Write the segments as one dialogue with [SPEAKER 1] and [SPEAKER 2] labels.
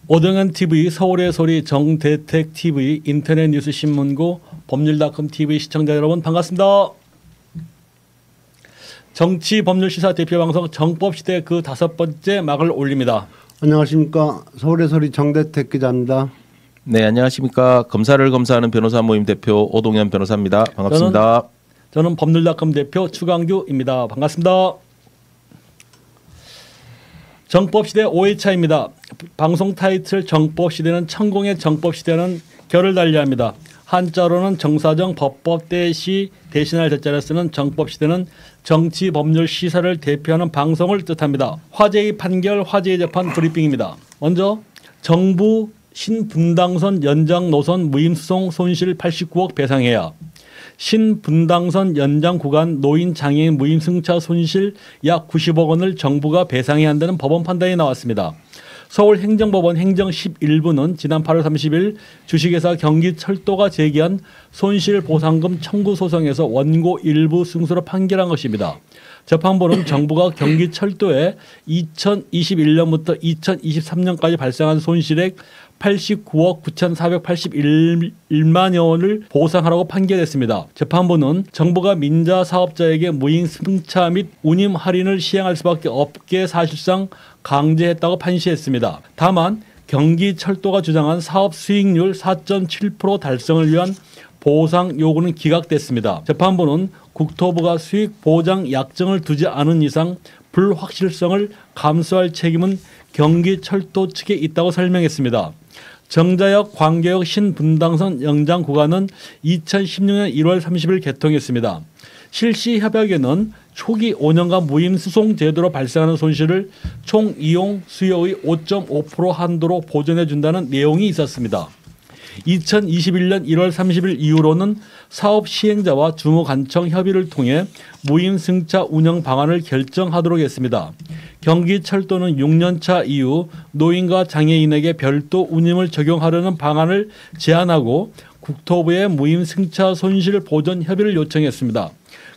[SPEAKER 1] 오동현 TV, 서울의 소리, 정대택 TV, 인터넷 뉴스 신문고, 법률닷컴 TV 시청자 여러분 반갑습니다. 정치 법률 시사 대표 방송 정법시대 그 5번째 막을 올립니다.
[SPEAKER 2] 안녕하십니까, 서울의 소리 정대택 기자입니다.
[SPEAKER 3] 네, 안녕하십니까. 검사를 검사하는 변호사 모임 대표 오동현 변호사입니다. 반갑습니다.
[SPEAKER 1] 저는 법률닷컴 대표 추강규입니다. 반갑습니다. 정법시대 5회차입니다. 방송 타이틀 정법시대는 천공의 정법시대는 결을 달리합니다. 한자로는 정사정 법법 대시 대신할 대자를 쓰는 정법시대는 정치 법률 시사를 대표하는 방송을 뜻합니다. 화제의 판결, 화제의 재판 브리핑입니다. 먼저 정부 신분당선 연장 노선 무임수송 손실 89억 배상해야. 신분당선 연장 구간 노인 장애인 무임승차 손실 약 90억 원을 정부가 배상해야 한다는 법원 판단이 나왔습니다. 서울행정법원 행정 11부는 지난 8월 30일 주식회사 경기철도가 제기한 손실보상금 청구 소송에서 원고 일부 승소로 판결한 것입니다. 재판부는 정부가 경기철도에 2021년부터 2023년까지 발생한 손실액 89억 9,481만 원을 보상하라고 판결했습니다. 재판부는 정부가 민자 사업자에게 무임 승차 및 운임 할인을 시행할 수밖에 없게 사실상 강제했다고 판시했습니다. 다만 경기철도가 주장한 사업 수익률 4.7% 달성을 위한 보상 요구는 기각됐습니다. 재판부는 국토부가 수익 보장 약정을 두지 않은 이상 불확실성을 감수할 책임은 경기철도 측에 있다고 설명했습니다. 정자역 광교역 신분당선 연장 구간은 2016년 1월 30일 개통했습니다. 실시 협약에는 초기 5년간 무임 수송 제도로 발생하는 손실을 총 이용 수요의 5.5% 한도로 보전해 준다는 내용이 있었습니다. 2021년 1월 30일 이후로는 사업 시행자와 주무관청 협의를 통해 무임 승차 운영 방안을 결정하도록 했습니다. 경기철도는 6년차 이후 노인과 장애인에게 별도 운임을 적용하려는 방안을 제안하고 국토부에 무임 승차 손실 보전 협의를 요청했습니다.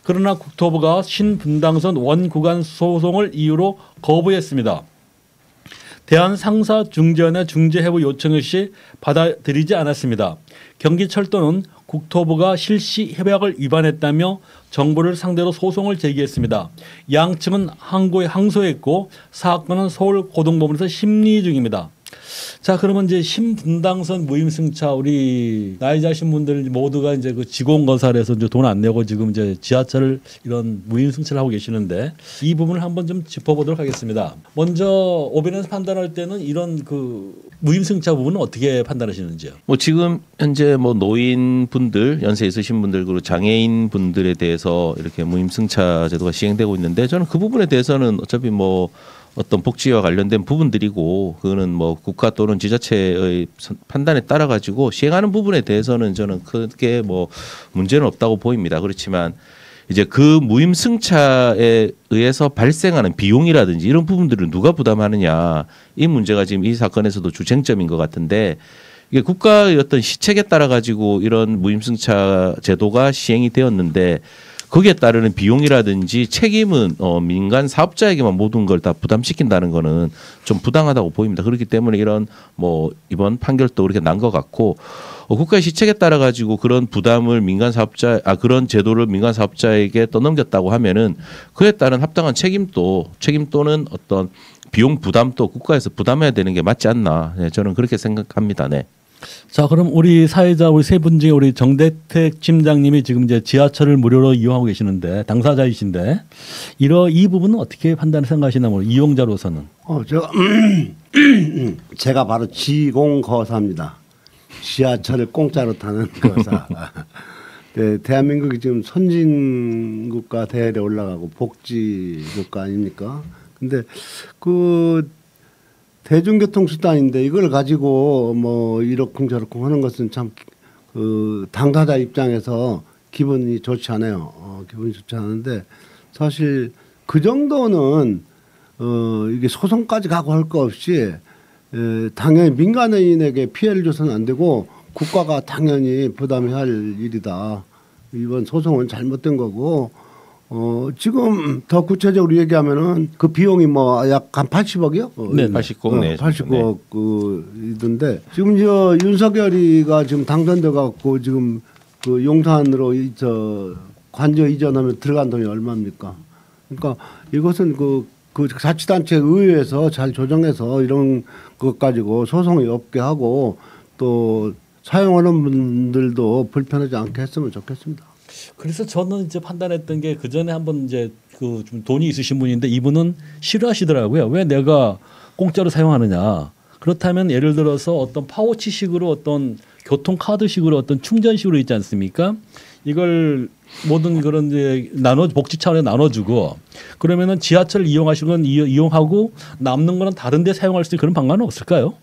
[SPEAKER 1] 그러나 국토부가 신분당선 원 구간 소송을 이유로 거부했습니다. 대한상사중재원의 중재해부 요청 시 받아들이지 않았습니다. 경기철도는 국토부가 실시 협약을 위반했다며 정부를 상대로 소송을 제기했습니다. 양측은 항소했고 사건은 서울고등법원에서 심리 중입니다. 자, 그러면 이제 신분당선 무임승차 우리 나이 자신 분들 모두가 이제 그 지공건설에서 이제 돈 안 내고 지금 이제 지하철을 이런 무임승차를 하고 계시는데 이 부분을 한번 좀 짚어보도록 하겠습니다. 먼저 오변에서 판단할 때는 이런 그 무임승차 부분은 어떻게 판단하시는지요?
[SPEAKER 3] 뭐 지금 현재 뭐 노인분들, 연세 있으신 분들 그리고 장애인 분들에 대해서 이렇게 무임승차 제도가 시행되고 있는데 저는 그 부분에 대해서는 어차피 뭐 어떤 복지와 관련된 부분들이고 그거는 뭐 국가 또는 지자체의 판단에 따라 가지고 시행하는 부분에 대해서는 저는 크게 뭐 문제는 없다고 보입니다. 그렇지만 이제 그 무임승차에 의해서 발생하는 비용이라든지 이런 부분들을 누가 부담하느냐 이 문제가 지금 이 사건에서도 주쟁점인 것 같은데 이게 국가의 어떤 시책에 따라 가지고 이런 무임승차 제도가 시행이 되었는데 거기에 따르는 비용이라든지 책임은 민간 사업자에게만 모든 걸 다 부담시킨다는 거는 좀 부당하다고 보입니다. 그렇기 때문에 이런 뭐 이번 판결도 그렇게 난 것 같고 국가의 시책에 따라 가지고 그런 부담을 그런 제도를 민간 사업자에게 떠넘겼다고 하면은 그에 따른 합당한 책임 또는 어떤 비용 부담도 국가에서 부담해야 되는 게 맞지 않나. 네, 저는 그렇게 생각합니다. 네.
[SPEAKER 1] 자, 그럼 우리 사회자 우리 세 분 중에 우리 정대택 팀장님이 지금 이제 지하철을 무료로 이용하고 계시는데 당사자이신데 이 부분은 어떻게 생각하시나 뭐 이용자로서는?
[SPEAKER 2] 제가 바로 지공거사입니다. 지하철을 공짜로 타는 거사. 네, 대한민국이 지금 선진국가 대열에 올라가고 복지국가 아닙니까? 근데 그 대중교통 수단인데 이걸 가지고 뭐 이러쿵저러쿵 하는 것은 참 그 당사자 입장에서 기분이 좋지 않아요. 기분이 좋지 않은데 사실 그 정도는 이게 소송까지 가고 할 거 없이 당연히 민간인에게 피해를 줘서는 안 되고 국가가 당연히 부담해야 할 일이다. 이번 소송은 잘못된 거고 지금 더 구체적으로 얘기하면은 그 비용이 뭐 약 한 80억이요?
[SPEAKER 3] 네, 89억 네.
[SPEAKER 2] 80억 이던데 지금 저 윤석열이가 지금 당선돼 갖고 지금 그 용산으로 저 관저 이전하면 들어간 돈이 얼마입니까? 그러니까 이것은 그 자치단체 의회에서 잘 조정해서 이런 것 가지고 소송이 없게 하고 또 사용하는 분들도 불편하지 않게 했으면 좋겠습니다.
[SPEAKER 1] 그래서 저는 이제 판단했던 게 그 전에 한번 이제 그 좀 돈이 있으신 분인데 이분은 싫어하시더라고요. 왜 내가 공짜로 사용하느냐. 그렇다면 예를 들어서 어떤 파워치식으로 어떤 교통카드식으로 어떤 충전식으로 있지 않습니까? 이걸 모든 그런 이제 복지 차원에 나눠주고 그러면은 지하철 이용하시는 건 이용하고 남는 거는 다른 데 사용할 수 있는 그런 방안은 없을까요?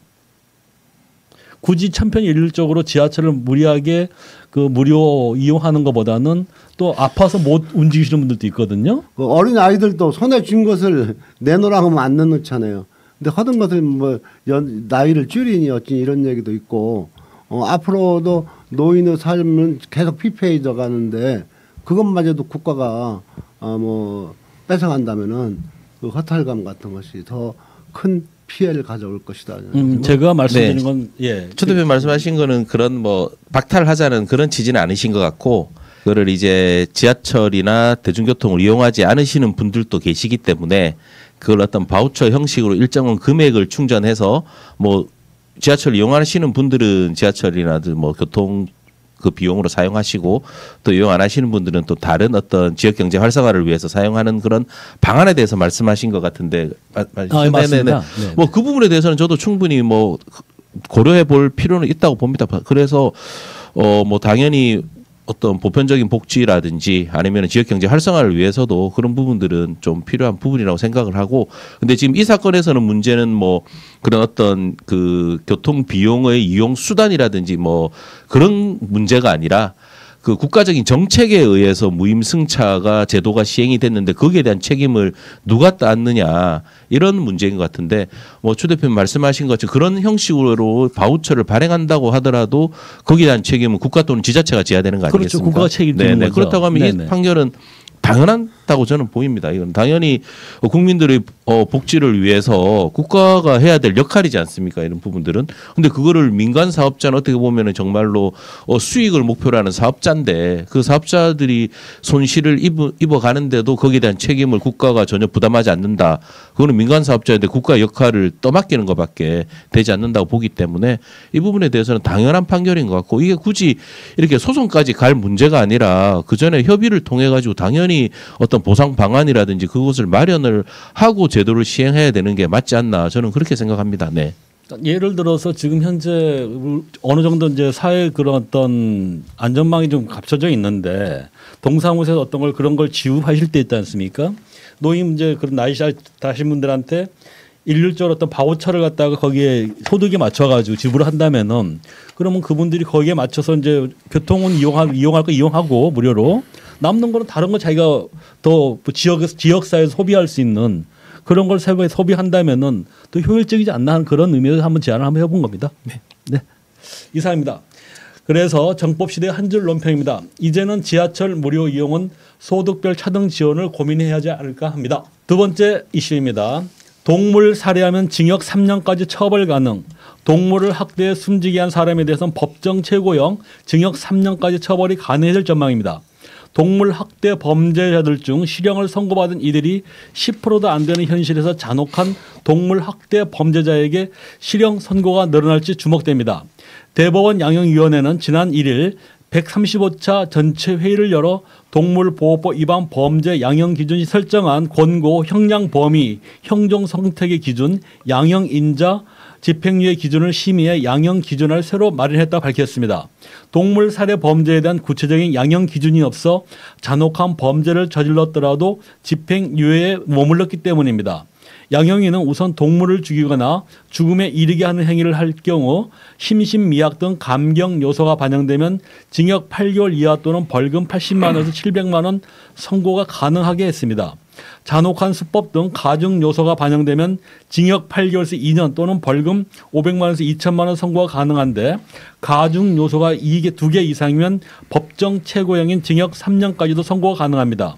[SPEAKER 1] 굳이 천편일률적으로 지하철을 무리하게 그 무료 이용하는 것보다는 또 아파서 못 움직이시는 분들도 있거든요.
[SPEAKER 2] 그 어린 아이들도 손에 쥔 것을 내놓으라고 하면 안 내놓잖아요. 근데 하던 것을 뭐 나이를 줄이니 어찌 이런 얘기도 있고 앞으로도 노인의 삶은 계속 피폐해져 가는데 그것마저도 국가가 뭐 뺏어간다면은 그 허탈감 같은 것이 더 큰 피해를 가져올 것이다.
[SPEAKER 1] 제가 말씀드린
[SPEAKER 3] 네.
[SPEAKER 1] 건 예.
[SPEAKER 3] 최 대표 말씀하신 거는 그런 뭐 박탈하자는 그런 취지는 아니신 것 같고 그거를 이제 지하철이나 대중교통을 이용하지 않으시는 분들도 계시기 때문에 그걸 어떤 바우처 형식으로 일정한 금액을 충전해서 뭐 지하철 이용하시는 분들은 지하철이나 뭐 교통 그 비용으로 사용하시고 또 이용 안 하시는 분들은 또 다른 어떤 지역 경제 활성화를 위해서 사용하는 그런 방안에 대해서 말씀하신 것 같은데
[SPEAKER 1] 맞습니다. 네.
[SPEAKER 3] 뭐 그 부분에 대해서는 저도 충분히 뭐 고려해 볼 필요는 있다고 봅니다. 그래서 뭐 당연히 어떤 보편적인 복지라든지 아니면 지역 경제 활성화를 위해서도 그런 부분들은 좀 필요한 부분이라고 생각을 하고 근데 지금 이 사건에서는 문제는 뭐 그런 어떤 그 교통 비용의 이용 수단이라든지 뭐 그런 문제가 아니라 그 국가적인 정책에 의해서 무임승차가 제도가 시행이 됐는데 거기에 대한 책임을 누가 따느냐 이런 문제인 것 같은데 뭐 추 대표님 말씀하신 것처럼 그런 형식으로 바우처를 발행한다고 하더라도 거기에 대한 책임은 국가 또는 지자체가 져야 되는 거 아니겠습니까?
[SPEAKER 1] 그렇죠. 국가가 책임지는 거죠.
[SPEAKER 3] 그렇다고 하면
[SPEAKER 1] 네네.
[SPEAKER 3] 이 판결은 당연하다고 저는 보입니다. 이건 당연히 국민들의 복지를 위해서 국가가 해야 될 역할이지 않습니까? 이런 부분들은. 근데 그거를 민간 사업자는 어떻게 보면은 정말로 수익을 목표로 하는 사업자인데 그 사업자들이 손실을 입어가는데도 거기에 대한 책임을 국가가 전혀 부담하지 않는다. 그거는 민간 사업자인데 국가의 역할을 떠맡기는 것밖에 되지 않는다고 보기 때문에 이 부분에 대해서는 당연한 판결인 것 같고 이게 굳이 이렇게 소송까지 갈 문제가 아니라 그 전에 협의를 통해 가지고 당연히 어떤 보상 방안이라든지 그것을 마련을 하고 제도를 시행해야 되는 게 맞지 않나 저는 그렇게 생각합니다. 네.
[SPEAKER 1] 예를 들어서 지금 현재 어느 정도 이제 사회 그런 어떤 안전망이 좀 갖춰져 있는데 동사무소에서 어떤 걸 그런 걸 지급하실 때 있지 않습니까? 노인 이제 그런 나이 다신 분들한테 일률적으로 어떤 바우처를 갖다가 거기에 소득에 맞춰가지고 지불을 한다면은 그러면 그분들이 거기에 맞춰서 이제 교통은 이용할 거 이용하고 무료로 남는 거는 다른 거 자기가 더 지역사회에서 소비할 수 있는 그런 걸 소비한다면은 더 효율적이지 않나 하는 그런 의미에서 한번 제안을 한번 해본 겁니다. 네. 이상입니다. 그래서 정법 시대의 한 줄 논평입니다. 이제는 지하철 무료 이용은 소득별 차등 지원을 고민해야 하지 않을까 합니다. 두 번째 이슈입니다. 동물 살해하면 징역 3년까지 처벌 가능. 동물을 학대해 숨지게 한 사람에 대해서는 법정 최고형 징역 3년까지 처벌이 가능해질 전망입니다. 동물 학대 범죄자들 중 실형을 선고받은 이들이 10%도 안 되는 현실에서 잔혹한 동물 학대 범죄자에게 실형 선고가 늘어날지 주목됩니다. 대법원 양형위원회는 지난 1일 135차 전체 회의를 열어 동물보호법 위반 범죄 양형 기준이 설정한 권고 형량 범위, 형종 선택의 기준, 양형 인자, 집행유예 기준을 심의해 양형 기준을 새로 마련했다고 밝혔습니다. 동물 살해 범죄에 대한 구체적인 양형 기준이 없어 잔혹한 범죄를 저질렀더라도 집행유예에 머물렀기 때문입니다. 양형위는 우선 동물을 죽이거나 죽음에 이르게 하는 행위를 할 경우 심신미약 등 감경 요소가 반영되면 징역 8개월 이하 또는 벌금 80만 원에서 700만 원 선고가 가능하게 했습니다. 잔혹한 수법 등 가중 요소가 반영되면 징역 8개월에서 2년 또는 벌금 500만 원에서 2천만 원 선고가 가능한데 가중 요소가 2개 이상이면 법정 최고형인 징역 3년까지도 선고가 가능합니다.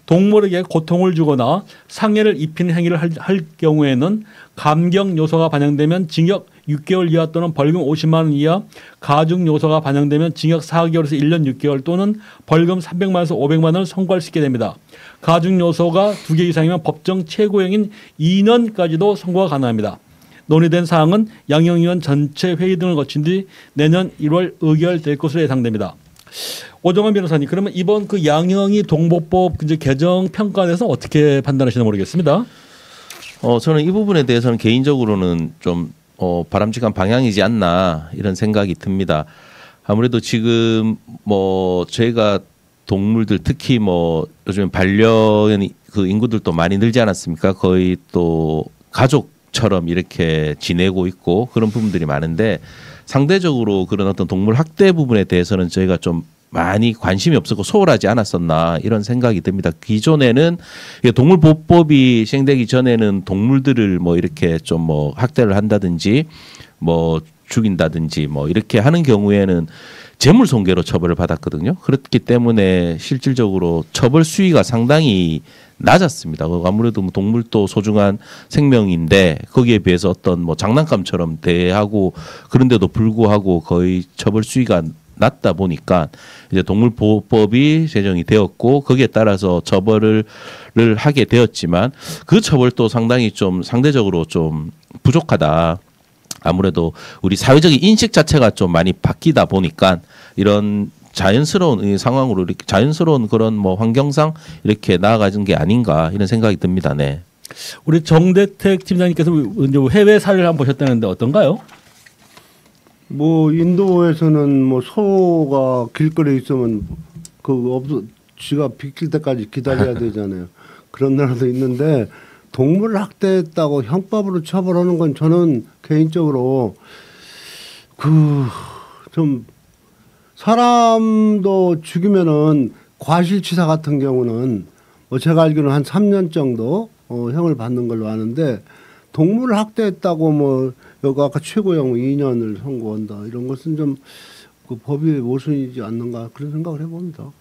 [SPEAKER 1] 동물에게 고통을 주거나 상해를 입히는 행위를 할 경우에는 감경 요소가 반영되면 징역 6개월 이하 또는 벌금 50만 원 이하, 가중 요소가 반영되면 징역 4개월에서 1년 6개월 또는 벌금 300만 원에서 500만 원을 선고할 수 있게 됩니다. 가중 요소가 2개 이상이면 법정 최고형인 2년까지도 선고가 가능합니다. 논의된 사항은 양형위원 전체 회의 등을 거친 뒤 내년 1월 의결될 것으로 예상됩니다. 오정환 변호사님, 그러면 이번 그 양형이 동법법 이제 개정 평가에 대해서 어떻게 판단하시나 모르겠습니다.
[SPEAKER 3] 저는 이 부분에 대해서는 개인적으로는 좀 바람직한 방향이지 않나 이런 생각이 듭니다. 아무래도 지금 뭐 저희가 동물들 특히 뭐 요즘 반려견 그 인구들도 많이 늘지 않았습니까? 거의 또 가족처럼 이렇게 지내고 있고 그런 부분들이 많은데 상대적으로 그런 어떤 동물 학대 부분에 대해서는 저희가 좀 많이 관심이 없었고 소홀하지 않았었나 이런 생각이 듭니다. 기존에는 동물보호법이 시행되기 전에는 동물들을 뭐 이렇게 좀 뭐 학대를 한다든지 뭐 죽인다든지 뭐 이렇게 하는 경우에는 재물손괴로 처벌을 받았거든요. 그렇기 때문에 실질적으로 처벌 수위가 상당히 낮았습니다. 아무래도 뭐 동물도 소중한 생명인데 거기에 비해서 어떤 뭐 장난감처럼 대하고 그런데도 불구하고 거의 처벌 수위가 낮다 보니까 이제 동물보호법이 제정이 되었고 거기에 따라서 처벌을 하게 되었지만 그 처벌도 상당히 좀 상대적으로 좀 부족하다. 아무래도 우리 사회적인 인식 자체가 좀 많이 바뀌다 보니까 이런 자연스러운 이 상황으로 이렇게 자연스러운 그런 뭐 환경상 이렇게 나아가는 게 아닌가 이런 생각이 듭니다. 네.
[SPEAKER 1] 우리 정대택 팀장님께서 이제 해외 사례를 한번 보셨다는데 어떤가요?
[SPEAKER 2] 뭐 인도에서는 뭐 소가 길거리에 있으면 쥐가 비킬 때까지 기다려야 되잖아요. 그런 나라도 있는데 동물을 학대했다고 형법으로 처벌하는 건 저는 개인적으로 좀 사람도 죽이면은 과실치사 같은 경우는 뭐 제가 알기로는 한 3년 정도 형을 받는 걸로 아는데 동물을 학대했다고 뭐 여기 아까 최고형 2년을 선고한다 이런 것은 좀 그 법이 모순이지 않는가 그런 생각을 해봅니다.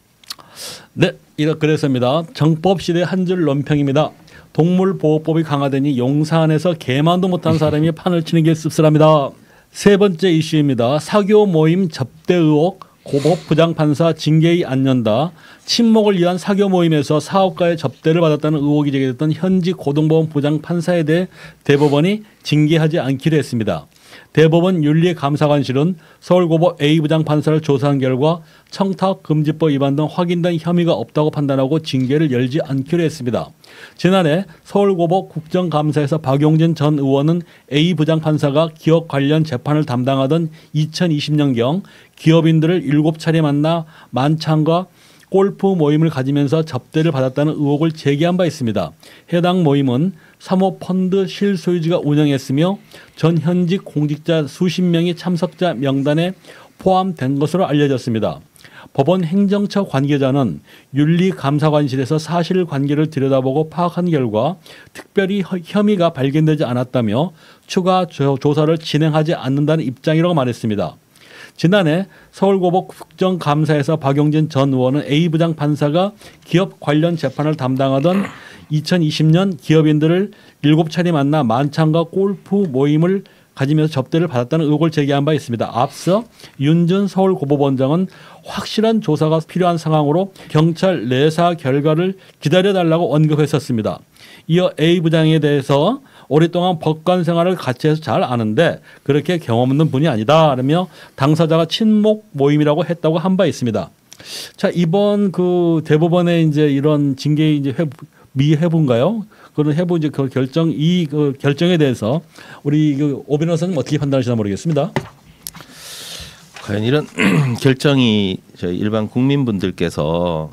[SPEAKER 1] 네, 그래서입니다. 정법 시대 한 줄 논평입니다. 동물보호법이 강화되니 용산에서 개만도 못한 사람이 판을 치는 게 씁쓸합니다. 세 번째 이슈입니다. 사교 모임 접대 의혹, 고법 부장판사 징계의 안연다. 친목을 위한 사교 모임에서 사업가의 접대를 받았다는 의혹이 제기됐던 현직 고등법원 부장판사에 대해 대법원이 징계하지 않기로 했습니다. 대법원 윤리감사관실은 서울고법 A 부장판사를 조사한 결과 청탁금지법 위반 등 확인된 혐의가 없다고 판단하고 징계를 열지 않기로 했습니다. 지난해 서울고법 국정감사에서 박용진 전 의원은 A 부장판사가 기업 관련 재판을 담당하던 2020년경 기업인들을 7차례 만나 만찬과 골프 모임을 가지면서 접대를 받았다는 의혹을 제기한 바 있습니다. 해당 모임은 사모펀드 실소유주가 운영했으며 전 현직 공직자 수십 명이 참석자 명단에 포함된 것으로 알려졌습니다. 법원 행정처 관계자는 윤리감사관실에서 사실관계를 들여다보고 파악한 결과 특별히 혐의가 발견되지 않았다며 추가 조사를 진행하지 않는다는 입장이라고 말했습니다. 지난해 서울고법 국정감사에서 박용진 전 의원은 A 부장판사가 기업 관련 재판을 담당하던 2020년 기업인들을 7차례 만나 만찬과 골프 모임을 가지면서 접대를 받았다는 의혹을 제기한 바 있습니다. 앞서 윤준 서울고법원장은 확실한 조사가 필요한 상황으로 경찰 내사 결과를 기다려달라고 언급했었습니다. 이어 A 부장에 대해서 오랫동안 법관 생활을 같이 해서 잘 아는데 그렇게 경험 없는 분이 아니다 라며 당사자가 친목 모임이라고 했다고 한 바 있습니다. 자, 이번 그 대법원의 이제 이런 징계 이제 미해부인가요? 그런 해부 이제 그 결정 그 결정에 대해서 우리 오 변호사님 어떻게 판단하시나 모르겠습니다.
[SPEAKER 3] 과연 이런 결정이 저희 일반 국민분들께서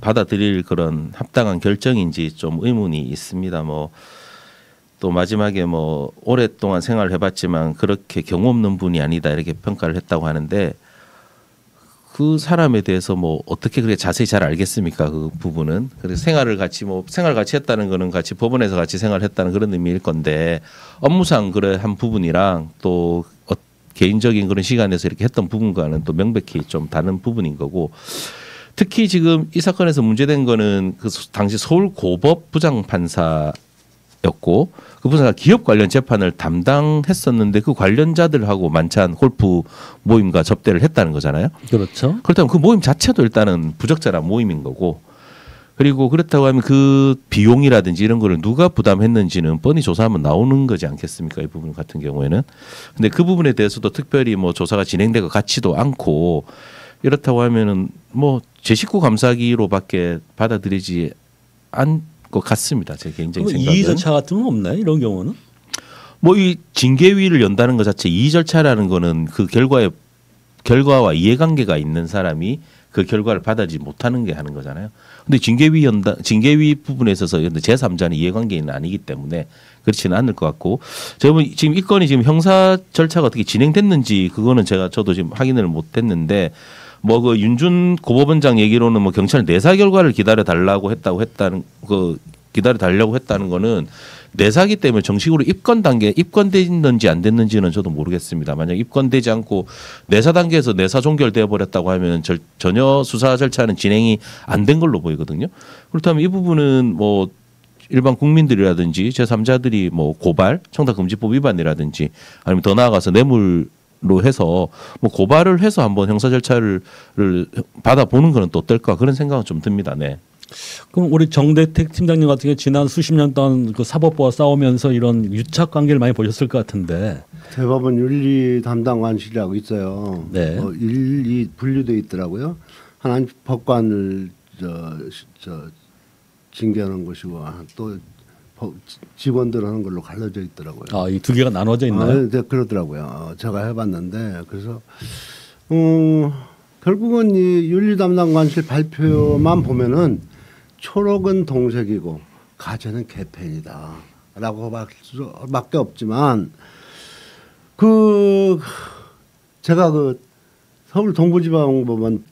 [SPEAKER 3] 받아들일 그런 합당한 결정인지 좀 의문이 있습니다. 뭐 또 마지막에 뭐 오랫동안 생활을 해봤지만 그렇게 경험 없는 분이 아니다 이렇게 평가를 했다고 하는데 그 사람에 대해서 뭐 어떻게 그렇게 자세히 잘 알겠습니까? 그 부분은. 그래서 생활을 같이 했다는 거는 같이 법원에서 같이 생활했다는 그런 의미일 건데 업무상 그래 한 부분이랑 또 개인적인 그런 시간에서 이렇게 했던 부분과는 또 명백히 좀 다른 부분인 거고 특히 지금 이 사건에서 문제된 거는 그 당시 서울고법 부장판사였고 그 부장가 기업 관련 재판을 담당했었는데 그 관련자들하고 만찬 골프 모임과 접대를 했다는 거잖아요.
[SPEAKER 1] 그렇죠.
[SPEAKER 3] 그렇다면 그 모임 자체도 일단은 부적절한 모임인 거고 그리고 그렇다고 하면 그 비용이라든지 이런 거를 누가 부담했는지는 뻔히 조사하면 나오는 거지 않겠습니까? 이 부분 같은 경우에는. 근데 그 부분에 대해서도 특별히 뭐 조사가 진행되고 같지도 않고 이렇다고 하면은 뭐 제 식구 감사기로밖에 받아들이지 않을 것 같습니다. 제 개인적인 생각은.
[SPEAKER 1] 이의 절차 같은 건 없나요? 이런 경우는?
[SPEAKER 3] 뭐 이 징계위를 연다는 것 자체 이의 절차라는 거는 그 결과와 이해관계가 있는 사람이 그 결과를 받아들이지 못하는 게 하는 거잖아요. 근데 징계위 부분에 있어서 제3자는 이해관계는 아니기 때문에 그렇지는 않을 것 같고 제가 지금 이 건이 지금 형사 절차가 어떻게 진행됐는지 그거는 저도 지금 확인을 못했는데 뭐 그 윤준 고법원장 얘기로는 뭐 경찰 내사 결과를 기다려 달라고 했다는 거는 내사기 때문에 정식으로 입건됐는지 안 됐는지는 저도 모르겠습니다. 만약 입건되지 않고 내사 단계에서 내사 종결되어 버렸다고 하면 전혀 수사 절차는 진행이 안 된 걸로 보이거든요. 그렇다면 이 부분은 뭐 일반 국민들이라든지 제3자들이 뭐 고발, 청탁금지법 위반이라든지 아니면 더 나아가서 뇌물로 해서 뭐 고발을 해서 한번 형사 절차를 받아보는 건 또 어떨까 그런 생각은 좀 듭니다. 네.
[SPEAKER 1] 그럼 우리 정대택 팀장님 같은 경우 지난 수십 년 동안 그 사법부와 싸우면서 이런 유착 관계를 많이 보셨을 것 같은데.
[SPEAKER 2] 대법원 윤리 담당관실이라고 있어요.
[SPEAKER 1] 네.
[SPEAKER 2] 1, 2 분류돼 있더라고요. 하나는 법관을 징계하는 것이고 또 직원들 하는 걸로 갈라져 있더라고요.
[SPEAKER 1] 아, 이 두 개가 나눠져 있나요?
[SPEAKER 2] 네, 그러더라고요. 제가 해봤는데 그래서 결국은 이 윤리 담당관실 발표만 보면은 초록은 동색이고 가재는 개편이다라고 밖에 없지만 제가 서울 동부지방법원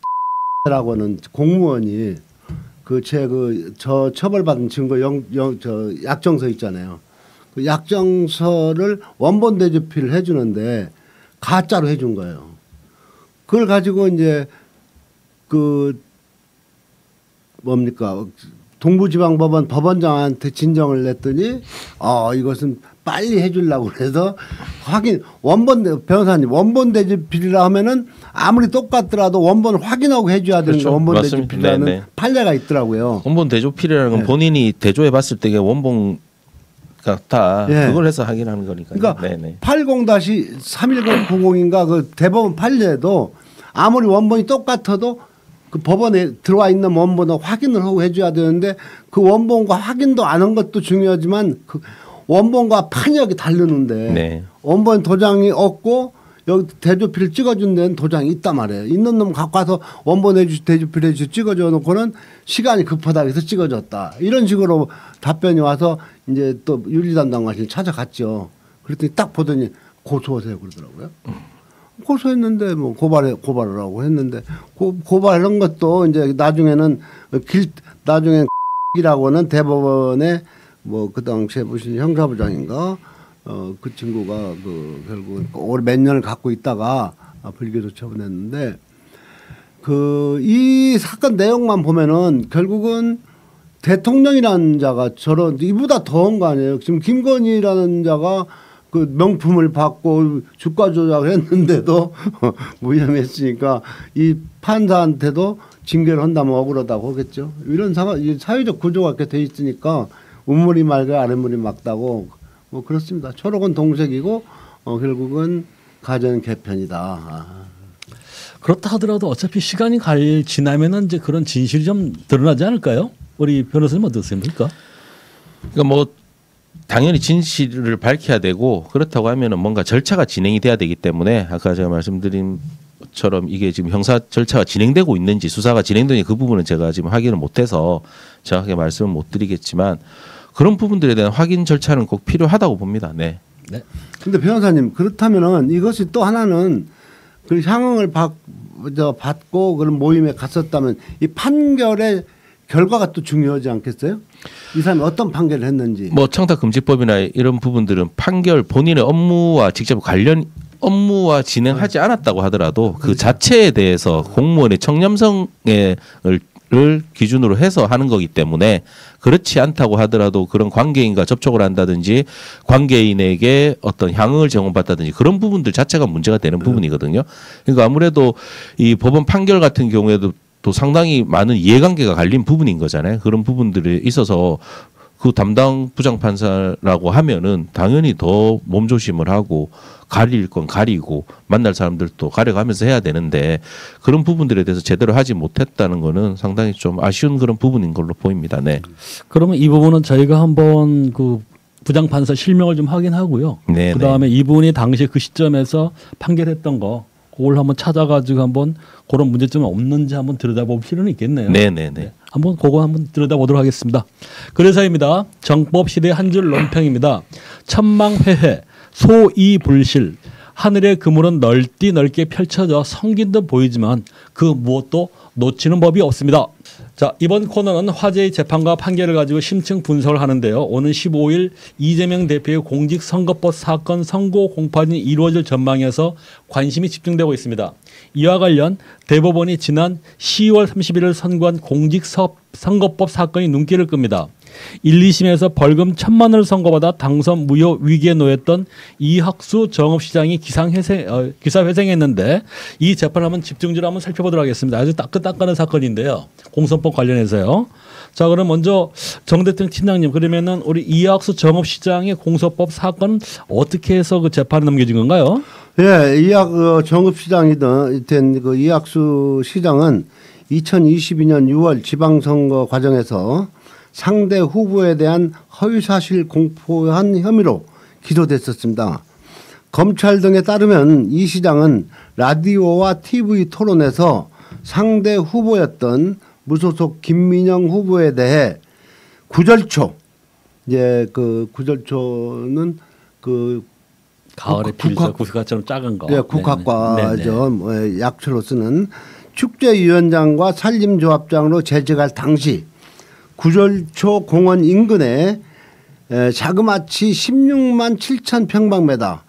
[SPEAKER 2] 라고 하는 공무원이 저 처벌받은 증거 저 약정서 있잖아요. 그 약정서를 원본 대조필을 해주는데 가짜로 해준 거예요. 그걸 가지고 이제 동부지방법원 법원장한테 진정을 냈더니 이것은 빨리 해주려고 해서 변호사님 원본 대조필이라 하면은 아무리 똑같더라도 원본을 확인하고 해줘야 되는
[SPEAKER 3] 그렇죠.
[SPEAKER 2] 원본
[SPEAKER 3] 맞습니다.
[SPEAKER 2] 대조필이라는
[SPEAKER 3] 네네.
[SPEAKER 2] 판례가 있더라고요.
[SPEAKER 3] 원본 대조필이라는 건 본인이 대조해 봤을 때 원본 같다. 그걸 해서 확인하는 거니까요.
[SPEAKER 2] 그러니까
[SPEAKER 3] 네네.
[SPEAKER 2] 80-31090인가 그 대법원 판례도 아무리 원본이 똑같아도 그 법원에 들어와 있는 원본을 확인을 하고 해줘야 되는데 그 원본과 확인도 안 한 것도 중요하지만 그 원본과 판역이 다르는데
[SPEAKER 3] 네.
[SPEAKER 2] 원본 도장이 없고 여기 대조필을 찍어준 데는 도장이 있단 말이에요. 있는 놈 갖고 와서 원본 대조필 찍어줘 놓고는 시간이 급하다 해서 찍어줬다. 이런 식으로 답변이 와서 이제 또 윤리담당관실 찾아갔죠. 그랬더니 딱 보더니 고소하세요 그러더라고요. 고소했는데 뭐 고발을 하고 했는데 고발한 것도 이제 나중에는 이라고는 대법원에 뭐 그 당시에 무슨 형사부장인가 그 친구가 결국은 올해 몇 년을 갖고 있다가 불기소 처분했는데 이 사건 내용만 보면은 결국은 대통령이라는 자가 이보다 더한 거 아니에요. 지금 김건희라는 자가 그 명품을 받고 주가 조작을 했는데도 무혐의했으니까 이 판사한테도 징계를 한다면 억울하다고 하겠죠. 이런 사회적 구조가 이렇게 돼 있으니까 운물이 맑고 아랫물이 맑다고 뭐 그렇습니다. 초록은 동색이고 결국은 가전 개편이다.
[SPEAKER 1] 그렇다 하더라도 어차피 시간이 지나면은 이제 그런 진실이 좀 드러나지 않을까요? 우리 변호사님 어떻습니까?
[SPEAKER 3] 그러니까 뭐 당연히 진실을 밝혀야 되고 그렇다고 하면은 뭔가 절차가 진행이 돼야 되기 때문에 아까 제가 말씀드린 것처럼 이게 지금 형사 절차가 진행되고 있는지 수사가 진행되는지 그 부분은 제가 지금 확인을 못해서 정확하게 말씀을 못 드리겠지만 그런 부분들에 대한 확인 절차는 꼭 필요하다고 봅니다. 네.
[SPEAKER 1] 네.
[SPEAKER 2] 근데 변호사님 그렇다면은 이것이 또 하나는 그 향응을 받고 그런 모임에 갔었다면 이 판결의 결과가 또 중요하지 않겠어요? 이 사람이 어떤 판결을 했는지.
[SPEAKER 3] 뭐 청탁금지법이나 이런 부분들은 판결 본인의 업무와 직접 관련 업무와 진행하지 않았다고 하더라도 그 자체에 대해서 공무원의 청렴성을 기준으로 해서 하는 거기 때문에 그렇지 않다고 하더라도 그런 관계인과 접촉을 한다든지 관계인에게 어떤 향응을 제공받다든지 그런 부분들 자체가 문제가 되는 부분이거든요. 그러니까 아무래도 이 법원 판결 같은 경우에도 또 상당히 많은 이해관계가 갈린 부분인 거잖아요. 그런 부분들이 있어서 그 담당 부장판사라고 하면은 당연히 더 몸조심을 하고 가릴 건 가리고 만날 사람들도 가려가면서 해야 되는데 그런 부분들에 대해서 제대로 하지 못했다는 거는 상당히 좀 아쉬운 그런 부분인 걸로 보입니다. 네.
[SPEAKER 1] 그러면 이 부분은 저희가 한번 그 부장판사 실명을 좀 확인하고요.
[SPEAKER 3] 네,
[SPEAKER 1] 그다음에 이분이 당시 그 시점에서 판결했던 거 그걸 한번 찾아가지고 한번 그런 문제점이 없는지 한번 들여다볼 필요는 있겠네요.
[SPEAKER 3] 네네네.
[SPEAKER 1] 한번 그거 한번 들여다보도록 하겠습니다. 그래서입니다. 정법 시대 한 줄 논평입니다. 천망회회 소이불실 하늘의 그물은 넓게 펼쳐져 성긴 듯 보이지만 그 무엇도 놓치는 법이 없습니다. 자, 이번 코너는 화제의 재판과 판결을 가지고 심층 분석을 하는데요. 오는 15일 이재명 대표의 공직선거법 사건 선고 공판이 이루어질 전망에서 관심이 집중되고 있습니다. 이와 관련 대법원이 지난 10월 31일 선고한 공직선거법 사건이 눈길을 끕니다. 1, 2심에서 벌금 1,000만 원을 선고받아 당선 무효 위기에 놓였던 이학수 정읍시장이 기사회생했는데 이 재판을 한번 집중적으로 한번 살펴보도록 하겠습니다. 아주 따끈따끈한 사건인데요. 공선법 관련해서요. 자, 그럼 먼저 정대통 팀장님, 그러면은 우리 이학수 정읍시장의 공소법 사건 어떻게 해서 그 재판에 넘겨진 건가요?
[SPEAKER 2] 예, 정읍시장이든 그 이학수 시장은 2022년 6월 지방선거 과정에서 상대 후보에 대한 허위사실 공포한 혐의로 기소됐었습니다. 검찰 등에 따르면 이 시장은 라디오와 TV 토론에서 상대 후보였던 무소속 김민영 후보에 대해 구절초, 이제 그 구절초는 그
[SPEAKER 1] 가을에 필죠. 국화처럼 작은 거.
[SPEAKER 2] 네, 국화과죠. 뭐 약초로 쓰는 축제위원장과 산림조합장으로 재직할 당시 구절초 공원 인근에 자그마치 16만 7천 평방미터,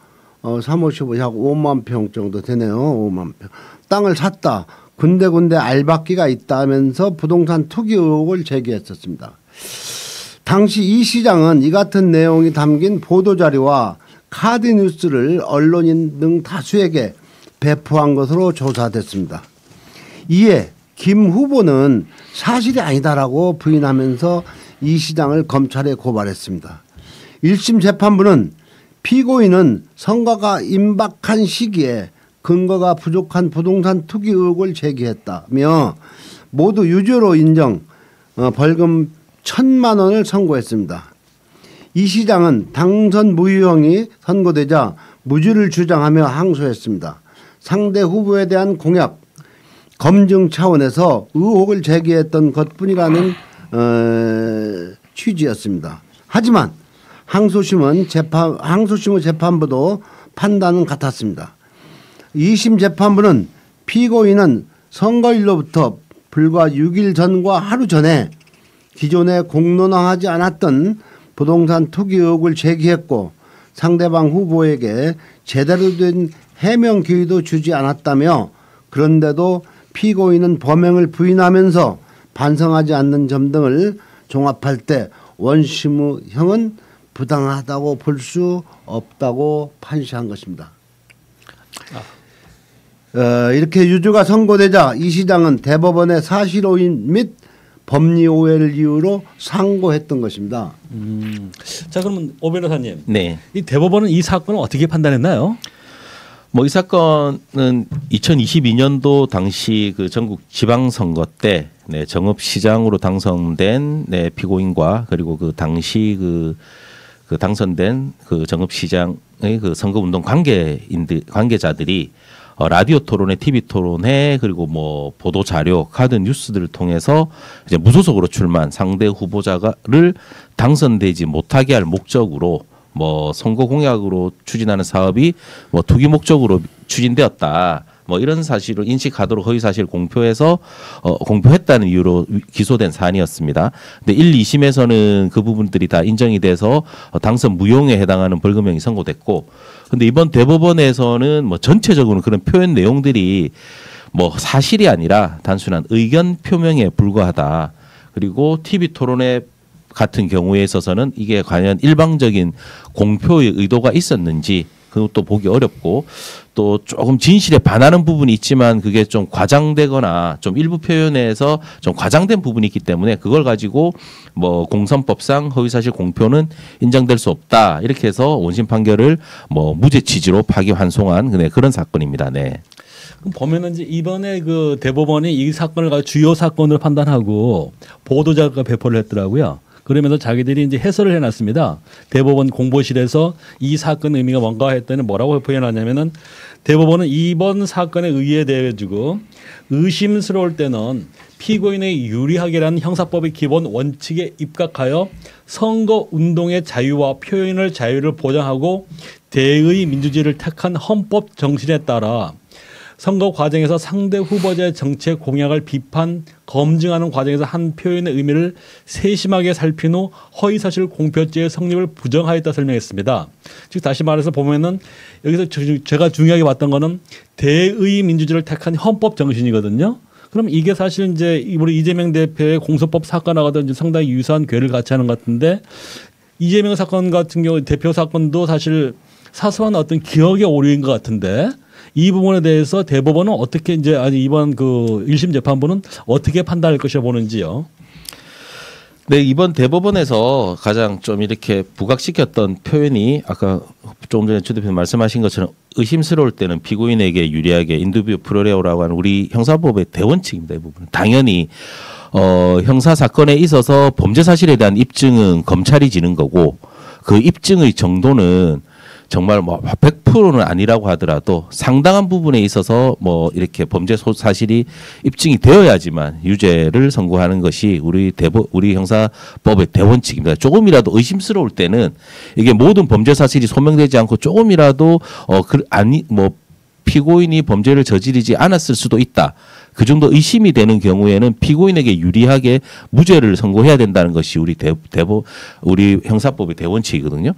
[SPEAKER 2] 355, 약 5만 평 정도 되네요. 5만 평. 땅을 샀다. 군데군데 알박기가 있다면서 부동산 투기 의혹을 제기했었습니다. 당시 이 시장은 이 같은 내용이 담긴 보도자료와 카드뉴스를 언론인 등 다수에게 배포한 것으로 조사됐습니다. 이에 김 후보는 사실이 아니다라고 부인하면서 이 시장을 검찰에 고발했습니다. 1심 재판부는 피고인은 선거가 임박한 시기에 근거가 부족한 부동산 투기 의혹을 제기했다며 모두 유죄로 인정, 벌금 1,000만 원을 선고했습니다. 이 시장은 당선 무효형이 선고되자 무죄를 주장하며 항소했습니다. 상대 후보에 대한 공약, 검증 차원에서 의혹을 제기했던 것뿐이라는 취지였습니다. 하지만 항소심의 재판부도 판단은 같았습니다. 2심 재판부는 피고인은 선거일로부터 불과 6일 전과 하루 전에 기존에 공론화하지 않았던 부동산 투기 의혹을 제기했고 상대방 후보에게 제대로 된 해명 기회도 주지 않았다며 그런데도 피고인은 범행을 부인하면서 반성하지 않는 점 등을 종합할 때 원심의 부당하다고 볼 수 없다고 판시한 것입니다. 이렇게 유죄가 선고되자 이 시장은 대법원의 사실오인 및 법리 오해를 이유로 상고했던 것입니다.
[SPEAKER 1] 자, 그러면 오 변호사님,
[SPEAKER 3] 네.
[SPEAKER 1] 이 대법원은 이 사건을 어떻게 판단했나요?
[SPEAKER 3] 뭐 이 사건은 2022년도 당시 그 전국 지방선거 때 정읍시장으로 당선된 피고인과 그리고 그 당시 그 당선된 그 정읍시장의 그 선거운동 관계자들이 라디오 토론회, TV 토론회 그리고 뭐 보도 자료, 카드 뉴스들을 통해서 이제 무소속으로 출마한 상대 후보자를 당선되지 못하게 할 목적으로 뭐 선거 공약으로 추진하는 사업이 뭐 투기 목적으로 추진되었다. 뭐 이런 사실을 인식하도록 허위 사실 공표해서 공표했다는 이유로 기소된 사안이었습니다. 근데 1, 2심에서는 그 부분들이 다 인정이 돼서 당선 무용에 해당하는 벌금형이 선고됐고, 근데 이번 대법원에서는 뭐 전체적으로 그런 표현 내용들이 뭐 사실이 아니라 단순한 의견 표명에 불과하다. 그리고 TV 토론회 같은 경우에 있어서는 이게 과연 일방적인 공표의 의도가 있었는지 그것도 보기 어렵고, 또 조금 진실에 반하는 부분이 있지만 그게 좀 과장되거나 좀 일부 표현에서 좀 과장된 부분이 있기 때문에 그걸 가지고 뭐 공선법상 허위사실 공표는 인정될 수 없다, 이렇게 해서 원심 판결을 뭐 무죄 취지로 파기환송한 그런 사건입니다. 네.
[SPEAKER 1] 그럼 보면은 이제 이번에 그 대법원이 이 사건을 가지고 주요 사건으로 판단하고 보도자료가 배포를 했더라고요. 그러면서 자기들이 이제 해설을 해놨습니다. 대법원 공보실에서 이 사건 의미가 뭔가 했더니 뭐라고 표현하냐면은, 대법원은 이번 사건에 의해 가지고 의심스러울 때는 피고인의 유리하게라는 형사법의 기본 원칙에 입각하여 선거 운동의 자유와 표현의 자유를 보장하고 대의 민주주의를 택한 헌법 정신에 따라 선거 과정에서 상대 후보자의 정책 공약을 비판, 검증하는 과정에서 한 표현의 의미를 세심하게 살핀 후 허위사실 공표죄의 성립을 부정하였다 설명했습니다. 즉 다시 말해서 보면은 여기서 제가 중요하게 봤던 거는 대의 민주주의를 택한 헌법 정신이거든요. 그럼 이게 사실 이제 우리 이재명 대표의 공소법 사건하고도 이제 상당히 유사한 궤를 같이 하는 것 같은데, 이재명 사건 같은 경우 대표 사건도 사실 사소한 어떤 기억의 오류인 것 같은데, 이 부분에 대해서 대법원은 어떻게 이제 이번 그 1심 재판부는 어떻게 판단할 것이라 보는지요?
[SPEAKER 3] 네, 이번 대법원에서 가장 좀 이렇게 부각시켰던 표현이 아까 조금 전에 주 대표님 말씀하신 것처럼 의심스러울 때는 피고인에게 유리하게 인두비오 프로레오라고 하는 우리 형사법의 대원칙입니다. 이 부분은 당연히 형사 사건에 있어서 범죄 사실에 대한 입증은 검찰이 지는 거고, 그 입증의 정도는 정말 뭐 100%는 아니라고 하더라도 상당한 부분에 있어서 뭐 이렇게 범죄 사실이 입증이 되어야지만 유죄를 선고하는 것이 우리 형사법의 대원칙입니다. 조금이라도 의심스러울 때는 이게 모든 범죄 사실이 소명되지 않고 조금이라도 피고인이 범죄를 저지르지 않았을 수도 있다. 그 정도 의심이 되는 경우에는 피고인에게 유리하게 무죄를 선고해야 된다는 것이 우리 형사법의 대원칙이거든요.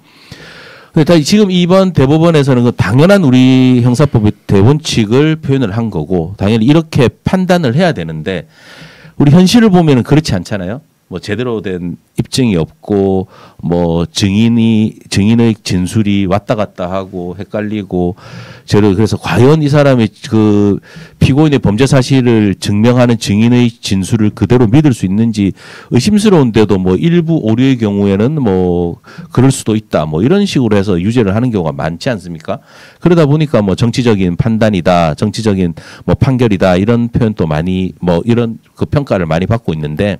[SPEAKER 3] 지금 이번 대법원에서는 그 당연한 우리 형사법의 대원칙을 표현을 한 거고, 당연히 이렇게 판단을 해야 되는데, 우리 현실을 보면은 그렇지 않잖아요. 뭐 제대로 된 입증이 없고, 뭐 증인의 진술이 왔다 갔다 하고 헷갈리고, 그래서 과연 이 사람이 그 피고인의 범죄 사실을 증명하는 증인의 진술을 그대로 믿을 수 있는지 의심스러운데도 뭐 일부 오류의 경우에는 뭐 그럴 수도 있다, 뭐 이런 식으로 해서 유죄를 하는 경우가 많지 않습니까? 그러다 보니까 뭐 정치적인 판단이다, 정치적인 뭐 판결이다, 이런 표현도 많이 뭐 이런 그 평가를 많이 받고 있는데,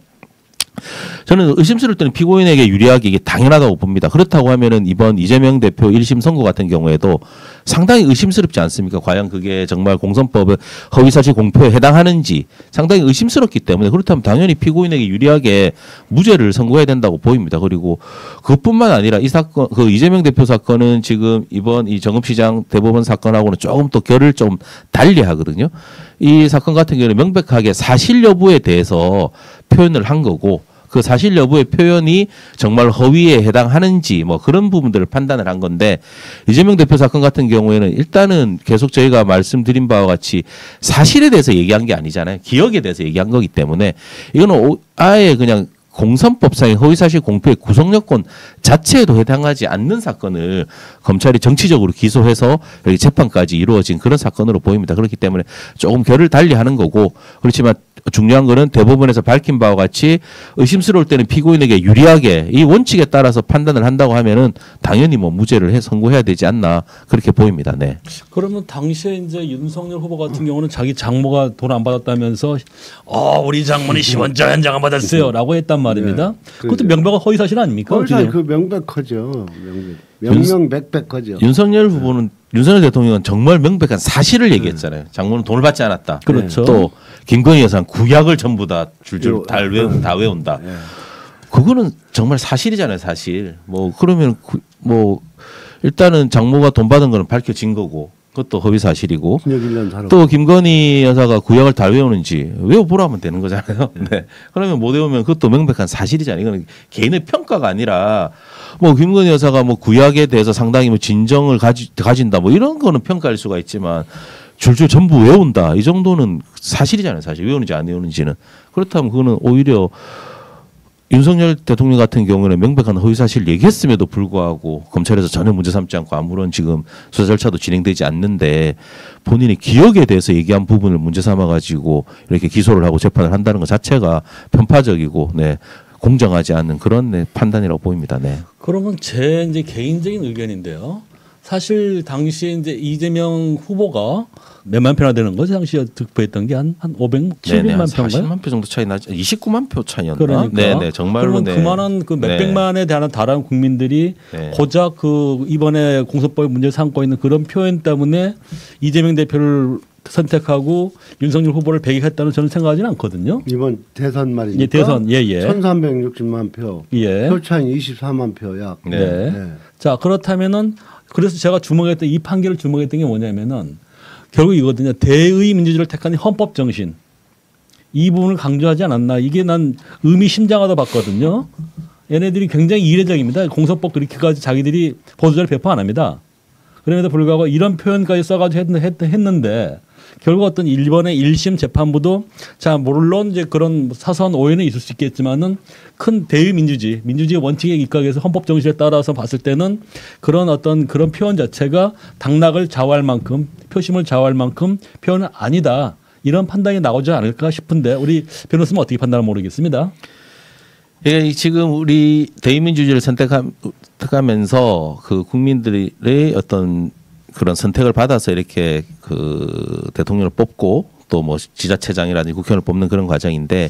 [SPEAKER 3] 저는 의심스러울 때는 피고인에게 유리하게 이게 당연하다고 봅니다. 그렇다고 하면은 이번 이재명 대표 1심 선고 같은 경우에도 상당히 의심스럽지 않습니까? 과연 그게 정말 공선법의 허위사실 공표에 해당하는지 상당히 의심스럽기 때문에, 그렇다면 당연히 피고인에게 유리하게 무죄를 선고해야 된다고 보입니다. 그리고 그뿐만 아니라 이 사건, 그 이재명 대표 사건은 지금 이번 이 정읍시장 대법원 사건하고는 조금 또 결을 좀 달리 하거든요. 이 사건 같은 경우는 명백하게 사실 여부에 대해서 표현을 한 거고, 그 사실 여부의 표현이 정말 허위에 해당하는지 뭐 그런 부분들을 판단을 한 건데, 이재명 대표 사건 같은 경우에는 일단은 계속 저희가 말씀드린 바와 같이 사실에 대해서 얘기한 게 아니잖아요. 기억에 대해서 얘기한 거기 때문에 이거는 아예 그냥 공선법상의 허위사실 공표의 구속요건 자체에도 해당하지 않는 사건을 검찰이 정치적으로 기소해서 여기 재판까지 이루어진 그런 사건으로 보입니다. 그렇기 때문에 조금 결을 달리 하는 거고, 그렇지만 중요한 거는 대법원에서 밝힌 바와 같이 의심스러울 때는 피고인에게 유리하게 이 원칙에 따라서 판단을 한다고 하면은 당연히 뭐 무죄를 선고해야 되지 않나, 그렇게 보입니다. 네.
[SPEAKER 1] 그러면 당시에 이제 윤석열 후보 같은 경우는 자기 장모가 돈 안 받았다면서 우리 장모는 시원장 한 장 안 받았어요라고 했단 말입니다. 네. 그것도 명백한 허위 사실 아닙니까?
[SPEAKER 2] 그 명백하죠. 명명백백하죠.
[SPEAKER 3] 윤석열 후보는 윤석열 대통령은 정말 명백한 사실을 얘기했잖아요. 장모는 돈을 받지 않았다.
[SPEAKER 1] 그렇죠.
[SPEAKER 3] 또 김건희 여사는 구약을 전부 다 줄줄 다 외운다. 네. 그거는 정말 사실이잖아요, 사실. 뭐 그러면 뭐 일단은 장모가 돈 받은 거는 밝혀진 거고, 그것도 허위 사실이고
[SPEAKER 2] 징역 1년 살았고.
[SPEAKER 3] 또 김건희 여사가 구역을 다 외우는지 외워보라면 되는 거잖아요. 네. 그러면 못 외우면 그것도 명백한 사실이잖아요. 이거는 개인의 평가가 아니라 뭐 김건희 여사가 뭐 구역에 대해서 상당히 뭐 진정을 가진다 뭐 이런 거는 평가할 수가 있지만 줄줄 전부 외운다 이 정도는 사실이잖아요. 사실 외우는지 안 외우는지는. 그렇다면 그거는 오히려 윤석열 대통령 같은 경우는 명백한 허위사실 얘기했음에도 불구하고 검찰에서 전혀 문제 삼지 않고 아무런 지금 수사 절차도 진행되지 않는데 본인이 기억에 대해서 얘기한 부분을 문제 삼아가지고 이렇게 기소를 하고 재판을 한다는 것 자체가 편파적이고 네, 공정하지 않은 그런 네, 판단이라고 보입니다. 네.
[SPEAKER 1] 그러면 제 이제 개인적인 의견인데요. 사실 당시에 이제 이재명 후보가 몇만 표나 되는 거죠? 당시에 득표했던 게 한 500, 700만 표인가요?
[SPEAKER 3] 40만 표 정도 차이 나죠. 29만 표 차이였나?
[SPEAKER 1] 그러니까.
[SPEAKER 3] 네네 정말로
[SPEAKER 1] 그러면 그만한 그 몇백만에 대한 다른 국민들이
[SPEAKER 3] 네.
[SPEAKER 1] 고작 그 이번에 공소법에 문제 삼고 있는 그런 표현 때문에 이재명 대표를 선택하고 윤석열 후보를 배격했다는 저는 생각하지는 않거든요.
[SPEAKER 2] 이번 대선 말이니까.
[SPEAKER 1] 예, 대선 예예.
[SPEAKER 2] 1,360만 표.
[SPEAKER 1] 예.
[SPEAKER 2] 표 차이 24만 표 약.
[SPEAKER 3] 네.
[SPEAKER 1] 네.
[SPEAKER 2] 네.
[SPEAKER 1] 자 그렇다면은 그래서 제가 주목했던 이 판결을 주목했던 게 뭐냐면은 결국 이거거든요. 대의 민주주의를 택한 헌법 정신 이 부분을 강조하지 않았나 이게 난 의미심장하다 봤거든요. 얘네들이 굉장히 이례적입니다. 공소법 그렇게까지 자기들이 보도자료 배포 안 합니다. 그럼에도 불구하고 이런 표현까지 써가지고 했는데 결국 어떤 일본의 1심 재판부도 자 물론 이제 그런 사소한 오해는 있을 수 있겠지만은 큰 대의민주주의, 민주주의 원칙에 입각해서 헌법 정신에 따라서 봤을 때는 그런 어떤 그런 표현 자체가 당락을 좌우할 만큼 표심을 좌우할 만큼 표현은 아니다 이런 판단이 나오지 않을까 싶은데 우리 변호사는 어떻게 판단을 모르겠습니다.
[SPEAKER 3] 예, 지금 우리 대의민주주의를 선택하면서 그 국민들의 어떤 그런 선택을 받아서 이렇게 그 대통령을 뽑고 또 뭐 지자체장이라든지 국회의원을 뽑는 그런 과정인데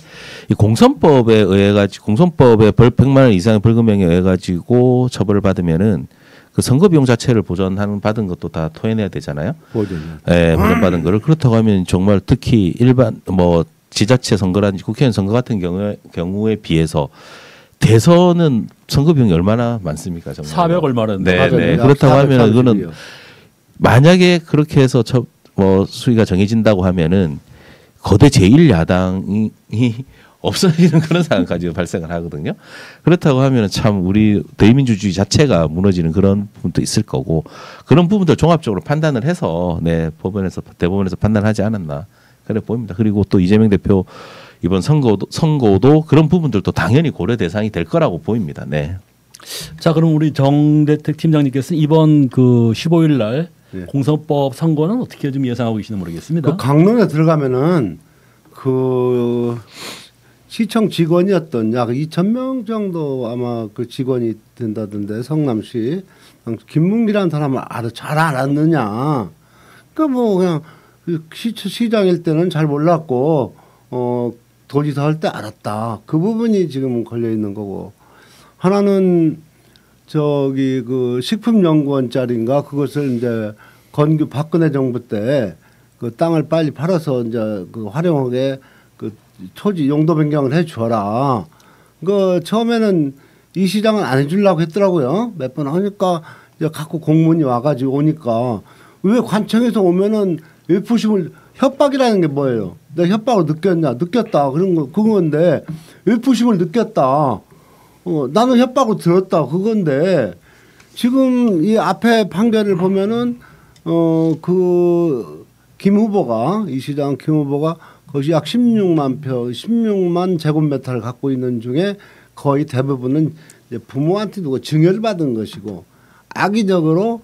[SPEAKER 3] 이 공선법에 의해 가지고 공선법에 벌 100만 원 이상의 벌금형에 의해 가지고 처벌을 받으면은 그 선거 비용 자체를 보전하는 받은 것도 다 토해내야 되잖아요.
[SPEAKER 2] 보전.
[SPEAKER 3] 예, 보전받은 거를 그렇다고 하면 정말 특히 일반 뭐 지자체 선거라든지 국회의원 선거 같은 경우에 비해서 대선은 선거 비용이 얼마나 많습니까? 정말
[SPEAKER 1] 400 얼마는
[SPEAKER 3] 네,
[SPEAKER 2] 맞아요.
[SPEAKER 3] 네.
[SPEAKER 2] 약
[SPEAKER 3] 그렇다고 하면
[SPEAKER 2] 430이요.
[SPEAKER 3] 이거는 만약에 그렇게 해서 뭐 수위가 정해진다고 하면은 거대 제1야당이 없어지는 그런 상황까지 발생을 하거든요. 그렇다고 하면 참 우리 대의민주주의 자체가 무너지는 그런 부분도 있을 거고 그런 부분들 종합적으로 판단을 해서 네 대법원에서 판단하지 않았나 그래 보입니다. 그리고 또 이재명 대표 이번 선거도 그런 부분들도 당연히 고려 대상이 될 거라고 보입니다. 네.
[SPEAKER 1] 자 그럼 우리 정대택 팀장님께서는 이번 그 15일 날
[SPEAKER 2] 네.
[SPEAKER 1] 공선법 선거는 어떻게 좀 예상하고 계시는지 모르겠습니다.
[SPEAKER 2] 그 강론에 들어가면은 그 시청 직원이었던 약 2,000명 정도 아마 그 직원이 된다던데 성남시 김문기라는 사람을 잘 알았느냐? 그러니까 뭐 그냥 시장일 때는 잘 몰랐고 도지사 할 때 알았다. 그 부분이 지금 걸려 있는 거고 하나는 저기 그 식품연구원짜리인가 그것을 이제 건규 박근혜 정부 때 그 땅을 빨리 팔아서 이제 그 활용하게 그 토지 용도 변경을 해 줘라. 그 처음에는 이 시장은 안 해주려고 했더라고요. 몇 번 하니까 이제 갖고 공문이 와가지고 오니까 왜 관청에서 오면은 외부심을 협박이라는 게 뭐예요? 내가 협박을 느꼈냐? 느꼈다. 그런 거 그건데 외부심을 느꼈다. 나는 협박을 들었다. 그건데 지금 이 앞에 판결을 보면은 그 김 후보가 이 시장 김 후보가 거의 약 16만 제곱미터를 갖고 있는 중에 거의 대부분은 이제 부모한테 누가 증여를 받은 것이고 악의적으로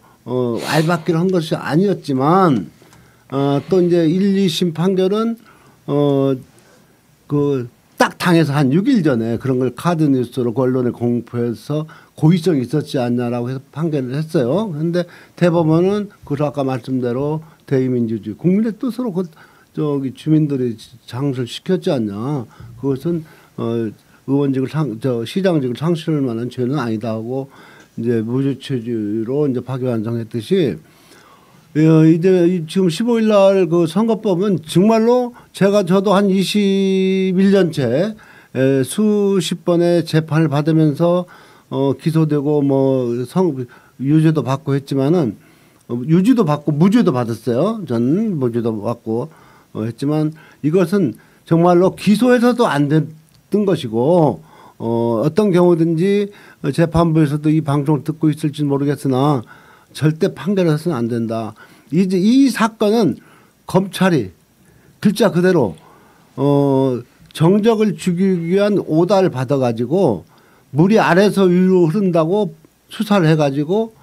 [SPEAKER 2] 알받기를 한 것이 아니었지만 또 이제 1, 2심 판결은 그 딱 당해서 한 6일 전에 그런 걸 카드 뉴스로 언론에 공포해서 고의성이 있었지 않냐라고 해서 판결을 했어요. 그런데 대법원은 그 아까 말씀대로 대의민주주의 국민의 뜻으로 저기 주민들이 장사를 시켰지 않냐. 그것은 의원직을 시장직을 상실할 만한 죄는 아니다 하고 이제 무죄죄로 이제 파기환송했듯이 이제 지금 15일 날 그 선거법은 정말로 저도 한 21년째 수십 번의 재판을 받으면서 기소되고 뭐 유죄도 받고 했지만은 유죄도 받고 무죄도 받았어요. 전 무죄도 받고 했지만 이것은 정말로 기소해서도 안 됐던 것이고 어떤 경우든지 재판부에서도 이 방송을 듣고 있을지 모르겠으나 절대 판결해서는 안 된다. 이제 이 사건은 검찰이 글자 그대로 정적을 죽이기 위한 오다를 받아가지고 물이 아래서 위로 흐른다고 수사를 해가지고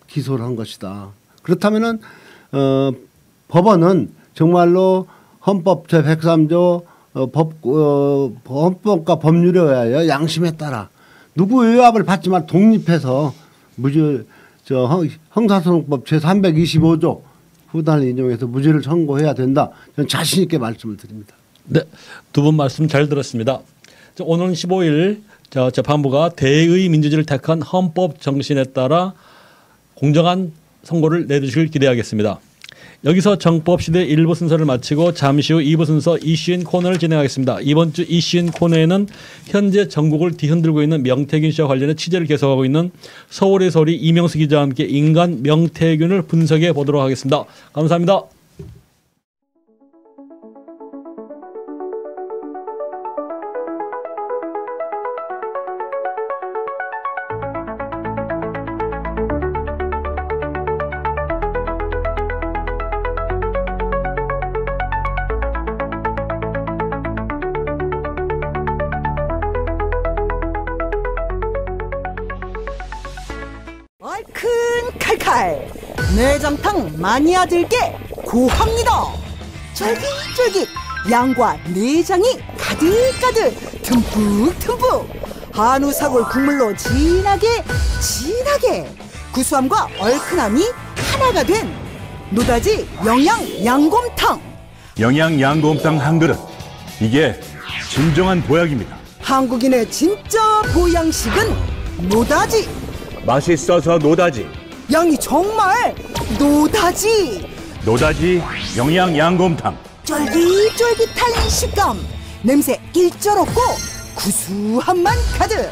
[SPEAKER 2] 기소를 한 것이다. 그렇다면은 법원은 정말로 헌법 제103조 헌법과 법률에 의하여 양심에 따라 누구 외압을 받지만 독립해서 무죄 형사소송법 제325조 후단을 인용해서 무죄를 선고해야 된다. 저는 자신 있게 말씀을 드립니다.
[SPEAKER 1] 네, 두 분 말씀 잘 들었습니다. 오는 15일 재판부가 대의 민주주의를 택한 헌법 정신에 따라 공정한 선고를 내주시길 기대하겠습니다. 여기서 정법시대 1부 순서를 마치고 잠시 후 2부 순서 이슈인 코너를 진행하겠습니다. 이번 주 이슈인 코너에는 현재 전국을 뒤흔들고 있는 명태균 씨와 관련해 취재를 계속하고 있는 서울의 소리 이명수 기자와 함께 인간 명태균을 분석해 보도록 하겠습니다. 감사합니다.
[SPEAKER 4] 얼큰 칼칼 내장탕 마니아들께 고합니다. 쫄깃쫄깃 양과 내장이 가득가득 듬뿍듬뿍 한우 사골 국물로 진하게 구수함과 얼큰함이 하나가 된 노다지 영양 양곰탕.
[SPEAKER 5] 영양 양곰탕 한 그릇, 이게 진정한 보약입니다.
[SPEAKER 4] 한국인의 진짜 보양식은 노다지.
[SPEAKER 5] 맛있어서 노다지,
[SPEAKER 4] 양이 정말 노다지.
[SPEAKER 5] 노다지 영양 양곰탕.
[SPEAKER 4] 쫄깃쫄깃한 식감, 냄새 일절 없고 구수함만 가득.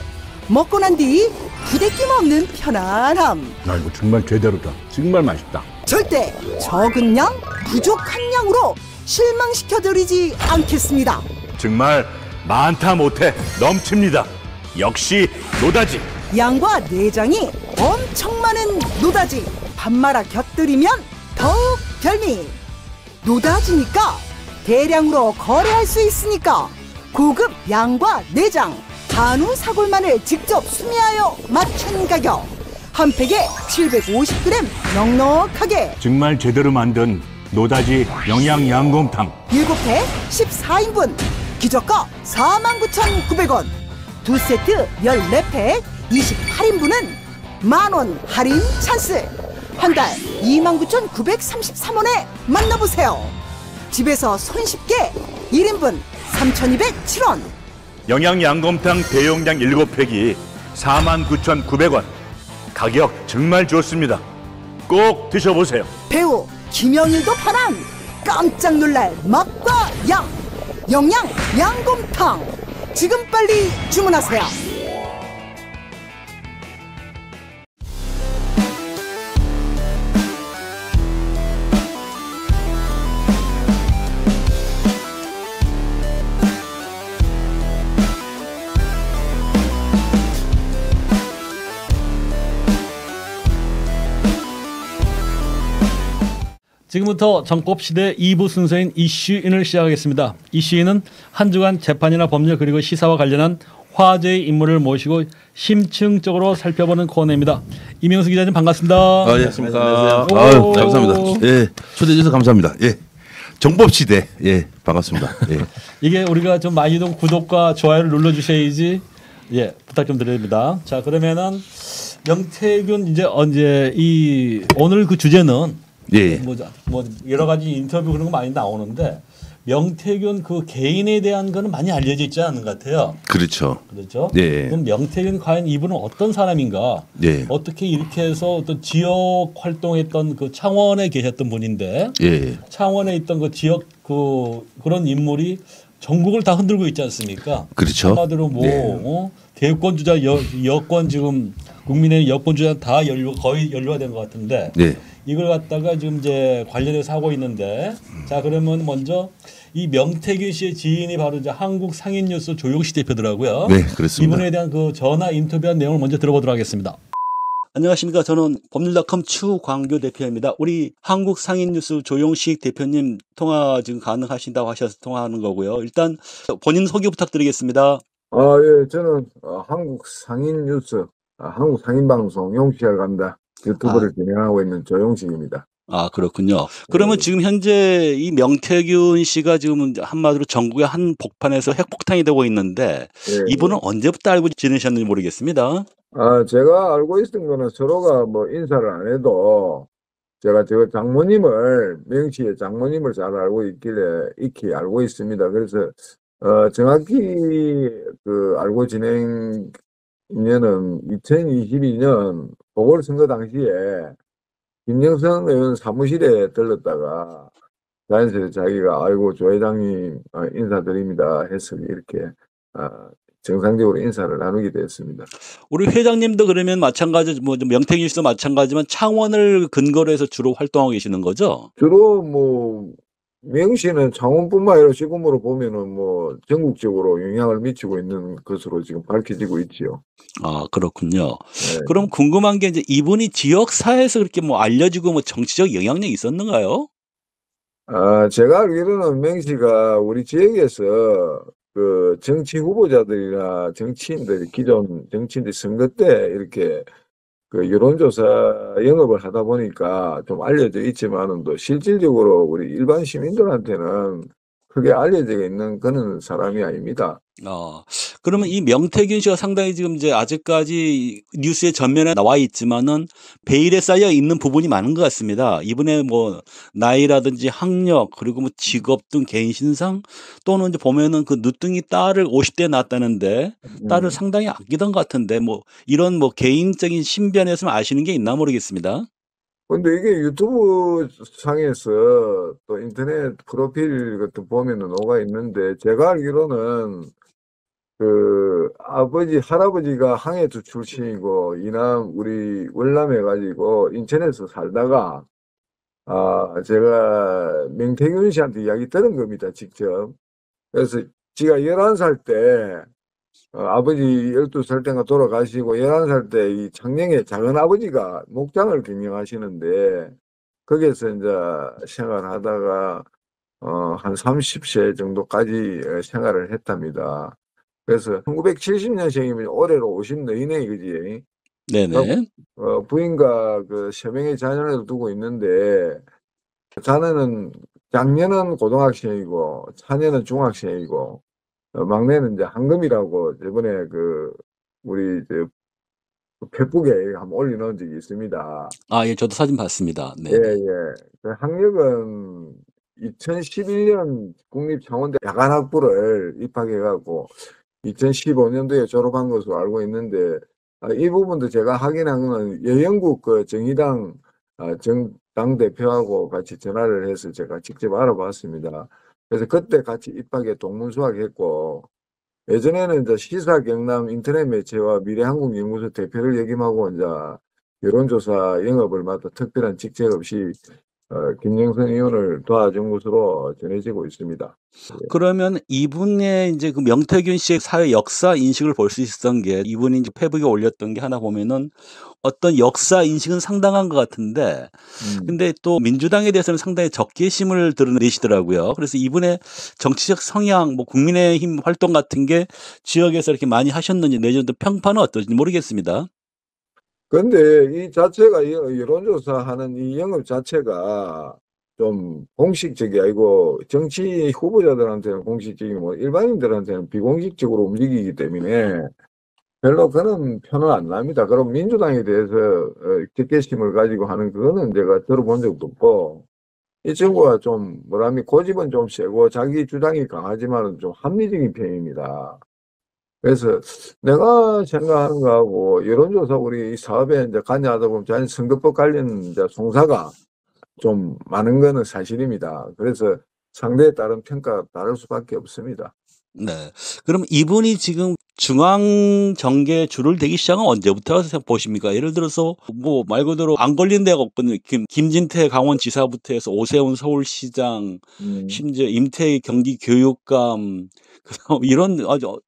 [SPEAKER 4] 먹고 난 뒤 부대낌 없는 편안함.
[SPEAKER 5] 나 이거 정말 제대로다. 정말 맛있다.
[SPEAKER 4] 절대 적은 양, 부족한 양으로 실망시켜드리지 않겠습니다.
[SPEAKER 5] 정말 많다 못해 넘칩니다. 역시 노다지.
[SPEAKER 4] 양과 내장이 엄청 많은 노다지 밥 말아 곁들이면 더욱 별미. 노다지니까 대량으로 거래할 수 있으니까 고급 양과 내장 한우 사골만을 직접 수미하여 맞춘 가격, 한 팩에 750g 넉넉하게
[SPEAKER 5] 정말 제대로 만든 노다지 영양 양곰탕.
[SPEAKER 4] 7팩 14인분 기저가 49,900원, 두 세트 14팩 28인분은 만원 할인 찬스. 한 달 29,933원에 만나보세요. 집에서 손쉽게 1인분 3,207원.
[SPEAKER 5] 영양 양곰탕 대용량 7팩이 49,900원. 가격 정말 좋습니다. 꼭 드셔보세요.
[SPEAKER 4] 배우 김영일도 파는 깜짝 놀랄 맛과 양, 영양 양곰탕. 지금 빨리 주문하세요.
[SPEAKER 1] 지금부터 정법시대 2부 순서인 이슈인을 시작하겠습니다. 이슈인은 한 주간 재판이나 법률 그리고 시사와 관련한 화제의 인물을 모시고 심층적으로 살펴보는 코너입니다. 이명수 기자님 반갑습니다.
[SPEAKER 6] 예.
[SPEAKER 3] 안녕하십니까.
[SPEAKER 1] 오.
[SPEAKER 6] 감사합니다. 예, 초대해 주셔서 감사합니다. 예, 정법시대 예 반갑습니다. 예.
[SPEAKER 1] 이게 우리가 좀 많이 좀 구독과 좋아요를 눌러주셔야지 예 부탁 좀 드립니다. 자 그러면은 명태균 이제 언제 이 오늘 그 주제는
[SPEAKER 6] 예.
[SPEAKER 1] 뭐 여러 가지 인터뷰 그런 거 많이 나오는데 명태균 그 개인에 대한 거는 많이 알려져 있지 않은 것 같아요.
[SPEAKER 6] 그렇죠.
[SPEAKER 1] 그렇죠.
[SPEAKER 6] 예.
[SPEAKER 1] 그럼 명태균 과연 이분은 어떤 사람인가?
[SPEAKER 6] 예.
[SPEAKER 1] 어떻게 이렇게 해서 어떤 지역 활동했던 그 창원에 계셨던 분인데
[SPEAKER 6] 예.
[SPEAKER 1] 창원에 있던 그 지역 그런 인물이 전국을 다 흔들고 있지 않습니까?
[SPEAKER 6] 그렇죠.
[SPEAKER 1] 한마디로 뭐
[SPEAKER 6] 네.
[SPEAKER 1] 대권 주자 여권 지금 국민의힘 여권 주자 다 거의 연루가 된 것 같은데
[SPEAKER 6] 네.
[SPEAKER 1] 이걸 갖다가 지금 이제 관련해서 하고 있는데 자 그러면 먼저 이 명태균 씨의 지인이 바로 이제 한국상인뉴스 조용식 대표더라고요.
[SPEAKER 6] 네, 그렇습니다.
[SPEAKER 1] 이분에 대한 그 전화 인터뷰한 내용을 먼저 들어보도록 하겠습니다. 안녕하십니까. 저는 법률닷컴 추광교 대표입니다. 우리 한국상인뉴스 조용식 대표님 통화 지금 가능하신다고 하셔서 통화하는 거고요. 일단 본인 소개 부탁드리겠습니다.
[SPEAKER 7] 예, 저는 한국상인뉴스, 한국상인방송 용시알 간다 유튜브를 진행하고 있는 조용식입니다.
[SPEAKER 1] 아, 그렇군요. 그러면 지금 현재 이 명태균 씨가 지금 한마디로 전국의 한 복판에서 핵폭탄이 되고 있는데
[SPEAKER 7] 예,
[SPEAKER 1] 이분은 언제부터 알고 지내셨는지 모르겠습니다.
[SPEAKER 7] 제가 알고 있던 거는 서로가 뭐 인사를 안 해도 제가 저 명시의 장모님을 잘 알고 있길래 익히 알고 있습니다. 그래서 정확히 그 알고 지낸 인연은 2022년 보궐선거 당시에 김영선 의원 사무실에 들렀다가 자연스레 자기가 아이고 조 회장님 인사드립니다 해서 이렇게 정상적으로 인사를 나누게 됐습니다.
[SPEAKER 1] 우리 회장님도 그러면 마찬가지 뭐 명태균 씨도 마찬가지지만 창원을 근거로 해서 주로 활동하고 계시는 거죠?
[SPEAKER 7] 주로 뭐 명시는 창원뿐만 아니라 지금으로 보면은 뭐 전국적으로 영향을 미치고 있는 것으로 지금 밝혀지고 있지요.
[SPEAKER 1] 아, 그렇군요.
[SPEAKER 7] 네.
[SPEAKER 1] 그럼 궁금한 게 이제 이분이 지역사회에서 그렇게 뭐 알려지고 뭐 정치적 영향력이 있었는가요?
[SPEAKER 7] 제가 알기로는 명시가 우리 지역에서 그 정치 후보자들이나 정치인들이 기존 정치인들 선거 때 이렇게 그 여론조사 영업을 하다 보니까 좀 알려져 있지만은 또 실질적으로 우리 일반 시민들한테는 크게 알려져 있는 그런 사람이 아닙니다.
[SPEAKER 1] 그러면 이 명태균 씨가 상당히 지금 이제 아직까지 뉴스의 전면에 나와 있지만은 베일에 쌓여 있는 부분이 많은 것 같습니다. 이분의 뭐 나이라든지 학력 그리고 뭐 직업 등 개인 신상 또는 이제 보면은 그 늦둥이 딸을 50대에 낳았다는데 딸을 상당히 아끼던 것 같은데 뭐 이런 뭐 개인적인 신변에서 아시는 게 있나 모르겠습니다.
[SPEAKER 7] 근데 이게 유튜브 상에서 또 인터넷 프로필 같은 보면은 뭐가 있는데 제가 알기로는 그 할아버지가 항해투 출신이고 이남 우리 월남에 가지고 인천에서 살다가 제가 명태균 씨한테 이야기 들은 겁니다, 직접. 그래서 지가 11살 때 아버지 12살 때가 돌아가시고 11살 때 이 창녕에 작은 아버지가 목장을 경영하시는데 거기에서 이제 생활하다가 한 30세 정도까지 생활을 했답니다. 그래서 1970년생이면 올해로 50 그지?
[SPEAKER 1] 네네.
[SPEAKER 7] 부인과 그 3명의 자녀를 두고 있는데 자녀는 장녀는 고등학생이고 차녀는 중학생이고 막내는 이제 한금이라고 저번에 그 우리 페북에 한번 올려놓은 적이 있습니다.
[SPEAKER 1] 예, 저도 사진 봤습니다. 네.
[SPEAKER 7] 예. 그 학력은 2011년 국립창원대 야간학부를 입학해갖고 2015년도에 졸업한 것으로 알고 있는데 이 부분도 제가 확인한 거는 여영국 그 정의당 당 대표하고 같이 전화를 해서 제가 직접 알아봤습니다. 그래서 그때 같이 입학에 동문수학했고 예전에는 이제 시사경남 인터넷 매체와 미래한국연구소 대표를 역임하고 이제 여론조사 영업을 맡아 특별한 직책 없이 김영선 의원을 도와준 것으로 전해지고 있습니다.
[SPEAKER 1] 그러면 이분의 이제 그 명태균 씨의 사회 역사 인식을 볼 수 있었던 게 이분이 이제 페북에 올렸던 게 하나 보면은 어떤 역사 인식은 상당한 것 같은데 근데 또 민주당에 대해서는 상당히 적개심을 드러내시더라고요. 그래서 이분의 정치적 성향, 뭐 국민의힘 활동 같은 게 지역에서 이렇게 많이 하셨는지 내지는 평판은 어떨지 모르겠습니다.
[SPEAKER 7] 근데 이 자체가 여론조사하는 이 영업 자체가 좀 공식적이 아니고 정치 후보자들한테는 공식적이고 뭐 일반인들한테는 비공식적으로 움직이기 때문에 별로 그런 표는 안 납니다. 그럼 민주당에 대해서 적개심을 가지고 하는 그거는 제가 들어본 적도 없고 이 친구가 좀 고집은 좀 세고 자기 주장이 강하지만 좀 합리적인 편입니다. 그래서 내가 생각하는 거하고 여론조사 우리 사업에 이제 관여하다 보면 자연 선거법 관련 이제 송사가 좀 많은 거는 사실입니다. 그래서 상대에 따른 평가가 다를 수밖에 없습니다.
[SPEAKER 1] 네. 그럼 이분이 지금 중앙 정계에 줄을 대기 시작은 언제부터 보십니까? 예를 들어서 뭐 말 그대로 안 걸린 데가 없거든요. 김진태 강원지사부터 해서 오세훈 서울시장, 심지어 임태희 경기교육감 이런 아주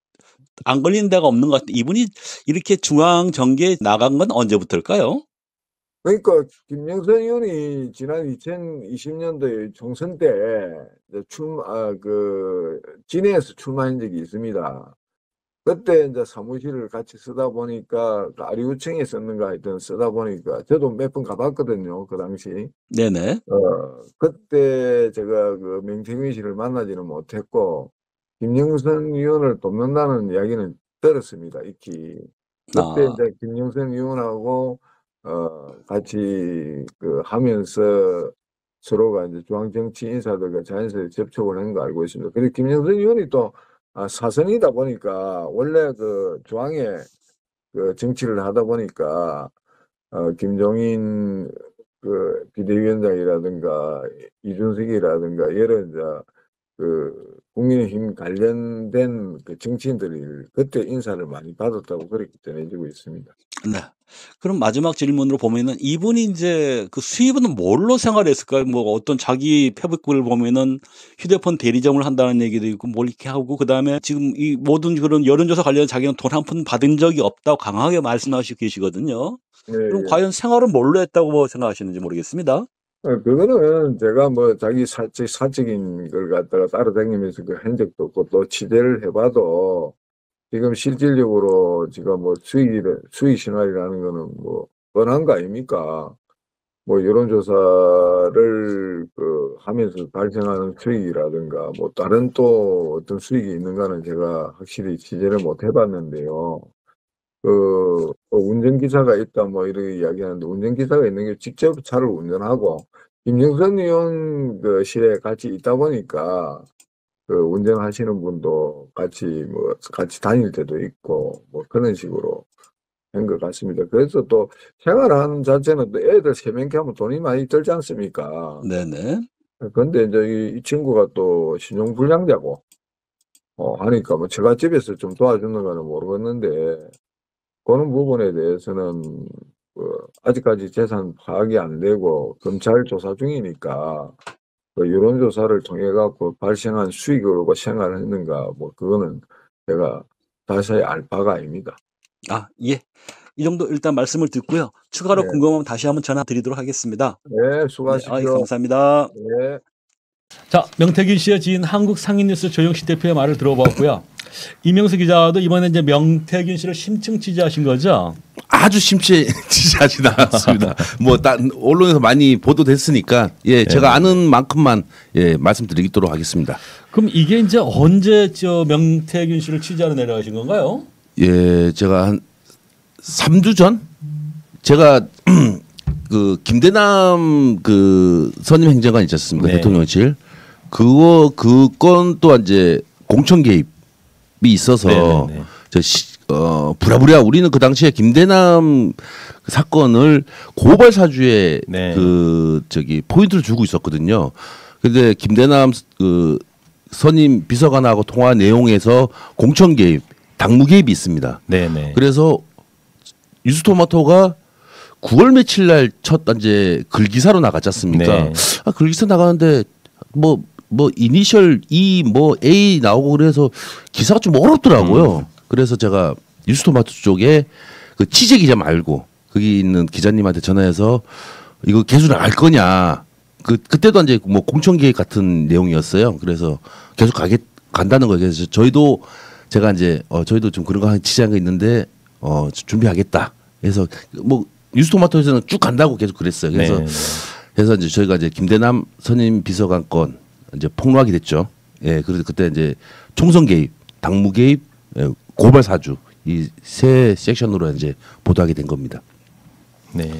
[SPEAKER 1] 안 걸린 데가 없는 것 같아요. 이분이 이렇게 중앙 정계에 나간 건 언제부터일까요?
[SPEAKER 7] 그러니까 김영선 의원이 지난 2020년도에 총선 때 진해에서 출마한 적이 있습니다. 그때 이제 사무실을 같이 쓰다 보니까 아리우청에 썼는가 하여튼 쓰다 보니까 저도 몇 번 가봤거든요. 그 당시.
[SPEAKER 1] 네네.
[SPEAKER 7] 그때 제가 그 명태균 씨를 만나지는 못했고 김영선 의원을 돕는다는 이야기는 들었습니다. 익히. 그때 이제 김영선 의원하고 같이 하면서 서로가 이제 중앙정치 인사들과 자연스레 접촉을 한 거 알고 있습니다. 그리고 김영선 의원이 또 사선이다 보니까 원래 그 중앙에 그 정치를 하다 보니까 김종인 그 비대위원장이라든가 이준석이라든가 여러 이제 그 국민의힘 관련된 그 정치인들이 그때 인사를 많이 받았다고 그렇게 전해지고 있습니다.
[SPEAKER 1] 네. 그럼 마지막 질문으로 보면은 이분이 이제 그 수입은 뭘로 생활했을까요? 뭐 어떤 자기 페북을 보면은 휴대폰 대리점을 한다는 얘기도 있고 뭘 이렇게 하고 그다음에 지금 이 모든 그런 여론조사 관련 자기는 돈 한 푼 받은 적이 없다고 강하게 말씀하시고 계시거든요.
[SPEAKER 7] 네,
[SPEAKER 1] 그럼 과연 생활은 뭘로 했다고 생각하시는지 모르겠습니다.
[SPEAKER 7] 그거는 제가 뭐 자기 사적인 걸 갖다가 따라다니면서 그 한 적도 없고 또 취재를 해봐도 지금 실질적으로 지금 뭐 수익 생활이라는 거는 뭐 뻔한 거 아닙니까? 뭐 여론조사를 하면서 발생하는 수익이라든가 뭐 다른 또 어떤 수익이 있는가는 제가 확실히 취재를 못 해봤는데요. 운전기사가 있다 뭐 이렇게 이야기하는데 운전기사가 있는 게 직접 차를 운전하고 김영선 의원 그 실에 같이 있다 보니까 운전하시는 분도 같이 다닐 때도 있고 뭐 그런 식으로 한 것 같습니다. 그래서 또 생활하는 자체는 또 애들 3명께 하면 돈이 많이 들지 않습니까?
[SPEAKER 1] 네네.
[SPEAKER 7] 근데 이제 이 친구가 또 신용불량자고 하니까 뭐 제가 집에서 좀 도와주는 거는 모르겠는데 그런 부분에 대해서는 아직까지 재산 파악이 안 되고 검찰 조사 중이니까 여론조사를 통해 갖고 발생한 수익으로 생활을 했는가 뭐 그거는 제가 자세히 알 바가 아닙니다.
[SPEAKER 1] 예. 이 정도 일단 말씀을 듣고요. 추가로
[SPEAKER 7] 네.
[SPEAKER 1] 궁금하면 다시 한번 전화 드리도록 하겠습니다.
[SPEAKER 7] 네, 수고하십시오.
[SPEAKER 1] 감사합니다.
[SPEAKER 7] 네.
[SPEAKER 1] 자, 명태균 씨의 지인 한국상인뉴스 조영식 대표의 말을 들어봤고요. 이명수 기자도 이번에 이제 명태균 씨를 심층 취재하신 거죠?
[SPEAKER 6] 아주 심취 취재하진 않았습니다. 뭐 언론에서 많이 보도됐으니까 제가 아는 만큼만 말씀드리도록 하겠습니다.
[SPEAKER 1] 그럼 이게 이제 언제 명태균 씨를 취재하러 내려가신 건가요?
[SPEAKER 6] 제가 한 3주 전 제가 그 김대남 그 선임 행정관 있지 않습니까?
[SPEAKER 3] 네.
[SPEAKER 6] 대통령실 그건 또 이제 공천 개입이 있어서 부랴부랴 우리는 그 당시에 김대남 사건을 고발 사주에 포인트를 주고 있었거든요. 근데 김대남 그 선임 비서관하고 통화 내용에서 공천 개입, 당무 개입이 있습니다.
[SPEAKER 3] 네네.
[SPEAKER 6] 그래서 뉴스토마토가 9월 며칠 날 첫 이제 글기사로 나갔지 않습니까?
[SPEAKER 3] 네.
[SPEAKER 6] 글기사 나가는데 뭐 이니셜 E 뭐 A 나오고 그래서 기사가 좀 어렵더라고요. 그래서 제가 뉴스토마토 쪽에 그 취재 기자 말고 거기 있는 기자님한테 전화해서 이거 개수를 알 거냐. 그때도 이제 뭐 공천 계획 같은 내용이었어요. 그래서 계속 간다는 거예요. 그래서 저희도 제가 이제 저희도 좀 그런 거 취재한 거 있는데 준비하겠다. 그래서 뭐 뉴스토마토에서는 쭉 간다고 계속 그랬어요. 그래서 이제 저희가 이제 김대남 선임 비서관 건 이제 폭로하게 됐죠. 그래서 그때 이제 총선 개입, 당무 개입, 고발 사주 이 세 섹션으로 이제 보도하게 된 겁니다.
[SPEAKER 3] 네.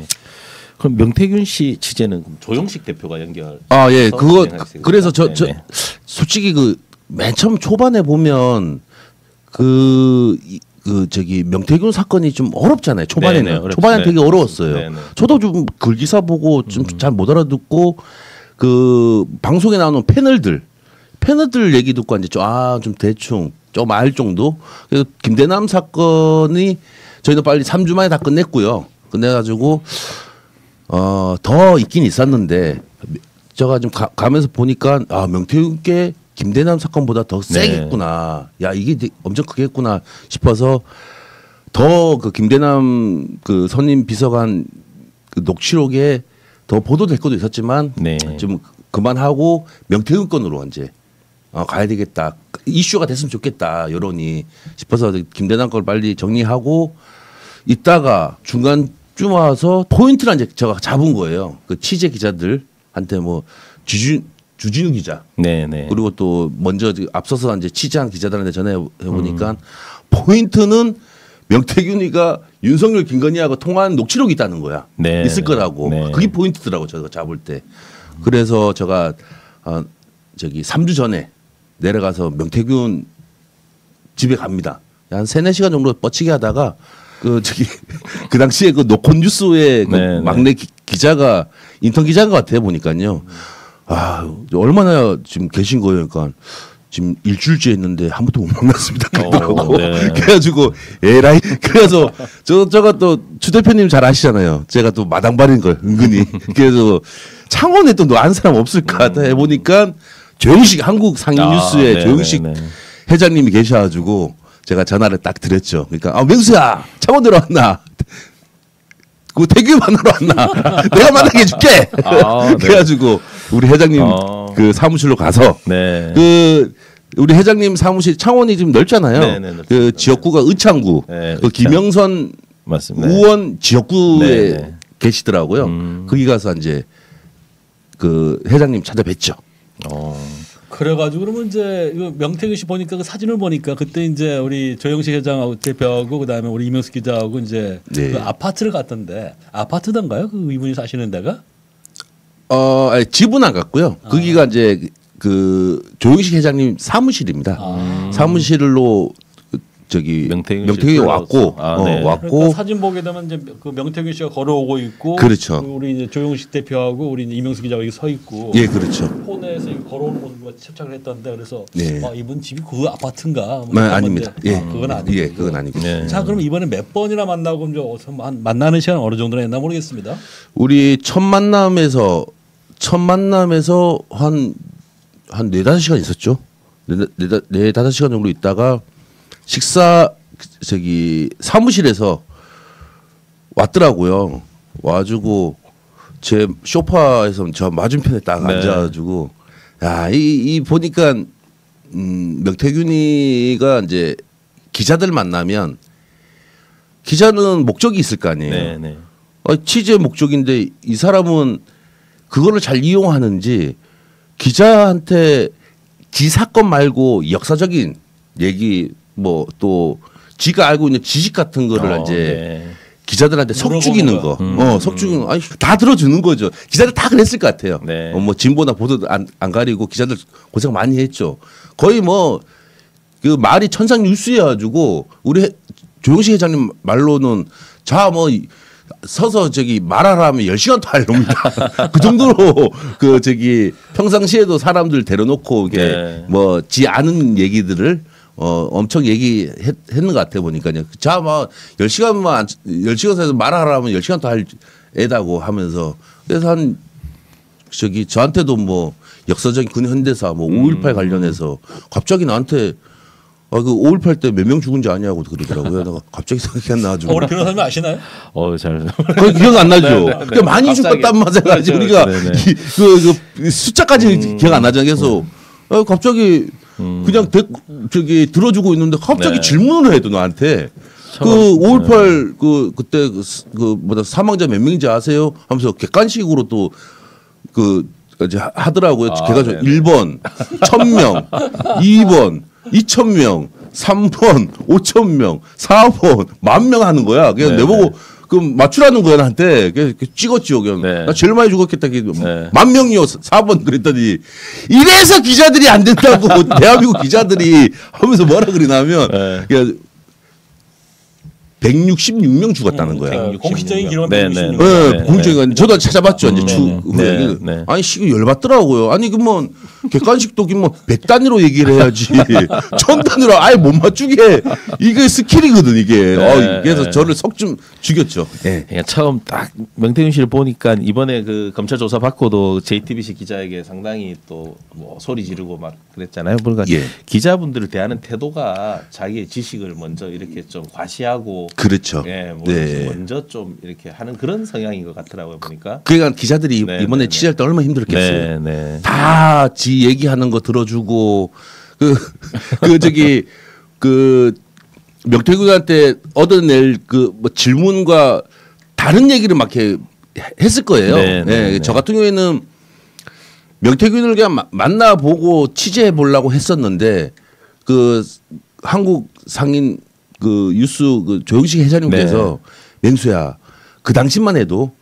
[SPEAKER 3] 그럼 명태균 씨 취재는 조영식 대표가 연결.
[SPEAKER 6] 그거 그래서 저 솔직히 그 맨 처음 초반에 보면 저기 명태균 사건이 좀 어렵잖아요. 초반에는 초반에 되게 어려웠어요.
[SPEAKER 3] 네네.
[SPEAKER 6] 저도 좀 글기사 보고 좀 잘 못 알아듣고 그 방송에 나오는 패널들 얘기 듣고 이제 좀 대충 좀 알 정도. 그래서 김대남 사건이 저희도 빨리 3주 만에 다 끝냈고요. 끝내가지고 더 있긴 있었는데 제가 좀 가면서 보니까 명태균께 김대남 사건보다 더 세겠구나. 야 이게 엄청 크겠구나 싶어서 더 그 김대남 그 선임 비서관 그 녹취록에 더 보도될 것도 있었지만 좀 그만하고 명태균 건으로 이제 가야 되겠다. 이슈가 됐으면 좋겠다. 여론이 싶어서 김대남 걸 빨리 정리하고 있다가 중간쯤 와서 포인트를 이제 제가 잡은 거예요. 그 취재 기자들한테 뭐 주진우 기자 그리고 또 먼저 앞서서 이제 취재한 기자들한테 전해 보니까 포인트는 명태균이가 윤석열 김건희하고 통화한 녹취록이 있다는 거야. 있을 거라고. 그게 포인트더라고 제가 잡을 때. 그래서 제가 저기 3주 전에 내려가서 명태균 집에 갑니다. 한 3-4시간 정도 뻗치게 하다가 그 당시에 그 노콘 뉴스의 그 막내 기자가 인턴 기자인 것 같아요 보니까요. 얼마나 지금 계신 거예요. 그러니까 지금 일주일째 했는데 한 번도 못 만났습니다. 그래가지고 에라이 그래서 저가 또 추 대표님 잘 아시잖아요. 제가 또 마당발인 걸 은근히 그래서 창원에 또 안 사람 없을까 해보니까 조영식 한국 상임뉴스의 조영식 회장님이 계셔가지고 제가 전화를 딱 드렸죠. 그러니까 명수야 창원 들어왔나? 그 태규 만나러 왔나? 내가 만나게 해줄게. 그래가지고 우리 회장님 그 사무실로 가서 그 우리 회장님 사무실 창원이 지금 넓잖아요. 그 지역구가 의창구, 그 김영선
[SPEAKER 3] 맞습니다.
[SPEAKER 6] 의원 지역구에 계시더라고요. 거기 가서 이제 그 회장님 찾아뵀죠.
[SPEAKER 1] 그래가지고 그러면 이제 명태균 씨 보니까 그 사진을 보니까 그때 이제 우리 조영식 회장하고 대표하고 그다음에 우리 이명수 기자하고 이제 그 아파트를 갔던데 아파트던가요? 그 이분이 사시는 데가?
[SPEAKER 6] 아니, 집은 안 갔고요. 거기가 이제 그 조영식 회장님 사무실입니다. 사무실로 저기 명태균이 왔고 왔고
[SPEAKER 1] 그러니까 사진 보게 되면 이제 그 명태균 씨가 걸어오고 있고
[SPEAKER 6] 그렇죠.
[SPEAKER 1] 우리 이제 조영식 대표하고 우리 이명수 기자가 여기 서 있고
[SPEAKER 6] 그렇죠.
[SPEAKER 1] 폰에서 걸어오는 모습을 첩착을 했던데 그래서 이분 집이 그 아파트인가?
[SPEAKER 6] 아닙니다.
[SPEAKER 1] 그건 아니고.
[SPEAKER 6] 그건 아니고.
[SPEAKER 1] 자 그럼 이번에 몇 번이나 만나고 이제 만나는 시간 어느 정도나 했나 모르겠습니다.
[SPEAKER 6] 우리 첫 만남에서 한 4-5시간 있었죠. 4-5시간 정도 있다가 식사 사무실에서 왔더라고요. 와가지고 제 소파에서 저 맞은편에 딱 앉아가지고 이 보니까 명태균이가 이제 기자들 만나면 기자는 목적이 있을 거 아니에요. 취재 목적인데 이 사람은 그거를 잘 이용하는지 기자한테 지 사건 말고 역사적인 얘기 뭐 또 지가 알고 있는 지식 같은 거를 이제 기자들한테 석죽이는 거, 석죽이는 거, 다 들어주는 거죠. 기자들 다 그랬을 것 같아요. 뭐 진보나 보도 안 가리고 기자들 고생 많이 했죠. 거의 뭐 그 말이 천상 뉴스여가지고 우리 조영식 회장님 말로는 뭐 서서 말하라면 10시간도 하렵니다. 그 정도로 평상시에도 사람들 데려놓고 이게 뭐 지 아는 얘기들을 엄청 얘기했는 것 같아 보니까요. 막 10시간에서 말하라면 10시간도 할 애다고 하면서 그래서 저한테도 뭐 역사적인 근현대사 뭐 5.18 관련해서 갑자기 나한테 그 5.18 때 몇 명 죽은지 아냐고 그러더라고요. 내가 갑자기 생각이 안 나가지고.
[SPEAKER 1] 우리 변호사님 아시나요?
[SPEAKER 3] 잘.
[SPEAKER 6] 기억 안 나죠. 많이 죽었단 말이야. 우리가 그 숫자까지 기억 안 나잖아요. 그래서 갑자기 그냥 들어주고 있는데 갑자기 질문을 해도 나한테 그 5.18 그때 사망자 몇 명인지 아세요? 하면서 객관식으로 또 하더라고요. 걔가 1번 1,000명, 2번 2,000명, 3번 5,000명, 4번 10,000명 하는 거야. 그냥 내보고 맞추라는 거야 나한테. 찍었지요. 그냥 나 제일 많이 죽었겠다. 10,000명이요. 4번 그랬더니 이래서 기자들이 안 된다고 대한민국 기자들이 하면서 뭐라 그러냐면 166명 죽었다는 거야.
[SPEAKER 1] 공식적인 기록은
[SPEAKER 3] 네,
[SPEAKER 1] 166명.
[SPEAKER 6] 네,
[SPEAKER 3] 네,
[SPEAKER 6] 공적인 저도 찾아봤죠. 이제
[SPEAKER 3] 네, 네.
[SPEAKER 6] 아니 열받더라고요. 아니 그뭐 객관식도 뭐 100단위로 얘기를 해야지 1000단위로 아예 못 맞추게 이게 스킬이거든 이게.
[SPEAKER 3] 네,
[SPEAKER 6] 그래서
[SPEAKER 3] 네.
[SPEAKER 6] 저를 석 좀 죽였죠. 예.
[SPEAKER 3] 그러니까 처음 딱 명태균 씨를 보니까 이번에 그 검찰 조사 받고도 JTBC 기자에게 상당히 또 뭐 소리 지르고 막 그랬잖아요. 그러니까
[SPEAKER 6] 예.
[SPEAKER 3] 기자분들을 대하는 태도가 자기의 지식을 먼저 이렇게 좀 과시하고
[SPEAKER 6] 그렇죠.
[SPEAKER 3] 예, 뭐
[SPEAKER 6] 네.
[SPEAKER 3] 먼저 좀 이렇게 하는 그런 성향인 것 같더라고요 보니까.
[SPEAKER 6] 그러니까 기자들이
[SPEAKER 3] 네,
[SPEAKER 6] 이번에
[SPEAKER 3] 네,
[SPEAKER 6] 취재할 때 얼마나 힘들었겠어요.
[SPEAKER 3] 네, 네.
[SPEAKER 6] 다 지 얘기하는 거 들어주고 그 명태균한테 얻어낼 그 뭐 질문과 다른 얘기를 막 이렇게 했을 거예요.
[SPEAKER 3] 네, 네, 네.
[SPEAKER 6] 저 같은 경우에는 명태균을 그냥 만나보고 취재해 보려고 했었는데 그 한국 상인 그 뉴스 그 조영식 회장님께서 맹수야 그 당시만 해도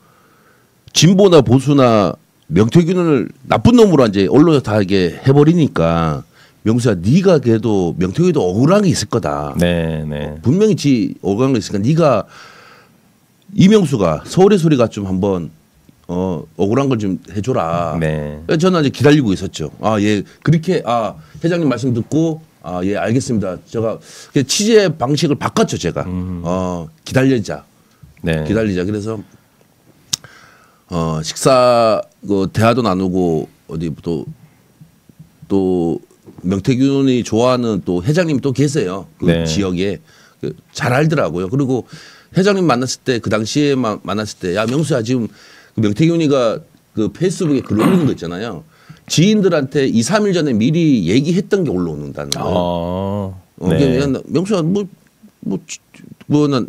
[SPEAKER 6] 진보나 보수나 명태균을 나쁜 놈으로 이제 언론에 다 이게 해버리니까 명수야 네가 그래도 명태균도 억울한 게 있을 거다.
[SPEAKER 3] 네, 네.
[SPEAKER 6] 분명히 지 억울한 게 있으니까 네가 이명수가 서울의 소리가 좀 한번 억울한 걸 좀 해줘라.
[SPEAKER 3] 네.
[SPEAKER 6] 저는 이제 기다리고 있었죠. 예 그렇게 회장님 말씀 듣고 예 알겠습니다. 제가 취재 방식을 바꿨죠 제가. 기다리자.
[SPEAKER 3] 네.
[SPEAKER 6] 기다리자. 그래서 식사 대화도 나누고 어디 또 명태균이 좋아하는 또 회장님이 또 계세요. 그
[SPEAKER 3] 네.
[SPEAKER 6] 지역에 잘 알더라고요. 그리고 회장님 만났을 때 그 당시에 만났을 때 야 명수야 지금 그 명태균이가 그 페이스북에 글 올리는 거 있잖아요. 지인들한테 2, 3일 전에 미리 얘기했던 게 올라오는다는 거예요.
[SPEAKER 3] 네.
[SPEAKER 6] 명수야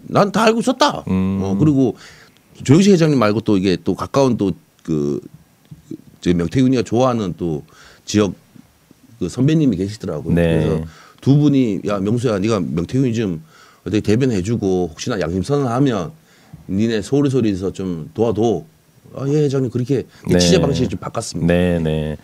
[SPEAKER 6] 난 다 알고 있었다. 그리고 조영식 회장님 말고 또 이게 또 가까운 또 그 명태균이가 좋아하는 또 지역 그 선배님이 계시더라고요.
[SPEAKER 3] 네.
[SPEAKER 6] 그래서 두 분이 야 명수야 네가 명태균이 좀 어떻게 대변해주고 혹시나 양심선언하면 니네 서울의 소리에서 좀 도와도 예 회장님 그렇게
[SPEAKER 3] 네.
[SPEAKER 6] 취재 방식을 좀 바꿨습니다.
[SPEAKER 3] 네, 네.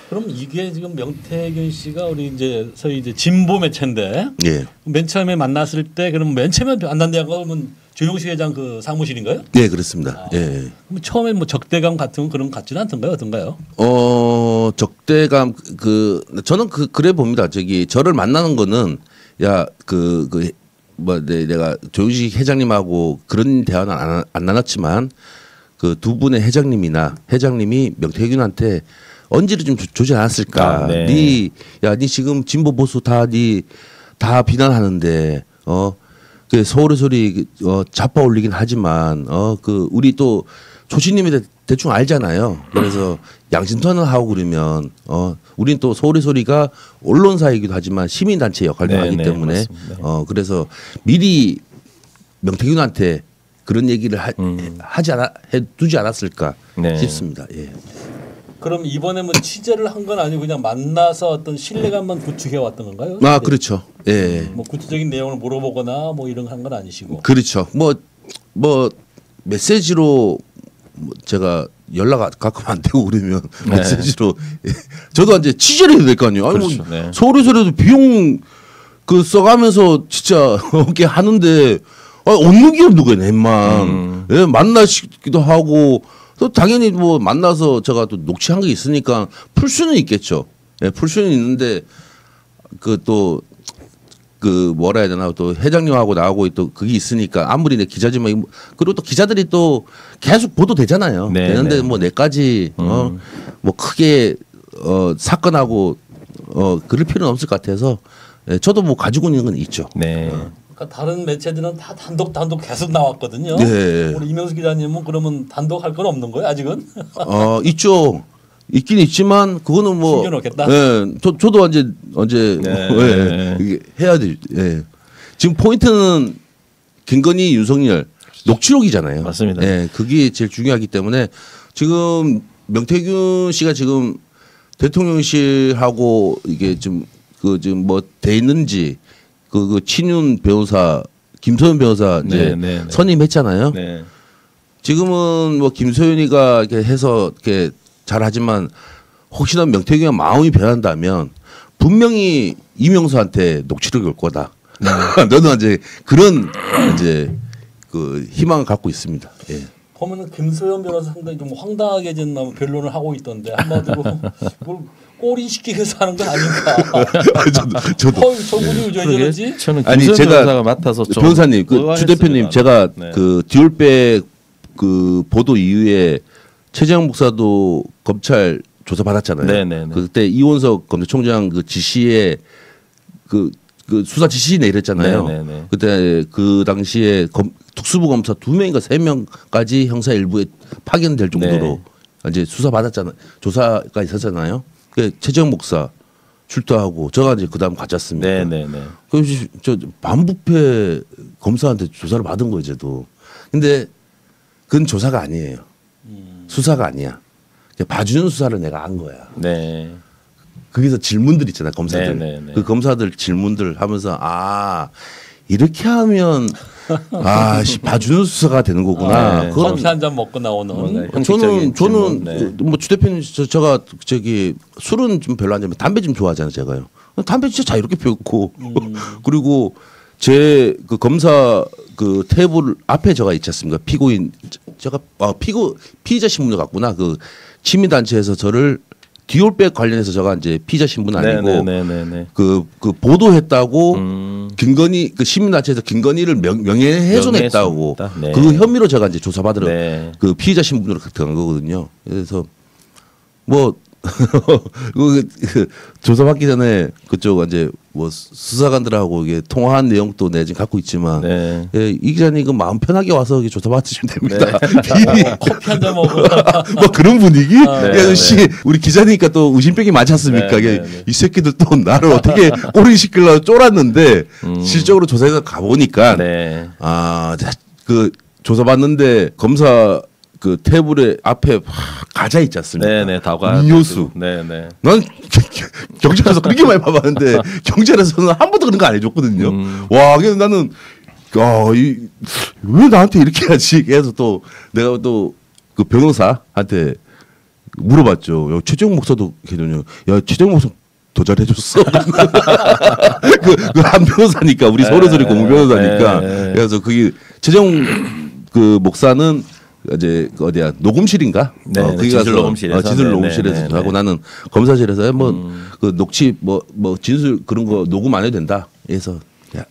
[SPEAKER 1] 그럼 이게 지금 명태균 씨가 우리 이제 소위 이제 진보 매체인데
[SPEAKER 6] 예.
[SPEAKER 1] 맨 처음에 만났을 때 그럼 맨 처음에 만난 데가 그러면 조영식 회장 그 사무실인가요?
[SPEAKER 6] 예 그렇습니다. 예.
[SPEAKER 1] 그럼 처음에 뭐 적대감 같은 그런 것 같지는 않던가요? 어떤가요?
[SPEAKER 6] 적대감 저는 그래 봅니다. 저를 만나는 거는 야 내가 조영식 회장님하고 그런 대화는 안 나눴지만 그 두 분의 회장님이 명태균한테 언지를 좀 조지 않았을까.
[SPEAKER 3] 네.
[SPEAKER 6] 니 지금 진보 보수 다 비난하는데 그 서울의 소리 잡아 올리긴 하지만 우리 또 조씨님이 대충 알잖아요. 그래서 양심선언 하고 그러면 우리는 또 서울의 소리가 언론사이기도 하지만 시민단체 역할도
[SPEAKER 3] 네,
[SPEAKER 6] 하기
[SPEAKER 3] 네,
[SPEAKER 6] 때문에
[SPEAKER 3] 맞습니다.
[SPEAKER 6] 그래서 미리 명태균한테 그런 얘기를 해두지 않았을까
[SPEAKER 3] 네.
[SPEAKER 6] 싶습니다. 예.
[SPEAKER 1] 그럼 이번에 뭐 취재를 한 건 아니고 그냥 만나서 어떤 신뢰감만 구축해 왔던 건가요?
[SPEAKER 6] 그렇죠. 예.
[SPEAKER 1] 뭐 구체적인 내용을 물어보거나 뭐 이런 한 건 아니시고.
[SPEAKER 6] 그렇죠. 뭐 메시지로 제가 연락 가끔 안 되고 그러면
[SPEAKER 3] 네.
[SPEAKER 6] 메시지로 저도 이제 취재를 해야 될 거 아니에요. 아니
[SPEAKER 3] 그렇죠.
[SPEAKER 6] 뭐
[SPEAKER 3] 네.
[SPEAKER 6] 서울에서라도 비용 써가면서 진짜 이렇게 하는데 없는 게 없는 거예요. 넷만 예, 만나시기도 하고 또 당연히 뭐 만나서 제가 또 녹취한 게 있으니까 풀 수는 있겠죠. 예, 풀 수는 있는데 뭐라 해야 되나 또 회장님하고 나하고 또 그게 있으니까 아무리 내 기자지만 그리고 또 기자들이 또 계속 보도되잖아요.
[SPEAKER 3] 네,
[SPEAKER 6] 되는데
[SPEAKER 3] 네.
[SPEAKER 6] 뭐 내까지 뭐 크게 사건하고 그럴 필요는 없을 것 같아서 저도 뭐 가지고 있는 건 있죠.
[SPEAKER 3] 네.
[SPEAKER 1] 그러니까 다른 매체들은 다 단독 계속 나왔거든요.
[SPEAKER 6] 네.
[SPEAKER 1] 우리 이명수 기자님은 그러면 단독 할 건 없는 거예요 아직은?
[SPEAKER 6] 있죠. 있긴 있지만 그거는 뭐
[SPEAKER 1] 숨겨놓겠다?
[SPEAKER 6] 예, 저도 언제
[SPEAKER 3] 네.
[SPEAKER 6] 이게 해야 돼. 예. 지금 포인트는 김건희, 윤석열 녹취록이잖아요.
[SPEAKER 3] 맞습니다.
[SPEAKER 6] 예, 그게 제일 중요하기 때문에 지금 명태균 씨가 지금 대통령실하고 이게 지금 뭐 돼 있는지 그 친윤 변호사 김소연 변호사 이제
[SPEAKER 3] 네.
[SPEAKER 6] 선임했잖아요.
[SPEAKER 3] 네.
[SPEAKER 6] 지금은 뭐 김소연이가 이렇게 해서 이렇게 잘하지만 혹시나 명태균의 마음이 변한다면 분명히 이명수한테 녹취록이 올 거다. 저는 이제 그런 이제 그 희망을 갖고 있습니다. 예.
[SPEAKER 1] 보면은 김소연 변호사 상당히 좀 황당하게 진 변론을 하고 있던데 한마디로 뭘 꼬리 시키기 위해서 하는 건 아닌가.
[SPEAKER 6] 저도
[SPEAKER 1] 저분이 왜 저러지?
[SPEAKER 3] 저는
[SPEAKER 6] 아니
[SPEAKER 3] 김소연
[SPEAKER 6] 제가
[SPEAKER 3] 변호사가 맡아서 좀
[SPEAKER 6] 변호사님 그
[SPEAKER 3] 의아했습니다.
[SPEAKER 6] 주 대표님 제가
[SPEAKER 3] 네.
[SPEAKER 6] 그 디올백 그 보도 이후에 최재형 목사도 검찰 조사 받았잖아요.
[SPEAKER 3] 네네네.
[SPEAKER 6] 그때 이원석 검찰총장 그 지시에 그 수사 지시 내렸잖아요.
[SPEAKER 3] 네네네.
[SPEAKER 6] 그때 그 당시에 특수부 검사 2명인가 3명까지 형사 일부에 파견될 정도로 이제 수사 받았잖아요. 조사가 있었잖아요. 그 최재형 목사 출두하고 제가 이제 그다음 가졌습니다.
[SPEAKER 3] 네네네.
[SPEAKER 6] 그래서 저 반부패 검사한테 조사를 받은 거예요, 저도. 근데 그건 조사가 아니에요. 수사가 아니야. 봐주는 수사를 내가 한 거야.
[SPEAKER 3] 네.
[SPEAKER 6] 거기서 질문들 있잖아요, 검사들.
[SPEAKER 3] 네네네.
[SPEAKER 6] 그 검사들 질문들 하면서 아 이렇게 하면 봐주는 수사가 되는 거구나.
[SPEAKER 3] 네.
[SPEAKER 6] 그건
[SPEAKER 1] 커피 한 잔 먹고 나오는.
[SPEAKER 3] 형식적인 질문. 네.
[SPEAKER 6] 뭐 주 대표님 제가 저기 술은 좀 별로 안 좋아하면 담배 좀 좋아하잖아요, 제가요. 담배 진짜 자유롭게 피웠고 그리고 제 그 검사 그 테이블 앞에 제가 있지 않습니까? 피고인 제가 피의자 신분을 갖구나. 그 시민단체에서 저를 디올백 관련해서 제가 이제 피의자 신분 아니고
[SPEAKER 3] 네네네네.
[SPEAKER 6] 그 보도했다고 김건희 그 시민단체에서 김건희를 명예훼손했다고
[SPEAKER 3] 명예훼손했다. 네.
[SPEAKER 6] 그 혐의로 제가 이제 조사받으러
[SPEAKER 3] 네.
[SPEAKER 6] 그 피의자 신분으로 들어간 거거든요. 그래서 뭐 그 조사받기 전에 그쪽 이제 뭐 수사관들하고 이게 통화한 내용도 내 지금 갖고 있지만
[SPEAKER 3] 네.
[SPEAKER 6] 예, 이 기자님 그 마음 편하게 와서 이렇게 조사받으시면 됩니다.
[SPEAKER 1] 커피 한 잔 먹고.
[SPEAKER 6] 뭐 그런 분위기?
[SPEAKER 3] 네,
[SPEAKER 6] 씨 우리 기자니까 또 의심병이 많지 않습니까?
[SPEAKER 3] 네, 네.
[SPEAKER 6] 이 새끼들 또 나를 어떻게 꼬리 시키려고 쫄았는데 실적으로 조사해서 가보니까
[SPEAKER 3] 네.
[SPEAKER 6] 그 조사받는데 검사 그 테이블에 앞에 과자 있지 않습니까?
[SPEAKER 3] 네네. 다과.
[SPEAKER 6] 음료수.
[SPEAKER 3] 네네.
[SPEAKER 6] 난 경찰에서 그렇게 많이 봐봤는데 경찰에서는 한 번도 그런 거 안 해줬거든요. 와, 그래서 나는 왜 나한테 이렇게 하지? 해서 또 내가 또 그 변호사한테 물어봤죠. 야, 최재형 목사도 걔는요. 야, 최재형 목사 더 잘해줬어. 그 한 변호사니까 우리 서울에서리 고문 변호사니까.
[SPEAKER 3] 네.
[SPEAKER 6] 그래서 그게 최재형 그 목사는 이제 그 어디야 녹음실인가?
[SPEAKER 3] 네,
[SPEAKER 6] 거기
[SPEAKER 3] 진술
[SPEAKER 6] 가서,
[SPEAKER 3] 녹음실에서.
[SPEAKER 6] 진술
[SPEAKER 3] 네,
[SPEAKER 6] 녹음실에서
[SPEAKER 3] 네, 네,
[SPEAKER 6] 하고
[SPEAKER 3] 네.
[SPEAKER 6] 나는 검사실에서 그 녹취 뭐 진술 그런 거 녹음 안 해도 된다. 해서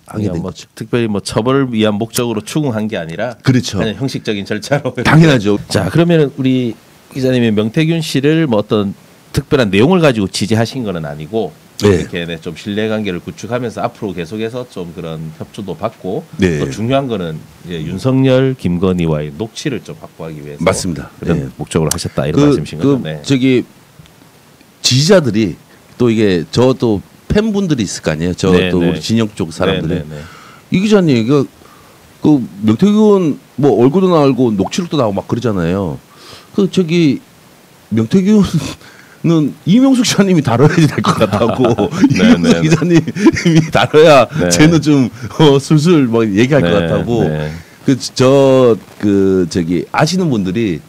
[SPEAKER 6] 하게 된
[SPEAKER 3] 뭐
[SPEAKER 6] 거죠.
[SPEAKER 3] 특별히 뭐 처벌을 위한 목적으로 추궁한 게 아니라
[SPEAKER 6] 그렇죠.
[SPEAKER 3] 그냥 형식적인 절차로.
[SPEAKER 6] 당연하죠.
[SPEAKER 3] 자, 그러면 우리 기자님이 명태균 씨를 뭐 어떤 특별한 내용을 가지고 지지하신 건 아니고
[SPEAKER 6] 네.
[SPEAKER 3] 이렇게 좀 신뢰관계를 구축하면서 앞으로 계속해서 좀 그런 협조도 받고
[SPEAKER 6] 네.
[SPEAKER 3] 또 중요한 거는 이제 윤석열, 김건희와의 녹취를 좀 확보하기 위해서
[SPEAKER 6] 맞습니다.
[SPEAKER 3] 그런
[SPEAKER 6] 네.
[SPEAKER 3] 목적으로 하셨다 이런 말씀이신 거죠. 네.
[SPEAKER 6] 저기 지지자들이 또 이게 저도 팬분들이 있을 거 아니에요. 저
[SPEAKER 3] 네,
[SPEAKER 6] 또
[SPEAKER 3] 네.
[SPEAKER 6] 우리 진영 쪽 사람들이
[SPEAKER 3] 네, 네, 네.
[SPEAKER 6] 이 기자님 그 명태균 뭐 얼굴도 나오고 녹취록도 나오고 막 그러잖아요. 그 저기 명태균은 이명숙 기자님이 다뤄야 될 것 같다고
[SPEAKER 3] 네,
[SPEAKER 6] 이명숙
[SPEAKER 3] 네.
[SPEAKER 6] 기자님이 다뤄야
[SPEAKER 3] 네.
[SPEAKER 6] 쟤는 좀 술술 뭐 얘기할 것
[SPEAKER 3] 네,
[SPEAKER 6] 같다고
[SPEAKER 3] 네.
[SPEAKER 6] 저기 아시는 분들이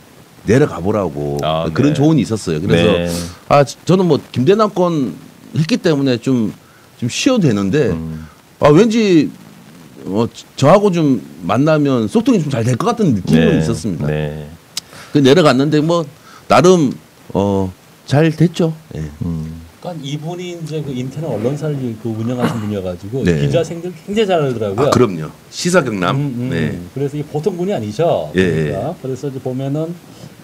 [SPEAKER 6] 내려가 보라고 그런
[SPEAKER 3] 네.
[SPEAKER 6] 조언이 있었어요. 그래서
[SPEAKER 3] 네.
[SPEAKER 6] 저는 뭐 김대남 건 했기 때문에 좀 쉬어도 되는데 왠지 저하고 좀 만나면 소통이 좀 잘 될 것 같은 느낌이
[SPEAKER 3] 네.
[SPEAKER 6] 있었습니다.
[SPEAKER 3] 네.
[SPEAKER 6] 그 내려갔는데 뭐 나름 잘 됐죠. 예.
[SPEAKER 1] 그러니까 이분이 이제 그 인터넷 언론사를 그 운영하신 분이어가지고
[SPEAKER 6] 네.
[SPEAKER 1] 기자 생들 굉장히 잘하더라고요.
[SPEAKER 6] 그럼요. 시사 경남. 네.
[SPEAKER 1] 그래서 이게 보통 분이 아니죠.
[SPEAKER 6] 예.
[SPEAKER 1] 그러니까. 그래서 이제 보면은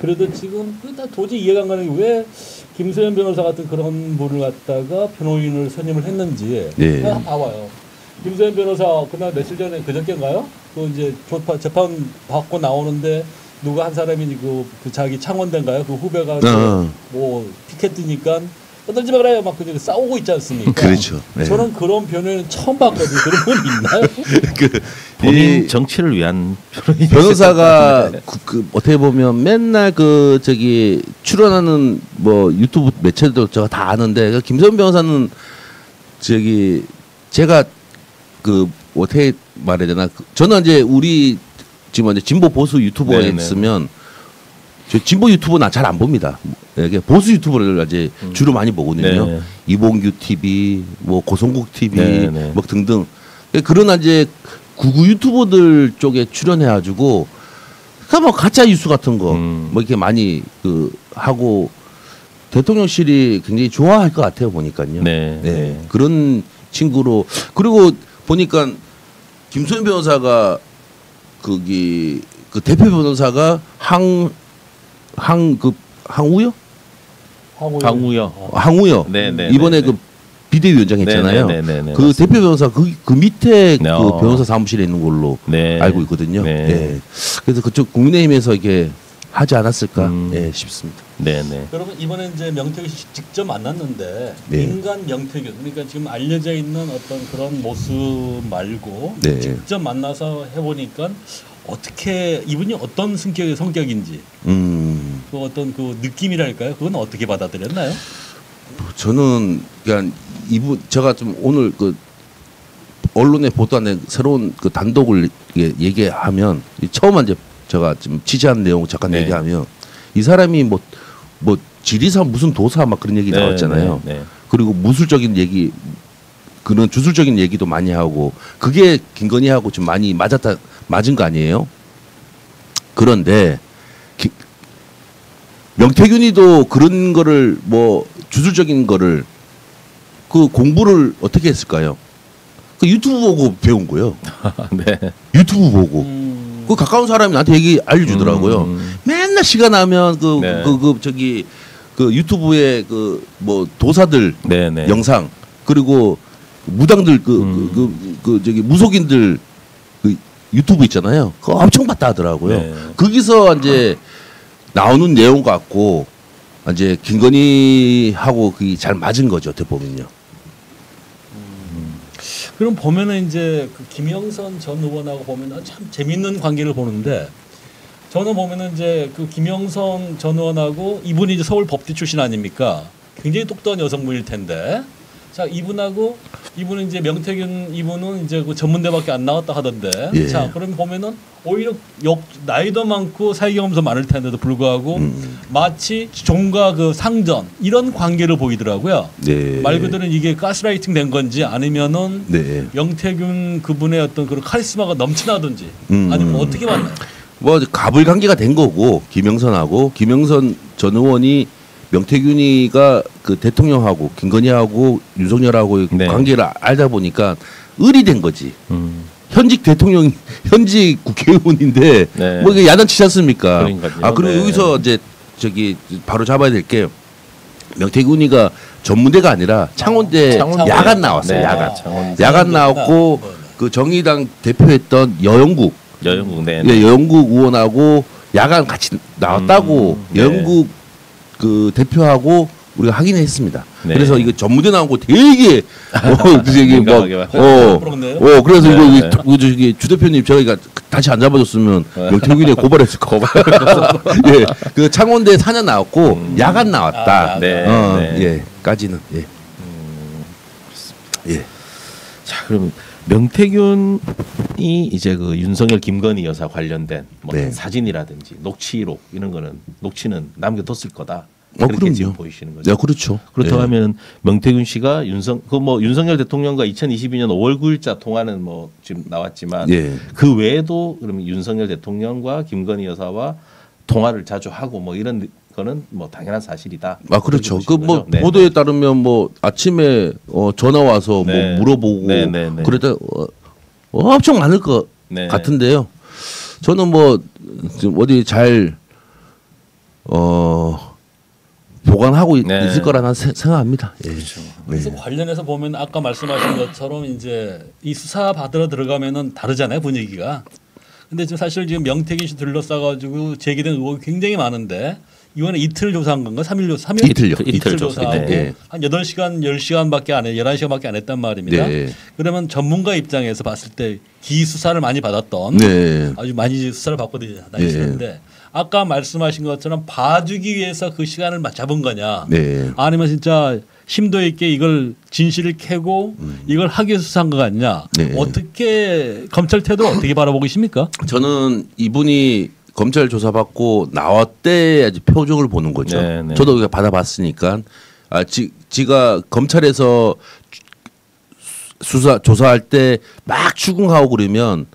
[SPEAKER 1] 그래도 지금 다 도저히 이해가 안 가는 게 왜 김소연 변호사 같은 그런 분을 갖다가 변호인을 선임을 했는지
[SPEAKER 6] 예.
[SPEAKER 1] 그냥 봐봐요. 김소연 변호사 그날 며칠 전에 그저께인가요? 그 이제 재판 받고 나오는데 누가 한 사람이 그 자기 창원대인가요? 그 후배가 뭐 피켓 뜨니까 떠들지 말아요 막 그냥 싸우고 있지 않습니까?
[SPEAKER 6] 그렇죠. 네.
[SPEAKER 1] 저는 그런 변호인은 처음 봤거든요. 그런 분 있나요?
[SPEAKER 3] 본인 정치를 위한
[SPEAKER 6] 변호사가 그 어떻게 보면 맨날 그 저기 출연하는 뭐 유튜브 매체도 제가 다 아는데 그 김소연 변호사는 저기 제가 그 어떻게 말해야 되나 저는 이제 우리 지금 이제 진보 보수 유튜버에
[SPEAKER 3] 네네.
[SPEAKER 6] 있으면 저 진보 유튜버는 잘 안 봅니다. 이게 보수 유튜버를 이제 주로 많이 보거든요.
[SPEAKER 3] 네.
[SPEAKER 6] 이봉규 TV, 뭐 고성국 TV,
[SPEAKER 3] 네네.
[SPEAKER 6] 뭐 등등. 그러나 이제 구구 유튜버들 쪽에 출연해가지고 그러니까 뭐 가짜 뉴스 같은 거 뭐 이렇게 많이 그 하고 대통령실이 굉장히 좋아할 것 같아요 보니까요.
[SPEAKER 3] 네. 네.
[SPEAKER 6] 그런 친구로 그리고 보니까 김소연 변호사가 거기 그 대표 변호사가 항우요? 항우요.
[SPEAKER 3] 네.
[SPEAKER 6] 이번에 그 비대위원장 했잖아요.
[SPEAKER 3] 네.
[SPEAKER 6] 그 대표 변호사 그 밑에 그
[SPEAKER 3] 네.
[SPEAKER 6] 변호사 사무실에 있는 걸로
[SPEAKER 3] 네.
[SPEAKER 6] 알고 있거든요.
[SPEAKER 3] 네.
[SPEAKER 6] 네. 그래서 그쪽 국민의힘에서 이게 하지 않았을까 싶습니다.
[SPEAKER 3] 네네.
[SPEAKER 1] 여러분 이번에 이제 명태균 씨 직접 만났는데
[SPEAKER 6] 네.
[SPEAKER 1] 인간 명태균 그러니까 지금 알려져 있는 어떤 그런 모습 말고
[SPEAKER 6] 네.
[SPEAKER 1] 직접 만나서 해보니까 어떻게 이분이 어떤 성격인지 그 어떤 그 느낌이랄까요? 그건 어떻게 받아들였나요?
[SPEAKER 6] 저는 그냥 이분 제가 좀 오늘 그 언론에 보도한 새로운 그 단독을 얘기하면 처음 이제 제가 지금 취재한 내용 잠깐
[SPEAKER 3] 네.
[SPEAKER 6] 얘기하면 이 사람이 뭐 지리사 무슨 도사 막 그런 얘기 나왔잖아요.
[SPEAKER 3] 네.
[SPEAKER 6] 그리고 무술적인 얘기 그런 주술적인 얘기도 많이 하고 그게 김건희하고 좀 많이 맞은 거 아니에요? 그런데 명태균이도 그런 거를 뭐 주술적인 거를 그 공부를 어떻게 했을까요? 그 유튜브 보고 배운 거예요.
[SPEAKER 3] 네.
[SPEAKER 6] 유튜브 보고. 그 가까운 사람이 나한테 알려주더라고요. 맨날 시간 나면 그 유튜브에 그 뭐 도사들
[SPEAKER 3] 네네.
[SPEAKER 6] 영상 그리고 무당들 저기 무속인들 그 유튜브 있잖아요. 그거 엄청 봤다 하더라고요.
[SPEAKER 3] 네.
[SPEAKER 6] 거기서 이제 나오는 내용 같고 이제 김건희하고 그게 잘 맞은 거죠. 어떻게 보면요.
[SPEAKER 1] 그럼 보면은 이제 그 김영선 전 의원하고 보면은 참 재밌는 관계를 보는데 저는 보면은 이제 그 김영선 전 의원하고 이분이 이제 서울 법대 출신 아닙니까? 굉장히 똑똑한 여성분일 텐데 자 이분은 이제 명태균 이분은 이제 그 전문대밖에 안 나왔다 하던데
[SPEAKER 6] 예.
[SPEAKER 1] 자 그럼 보면은 오히려 나이도 많고 사회 경험도 많을 텐데도 불구하고 마치 종과 그 상전 이런 관계를 보이더라고요.
[SPEAKER 6] 네.
[SPEAKER 1] 말 그대로 이게 가스라이팅 된 건지 아니면은
[SPEAKER 6] 네.
[SPEAKER 1] 명태균 그분의 어떤 그런 카리스마가 넘치나든지 아니면 어떻게 봤나요?
[SPEAKER 6] 뭐 갑을 관계가 된 거고 김영선 전 의원이 명태균이가 그 대통령하고 김건희하고 윤석열하고
[SPEAKER 3] 네.
[SPEAKER 6] 관계를 알다 보니까 을이 된 거지. 현직 대통령, 현직 국회의원인데
[SPEAKER 3] 네.
[SPEAKER 6] 뭐 이게 야단치지 않습니까?
[SPEAKER 3] 그러니까요.
[SPEAKER 6] 그리고
[SPEAKER 3] 네.
[SPEAKER 6] 여기서 이제 저기 바로 잡아야 될 게 명태균이가 전문대가 아니라 창원대
[SPEAKER 3] 창원대.
[SPEAKER 6] 야간 나왔어요.
[SPEAKER 3] 네.
[SPEAKER 6] 야간.
[SPEAKER 3] 창원대.
[SPEAKER 6] 야간 나왔고 그 정의당 대표했던 여영국
[SPEAKER 3] 여영국
[SPEAKER 6] 예, 여영국 의원하고 야간 같이 나왔다고
[SPEAKER 3] 네.
[SPEAKER 6] 여영국 그 대표하고 우리가 확인했습니다.
[SPEAKER 3] 네.
[SPEAKER 6] 그래서 이거 전무대 나온 거 되게 되게
[SPEAKER 3] 민감하게
[SPEAKER 6] 그래서
[SPEAKER 3] 네,
[SPEAKER 6] 이거 저기 주 대표님 저희가 다시 안 잡아줬으면 명태균에 고발했을 거. 예, 그 창원대 4년 나왔고 야간 나왔다.
[SPEAKER 3] 네.
[SPEAKER 6] 예, 까지는 예. 예.
[SPEAKER 3] 자, 그럼 명태균이 이제 그 윤석열 김건희 여사 관련된 뭐
[SPEAKER 6] 네.
[SPEAKER 3] 사진이라든지 녹취록 이런 거는 녹취는 남겨뒀을 거다. 그렇게
[SPEAKER 6] 그럼요.
[SPEAKER 3] 지금 보이시는 거죠.
[SPEAKER 6] 네, 그렇죠.
[SPEAKER 3] 그렇다고
[SPEAKER 6] 예.
[SPEAKER 3] 하면 명태균 씨가 윤석열 대통령과 2022년 5월 9일자 통화는 뭐 지금 나왔지만
[SPEAKER 6] 예.
[SPEAKER 3] 그 외에도 그러면 윤석열 대통령과 김건희 여사와 통화를 자주 하고 뭐 이런 거는 뭐 당연한 사실이다.
[SPEAKER 6] 그렇죠.
[SPEAKER 3] 그렇게
[SPEAKER 6] 그
[SPEAKER 3] 보시는
[SPEAKER 6] 뭐
[SPEAKER 3] 거죠? 네.
[SPEAKER 6] 보도에 따르면 뭐 아침에 전화 와서
[SPEAKER 3] 네.
[SPEAKER 6] 뭐 물어보고
[SPEAKER 3] 네.
[SPEAKER 6] 그랬다 엄청 많을 것
[SPEAKER 3] 네.
[SPEAKER 6] 같은데요. 저는 뭐 지금 어디 잘 보관하고
[SPEAKER 3] 네.
[SPEAKER 6] 있을 거라는 생각합니다. 예.
[SPEAKER 1] 그래서
[SPEAKER 6] 네.
[SPEAKER 1] 관련해서 보면 아까 말씀하신 것처럼 이제 이 수사 받으러 들어가면은 다르잖아요 분위기가. 근데 지금 사실 지금 명태균 씨 둘러싸가지고 제기된 의혹이 굉장히 많은데 이번에 이틀 조사한 건가? 3일
[SPEAKER 6] 이틀요.
[SPEAKER 1] 이틀 조사하고
[SPEAKER 6] 네.
[SPEAKER 1] 한 8시간 10시간밖에 안 해 11시간밖에 안 했단 말입니다.
[SPEAKER 6] 네.
[SPEAKER 1] 그러면 전문가 입장에서 봤을 때 기수사를 많이 받았던
[SPEAKER 6] 네.
[SPEAKER 1] 아주 많이 수사를 받고 다니시는데 아까 말씀하신 것처럼 봐주기 위해서 그 시간을 잡은 거냐
[SPEAKER 6] 네.
[SPEAKER 1] 아니면 진짜 심도 있게 이걸 진실을 캐고 이걸 하기 위해서 수사한 거 같냐
[SPEAKER 6] 네.
[SPEAKER 1] 어떻게 검찰 태도를 어떻게 바라보고 계십니까?
[SPEAKER 6] 저는 이분이 검찰 조사받고 나왔대 아주 표정을 보는 거죠.
[SPEAKER 3] 네, 네.
[SPEAKER 6] 저도 받아봤으니까 지가 검찰에서 조사할 때 막 추궁하고 그러면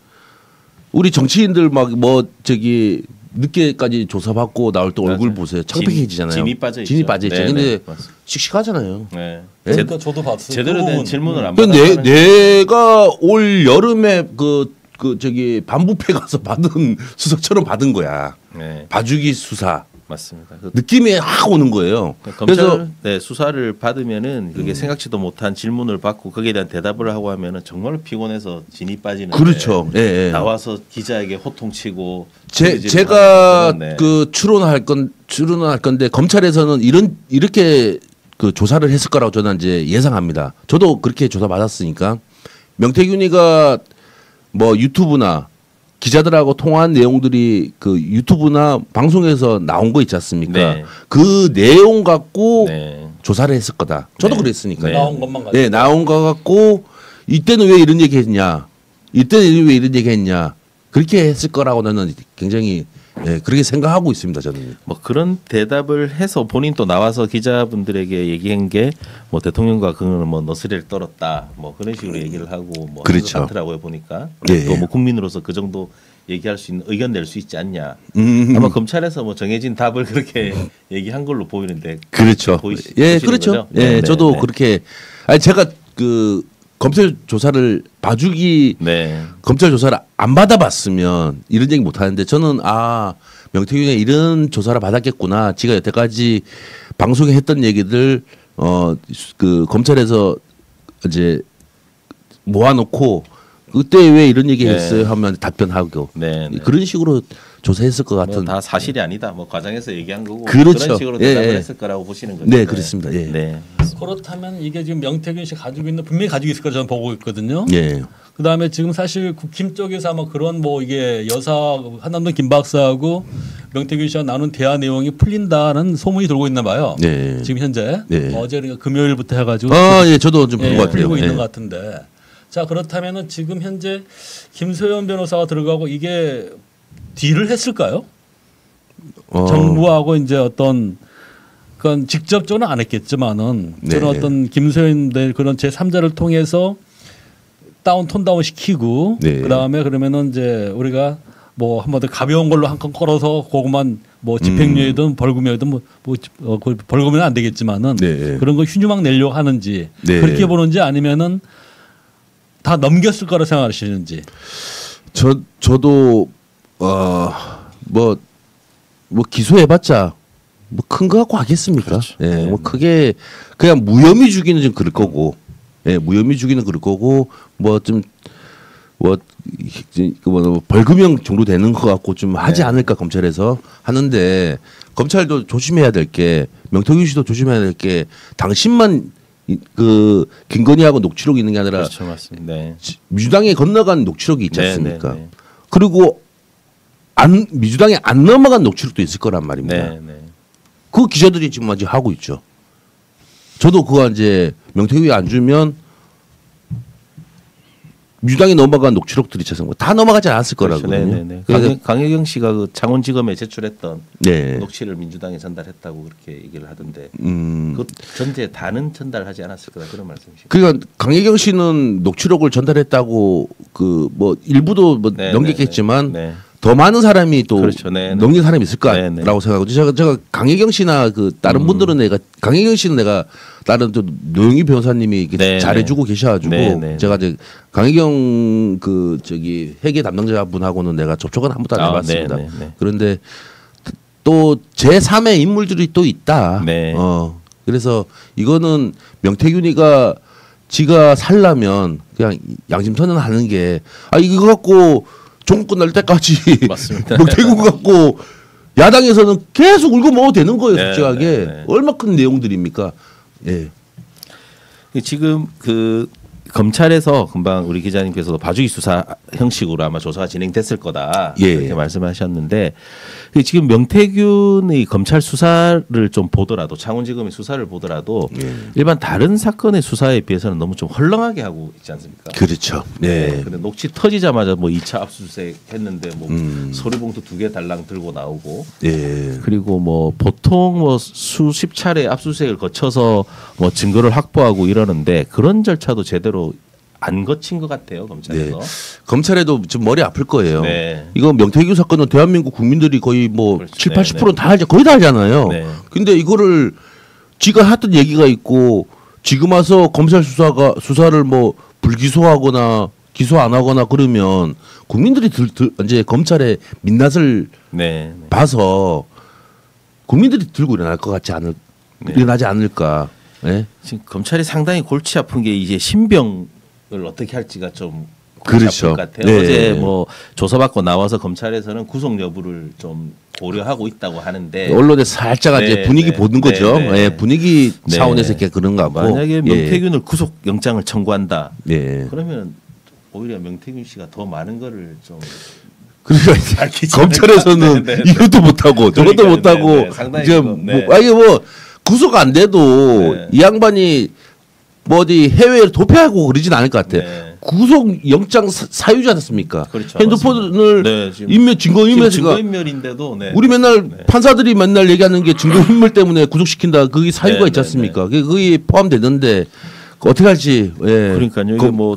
[SPEAKER 6] 우리 정치인들 막 뭐 저기 늦게까지 조사받고 나올 때 얼굴 보세요. 창피해지잖아요.
[SPEAKER 3] 진이 빠져 있죠.
[SPEAKER 6] 진이 빠져 있죠.
[SPEAKER 3] 네,
[SPEAKER 6] 근데
[SPEAKER 3] 네, 맞습니다.
[SPEAKER 6] 씩씩하잖아요.
[SPEAKER 3] 네.
[SPEAKER 6] 네?
[SPEAKER 1] 저도 봤어요.
[SPEAKER 3] 제대로 된 질문을 안
[SPEAKER 6] 근데
[SPEAKER 3] 받았다는
[SPEAKER 6] 내가 올 여름에 그 저기 반부패 가서 받은 수사처럼 받은 거야.
[SPEAKER 3] 네,
[SPEAKER 6] 봐주기 수사
[SPEAKER 3] 맞습니다.
[SPEAKER 6] 느낌이 확 오는 거예요.
[SPEAKER 3] 검찰
[SPEAKER 6] 그래서
[SPEAKER 3] 네, 수사를 받으면은 그게 생각지도 못한 질문을 받고 거기에 대한 대답을 하고 하면은 정말 피곤해서 진이 빠지는.
[SPEAKER 6] 그렇죠. 예, 예.
[SPEAKER 3] 나와서 기자에게 호통치고.
[SPEAKER 6] 제가
[SPEAKER 3] 네.
[SPEAKER 6] 그 추론할 건데 검찰에서는 이렇게 그 조사를 했을 거라고 저는 이제 예상합니다. 저도 그렇게 조사 받았으니까 명태균이가 뭐 유튜브나 기자들하고 통화한 내용들이 그 유튜브나 방송에서 나온 거 있지 않습니까?
[SPEAKER 3] 네.
[SPEAKER 6] 그 내용 갖고
[SPEAKER 3] 네.
[SPEAKER 6] 조사를 했을 거다. 저도
[SPEAKER 3] 네.
[SPEAKER 6] 그랬으니까요.
[SPEAKER 3] 네.
[SPEAKER 1] 나온 것만 가지고.
[SPEAKER 6] 네, 나온 거 갖고 이때는 왜 이런 얘기 했냐? 이때는 왜 이런 얘기 했냐? 그렇게 했을 거라고 나는 굉장히 그렇게 생각하고 있습니다. 저는.
[SPEAKER 3] 뭐 그런 대답을 해서 본인 또 나와서 기자분들에게 얘기한 게 뭐 대통령과 그는 뭐 너스레를 떨었다 뭐 그런 식으로 얘기를 하고 뭐
[SPEAKER 6] 그렇죠.
[SPEAKER 3] 하더라고요 보니까.
[SPEAKER 6] 예,
[SPEAKER 3] 또
[SPEAKER 6] 예.
[SPEAKER 3] 뭐 국민으로서 그 정도 얘기할 수 있는 의견 낼 수 있지 않냐.
[SPEAKER 6] 음.
[SPEAKER 3] 아마 검찰에서 뭐 정해진 답을 그렇게 얘기한 걸로 보이는데.
[SPEAKER 6] 그렇죠. 예,
[SPEAKER 3] 보시는
[SPEAKER 6] 그렇죠.
[SPEAKER 3] 거죠?
[SPEAKER 6] 예,
[SPEAKER 3] 네,
[SPEAKER 6] 저도
[SPEAKER 3] 네,
[SPEAKER 6] 그렇게 아니 제가 그 검찰 조사를 봐주기
[SPEAKER 3] 네.
[SPEAKER 6] 검찰 조사를 안 받아봤으면 이런 얘기 못 하는데 저는 명태균이 이런 조사를 받았겠구나. 지가 여태까지 방송에 했던 얘기들 그 검찰에서 이제 모아놓고 그때 왜 이런 얘기
[SPEAKER 3] 네.
[SPEAKER 6] 했어요 하면 답변하고
[SPEAKER 3] 네, 네.
[SPEAKER 6] 그런 식으로 조사했을 것 같은.
[SPEAKER 3] 다 사실이 아니다. 뭐 과장해서 얘기한 거고
[SPEAKER 6] 그렇죠.
[SPEAKER 3] 그런 식으로
[SPEAKER 6] 예,
[SPEAKER 3] 대답을
[SPEAKER 6] 예.
[SPEAKER 3] 했을 거라고 보시는 거죠.
[SPEAKER 6] 네, 그렇습니다. 예.
[SPEAKER 3] 네.
[SPEAKER 1] 그렇다면 이게 지금 명태균 씨 가지고 있는 분명히 가지고 있을 거라 저는 보고 있거든요.
[SPEAKER 6] 예.
[SPEAKER 1] 그다음에 지금 사실 국힘 쪽에서 아마 그런 뭐 이게 여사 한남동 김 박사하고 명태균 씨와 나눈 대화 내용이 풀린다는 소문이 돌고 있나 봐요.
[SPEAKER 6] 네.
[SPEAKER 1] 지금 현재
[SPEAKER 6] 네.
[SPEAKER 1] 어제 그러니까 금요일부터 해가지고
[SPEAKER 6] 예, 저도 좀 본 것 같아요.
[SPEAKER 1] 풀리고 있는
[SPEAKER 6] 예.
[SPEAKER 1] 것 같은데. 자 그렇다면은 지금 현재 김소연 변호사가 들어가고 이게 딜을 했을까요? 정부하고 이제 어떤 그건 직접적으로는 안 했겠지만은
[SPEAKER 6] 네.
[SPEAKER 1] 그런 어떤 김소연들 그런 제 3자를 통해서 톤 다운 시키고
[SPEAKER 6] 네.
[SPEAKER 1] 그다음에 그러면은 이제 우리가 뭐 한번 더 가벼운 걸로 한 건 걸어서 그것만 뭐 집행유예든 벌금이든 그 벌금은 안 되겠지만은
[SPEAKER 6] 네.
[SPEAKER 1] 그런 거 휴유막 내려고 하는지
[SPEAKER 6] 네.
[SPEAKER 1] 그렇게 보는지 아니면은 다 넘겼을 거라 생각하시는지.
[SPEAKER 6] 저도 뭐 기소해봤자 뭐 큰 거 갖고 하겠습니까?
[SPEAKER 3] 그렇죠.
[SPEAKER 6] 예,
[SPEAKER 3] 네.
[SPEAKER 6] 뭐 크게 그냥 무혐의 주기는 좀 그럴 거고, 예, 무혐의 주기는 그럴 거고 뭐 벌금형 정도 되는 거 갖고 좀 하지
[SPEAKER 3] 네.
[SPEAKER 6] 않을까 검찰에서 하는데 검찰도 조심해야 될 게 명태균 씨도 조심해야 될 게 당신만 그 김건희하고 녹취록이 있는 게 아니라
[SPEAKER 3] 그렇죠, 맞습니다. 네.
[SPEAKER 6] 민주당에 건너간 녹취록이 있지
[SPEAKER 3] 네,
[SPEAKER 6] 않습니까?
[SPEAKER 3] 네, 네.
[SPEAKER 6] 그리고 민주당에 안 넘어간 녹취록도 있을 거란 말입니다.
[SPEAKER 3] 네, 네.
[SPEAKER 6] 그 기자들이 지금 아직 하고 있죠. 저도 그거 이제 명태균이 안 주면 민주당에 넘어간 녹취록들이 다 넘어가지 않았을
[SPEAKER 3] 그렇죠.
[SPEAKER 6] 거라고요.
[SPEAKER 3] 네, 네, 네. 강혜경 씨가 그 창원지검에 제출했던
[SPEAKER 6] 네.
[SPEAKER 3] 녹취를 민주당에 전달했다고 그렇게 얘기를 하던데
[SPEAKER 6] 음.
[SPEAKER 3] 그 전제 다는 전달하지 않았을 거다 그런 말씀이시죠.
[SPEAKER 6] 그러니까 강혜경 씨는 녹취록을 전달했다고 그 뭐 일부도 뭐
[SPEAKER 3] 네,
[SPEAKER 6] 넘겼겠지만
[SPEAKER 3] 네, 네.
[SPEAKER 6] 더 많은 사람이 또
[SPEAKER 3] 그렇죠. 네, 네.
[SPEAKER 6] 넘긴 사람이 있을
[SPEAKER 3] 네, 네.
[SPEAKER 6] 거라고 생각하고 제가 강혜경 씨나 그 다른 분들은 내가 강혜경 씨는 내가 다른 또 노영희 변호사님이 이렇게
[SPEAKER 3] 네,
[SPEAKER 6] 잘해주고 계셔가지고
[SPEAKER 3] 네, 네.
[SPEAKER 6] 제가 이제 강혜경 그 저기 회계 담당자분하고는 내가 접촉은 한 번도 안 해봤습니다.
[SPEAKER 3] 네, 네, 네.
[SPEAKER 6] 그런데 또 제3의 인물들이 또 있다.
[SPEAKER 3] 네.
[SPEAKER 6] 그래서 이거는 명태균이가 지가 살려면 그냥 양심선언 하는 게 이거 갖고 종국 끝날 때까지
[SPEAKER 3] 맞습니다.
[SPEAKER 6] 명태균 갖고 야당에서는 계속 울고 먹어도 되는 거예요.
[SPEAKER 3] 네,
[SPEAKER 6] 솔직하게
[SPEAKER 3] 네, 네.
[SPEAKER 6] 얼마 큰 내용들입니까? 예.
[SPEAKER 3] 지금 그 검찰에서 금방 우리 기자님께서도 봐주기 수사 형식으로 아마 조사가 진행됐을 거다
[SPEAKER 6] 예.
[SPEAKER 3] 이렇게 말씀하셨는데 지금 명태균의 검찰 수사를 좀 보더라도 창원지검의 수사를 보더라도
[SPEAKER 6] 예.
[SPEAKER 3] 일반 다른 사건의 수사에 비해서는 너무 좀 헐렁하게 하고 있지 않습니까?
[SPEAKER 6] 그렇죠. 네.
[SPEAKER 3] 근데 녹취 터지자마자 뭐 2차 압수수색 했는데 뭐 서류봉투 2개 달랑 들고 나오고
[SPEAKER 6] 예.
[SPEAKER 3] 그리고 뭐 보통 뭐 수십 차례 압수수색을 거쳐서 뭐 증거를 확보하고 이러는데 그런 절차도 제대로 안 거친 것 같아요 검찰에서.
[SPEAKER 6] 네. 검찰에도 좀 머리 아플 거예요.
[SPEAKER 3] 네.
[SPEAKER 6] 이거 명태균 사건은 대한민국 국민들이 거의 뭐
[SPEAKER 3] 그렇죠.
[SPEAKER 6] 7,
[SPEAKER 3] 네,
[SPEAKER 6] 80%는 다 알죠. 거의 다 알잖아요.
[SPEAKER 3] 네.
[SPEAKER 6] 근데 이거를 지가 했던 얘기가 있고 지금 와서 검찰 수사를 뭐 불기소하거나 기소 안 하거나 그러면 국민들이 이제 검찰의 민낯을
[SPEAKER 3] 네.
[SPEAKER 6] 봐서 국민들이 들고 일어날 것 같지 일어나지 않을까. 네?
[SPEAKER 3] 지금 검찰이 상당히 골치 아픈 게 이제 신병을 어떻게 할지가 좀 골치
[SPEAKER 6] 그렇죠.
[SPEAKER 3] 아플 것 같아요.
[SPEAKER 6] 네.
[SPEAKER 3] 어제 뭐 조사받고 나와서 검찰에서는 구속 여부를 좀 고려하고 있다고 하는데
[SPEAKER 6] 언론에 살짝 이제
[SPEAKER 3] 네,
[SPEAKER 6] 분위기
[SPEAKER 3] 네,
[SPEAKER 6] 보는 거죠.
[SPEAKER 3] 네, 네.
[SPEAKER 6] 예, 분위기
[SPEAKER 3] 네.
[SPEAKER 6] 차원에서 이렇게 그런 거 같고.
[SPEAKER 3] 만약에 명태균을 구속 영장을 청구한다.
[SPEAKER 6] 예.
[SPEAKER 3] 그러면 오히려 명태균 씨가 더 많은 거를 좀
[SPEAKER 6] 그러니까
[SPEAKER 3] 밝히지
[SPEAKER 6] 검찰에서는
[SPEAKER 3] 않을까? 네, 네.
[SPEAKER 6] 이것도 못하고 저것도
[SPEAKER 3] 그러니까요.
[SPEAKER 6] 못하고
[SPEAKER 3] 네, 네. 상당히
[SPEAKER 6] 이제
[SPEAKER 3] 좀, 네.
[SPEAKER 6] 뭐, 아니 뭐 구속 안 돼도
[SPEAKER 3] 네.
[SPEAKER 6] 이 양반이 뭐 어디 해외에 도피하고 그러진 않을 것 같아요.
[SPEAKER 3] 네.
[SPEAKER 6] 구속 영장 사유지 않았습니까?
[SPEAKER 3] 그렇죠.
[SPEAKER 6] 핸드폰을
[SPEAKER 3] 네, 지금
[SPEAKER 6] 인멸 증거인멸
[SPEAKER 3] 증거인멸인데도 네.
[SPEAKER 6] 우리 맨날
[SPEAKER 3] 네.
[SPEAKER 6] 판사들이 맨날 얘기하는 게 증거인멸 때문에 구속시킨다. 그게 사유가
[SPEAKER 3] 네,
[SPEAKER 6] 있지
[SPEAKER 3] 네,
[SPEAKER 6] 않습니까? 그게 거기에 포함되는데 어떻게 할지. 예.
[SPEAKER 3] 그러니까요. 이게 뭐